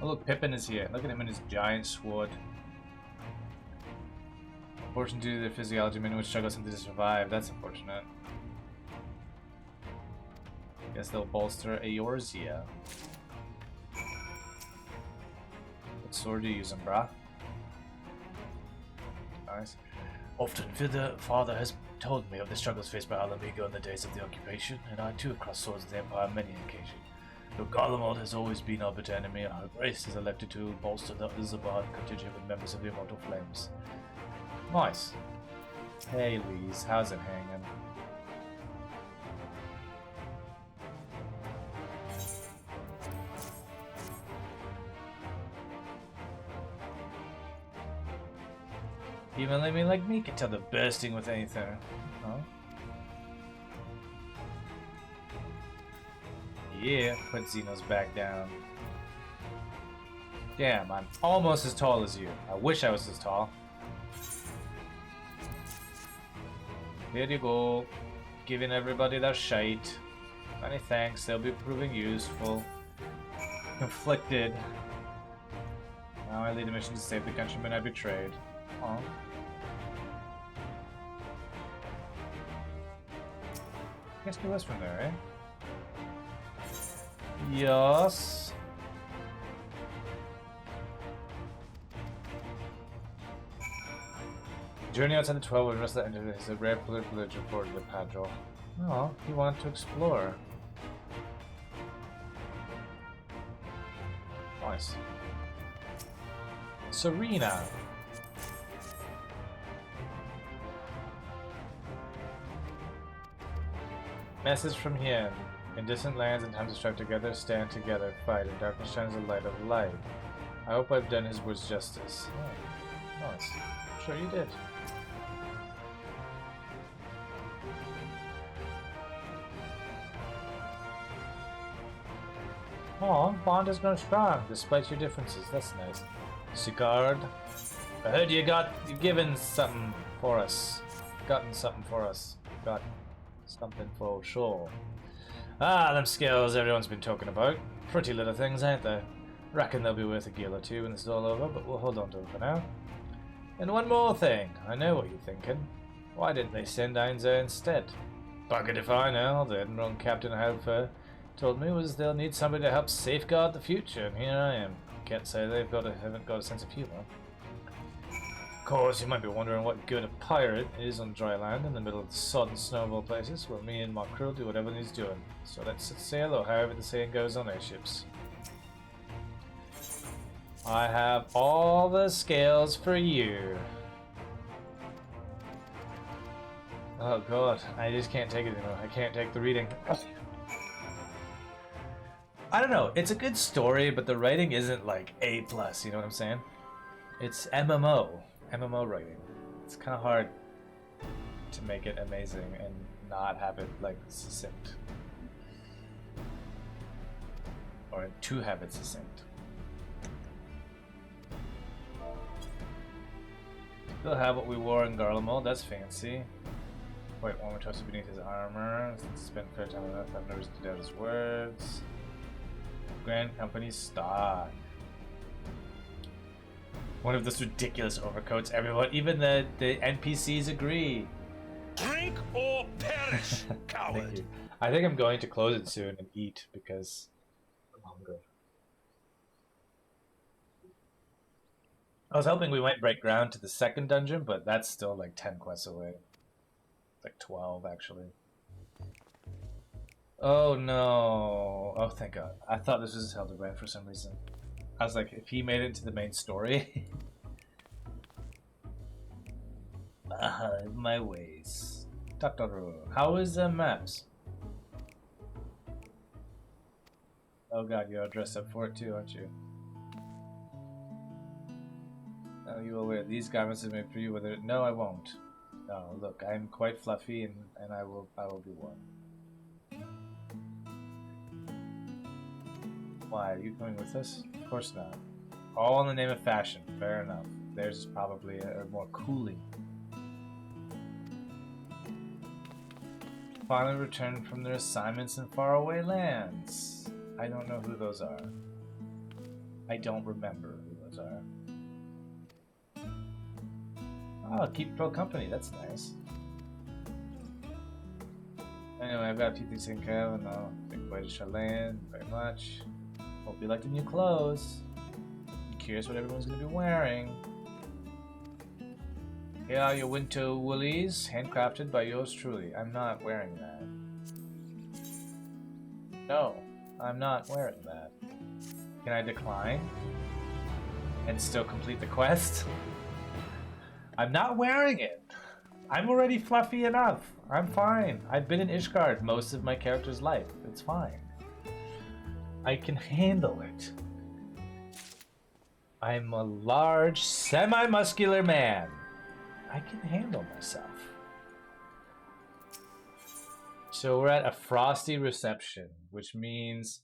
Oh look, Pippin is here. Look at him in his giant sword. Unfortunate due to their physiology, many would struggle to survive. That's unfortunate. Guess they'll bolster Eorzea. What sword are you using, brah? Nice. Often father has told me of the struggles faced by Alamigo in the days of the occupation, and I too have crossed swords with the Empire on many occasions. Though Garlemald has always been our bitter enemy, our Grace is elected to bolster the Isambard contingent with members of the Immortal Flames. Nice. Hey, Lise, how's it hanging? Even I mean, like me can tell the bursting with anything, huh? Yeah, put Xenos back down. Damn, I'm almost as tall as you. I wish I was as tall. Here you go, giving everybody their shite. Many thanks, they'll be proving useful. Conflicted. Now I lead a mission to save the countrymen I betrayed. Aw. I guess we was from there, eh? Yes. Journey outside the 12 with the rest of the entity is a rare privilege reported to Padro. Oh, he wanted to explore. Nice. Serena. Message from him. In distant lands and times to strive together, stand together, fight. In darkness shines the light of light. I hope I've done his words justice. Oh. Nice. Sure you did. Oh, bond is grown strong despite your differences. That's nice. Sigurd, I heard you given something for us. Gotten something for us. Got something for sure. Ah, them skills everyone's been talking about. Pretty little things, ain't they? Reckon they'll be worth a gil or two when it's all over, but we'll hold on to them for now. And one more thing. I know what you're thinking. Why didn't they send Einzer instead? Buggered if I know. The Edinburgh Captain Helfer told me was they'll need somebody to help safeguard the future, and here I am. Can't say haven't got a sense of humor. Of course, you might be wondering what good a pirate is on dry land in the middle of the sodden snowball places. Well, me and my crew will do whatever he's doing. So let's set sail, or however the saying goes on airships. I have all the scales for you. Oh god, I just can't take it anymore. I can't take the reading. I don't know, it's a good story, but the writing isn't like A+, you know what I'm saying? It's MMO writing. It's kind of hard to make it amazing and not have it like succinct. Or to have it succinct. Still have what we wore in Garlemald, that's fancy. Wait, one more toasted beneath his armor. Spent fair time enough, I've never stood out his words. Grand Company stock. One of those ridiculous overcoats, everyone, even the NPCs agree. Drink or perish, coward. Thank you. I think I'm going to close it soon and eat because I'm hungry. I was hoping we might break ground to the second dungeon, but that's still like 10 quests away. Like 12, actually. Oh no. Oh, thank god. I thought this was Hildebrand for some reason. I was like, if he made it into the main story. My ways. Tataru. How is the maps? Oh god, you're all dressed up for it too, aren't you? Now you will wear these garments is made for you, whether no I won't. No, look, I'm quite fluffy and I will be warm. Why, are you coming with us? Of course not. All in the name of fashion, fair enough. Theirs is probably a more cooling. Finally returned from their assignments in faraway lands. I don't know who those are. I don't remember who those are. Oh, keep pro company, that's nice. Anyway, I've got a few things taken care of, and I'll think way to Charlene very much. Hope you like the new clothes. I'm curious what everyone's gonna be wearing. Here are your winter woolies, handcrafted by yours truly. I'm not wearing that. No, I'm not wearing that. Can I decline? And still complete the quest? I'm not wearing it. I'm already fluffy enough. I'm fine. I've been in Ishgard most of my character's life. It's fine. I can handle it. I'm a large, semi-muscular man. I can handle myself. So we're at a frosty reception, which means,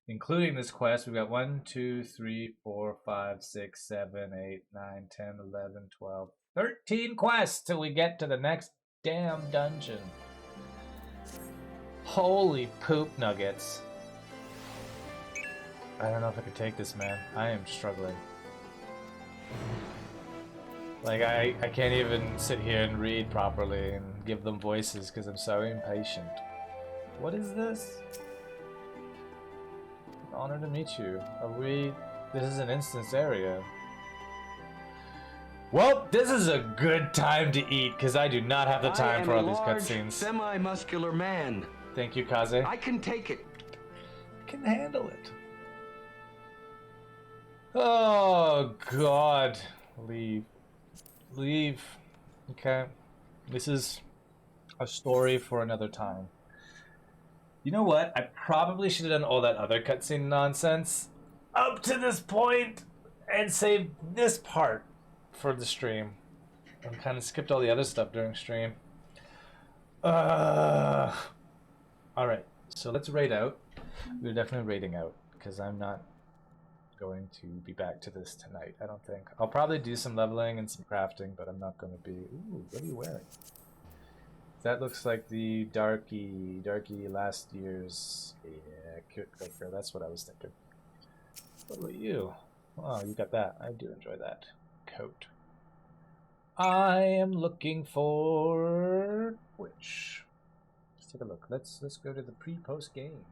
including this quest, we've got 1, 2, 3, 4, 5, 6, 7, 8, 9, 10, 11, 12, 13 quests till we get to the next damn dungeon. Holy poop nuggets. I don't know if I could take this, man. I am struggling. Like, I can't even sit here and read properly and give them voices because I'm so impatient. What is this? An honor to meet you. This is an instance area. Well, this is a good time to eat because I do not have the time for all these cutscenes. Semi-muscular man. Thank you, Kaze. I can take it. I can handle it. Oh god. Leave. Leave. Okay. This is a story for another time. You know what? I probably should have done all that other cutscene nonsense up to this point and saved this part for the stream. I kind of skipped all the other stuff during stream. Alright, so let's raid out. We're definitely raiding out, because I'm not going to be back to this tonight, I don't think. I'll probably do some leveling and some crafting, but I'm not going to be... Ooh, what are you wearing? That looks like the darky last year's... Yeah, cute girl, that's what I was thinking. What about you? Oh, you got that. I do enjoy that coat. I am looking for... Which? Let's take a look. Let's go to the pre-post game.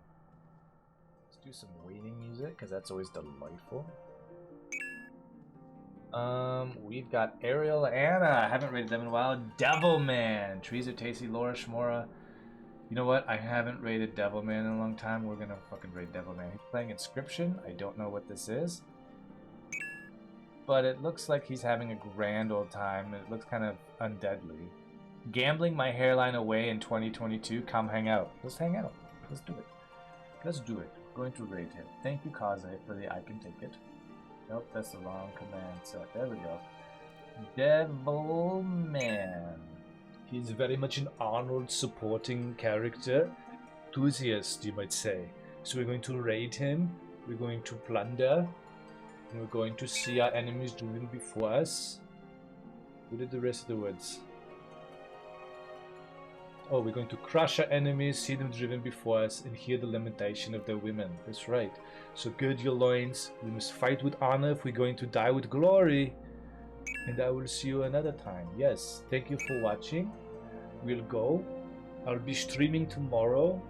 Let's do some waiting music, because that's always delightful. We've got Ariel, Anna. I haven't rated them in a while. Devilman. Trees are tasty. Laura, Shmora. You know what? I haven't rated Devilman in a long time. We're gonna fucking raid Devilman. He's playing Inscription. I don't know what this is. But it looks like he's having a grand old time. It looks kind of undeadly. Gambling my hairline away in 2022. Come hang out. Let's hang out. Let's do it. Let's do it. Going to raid him. Thank you, Kaze, for the I can take it. Nope, that's the wrong command set. There we go. Devilman. He's very much an Arnold supporting character. Enthusiast, you might say. So we're going to raid him. We're going to plunder. And we're going to see our enemies driven before us. What are the rest of the words? Oh, we're going to crush our enemies, see them driven before us, and hear the lamentation of their women. That's right. So gird your loins. We must fight with honor if we're going to die with glory. And I will see you another time. Yes, thank you for watching. We'll go. I'll be streaming tomorrow.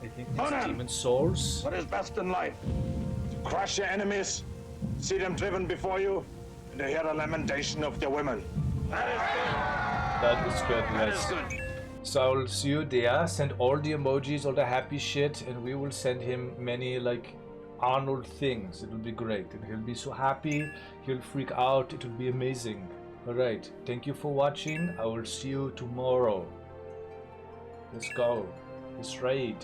I think it's Demon Souls. What is best in life? To crush your enemies, see them driven before you, and to hear the lamentation of their women. That is good, yes. So I will see you there. Send all the emojis, all the happy shit, and we will send him many, like, Arnold things. It will be great. And he'll be so happy. He'll freak out. It will be amazing. Alright. Thank you for watching. I will see you tomorrow. Let's go. Let's raid.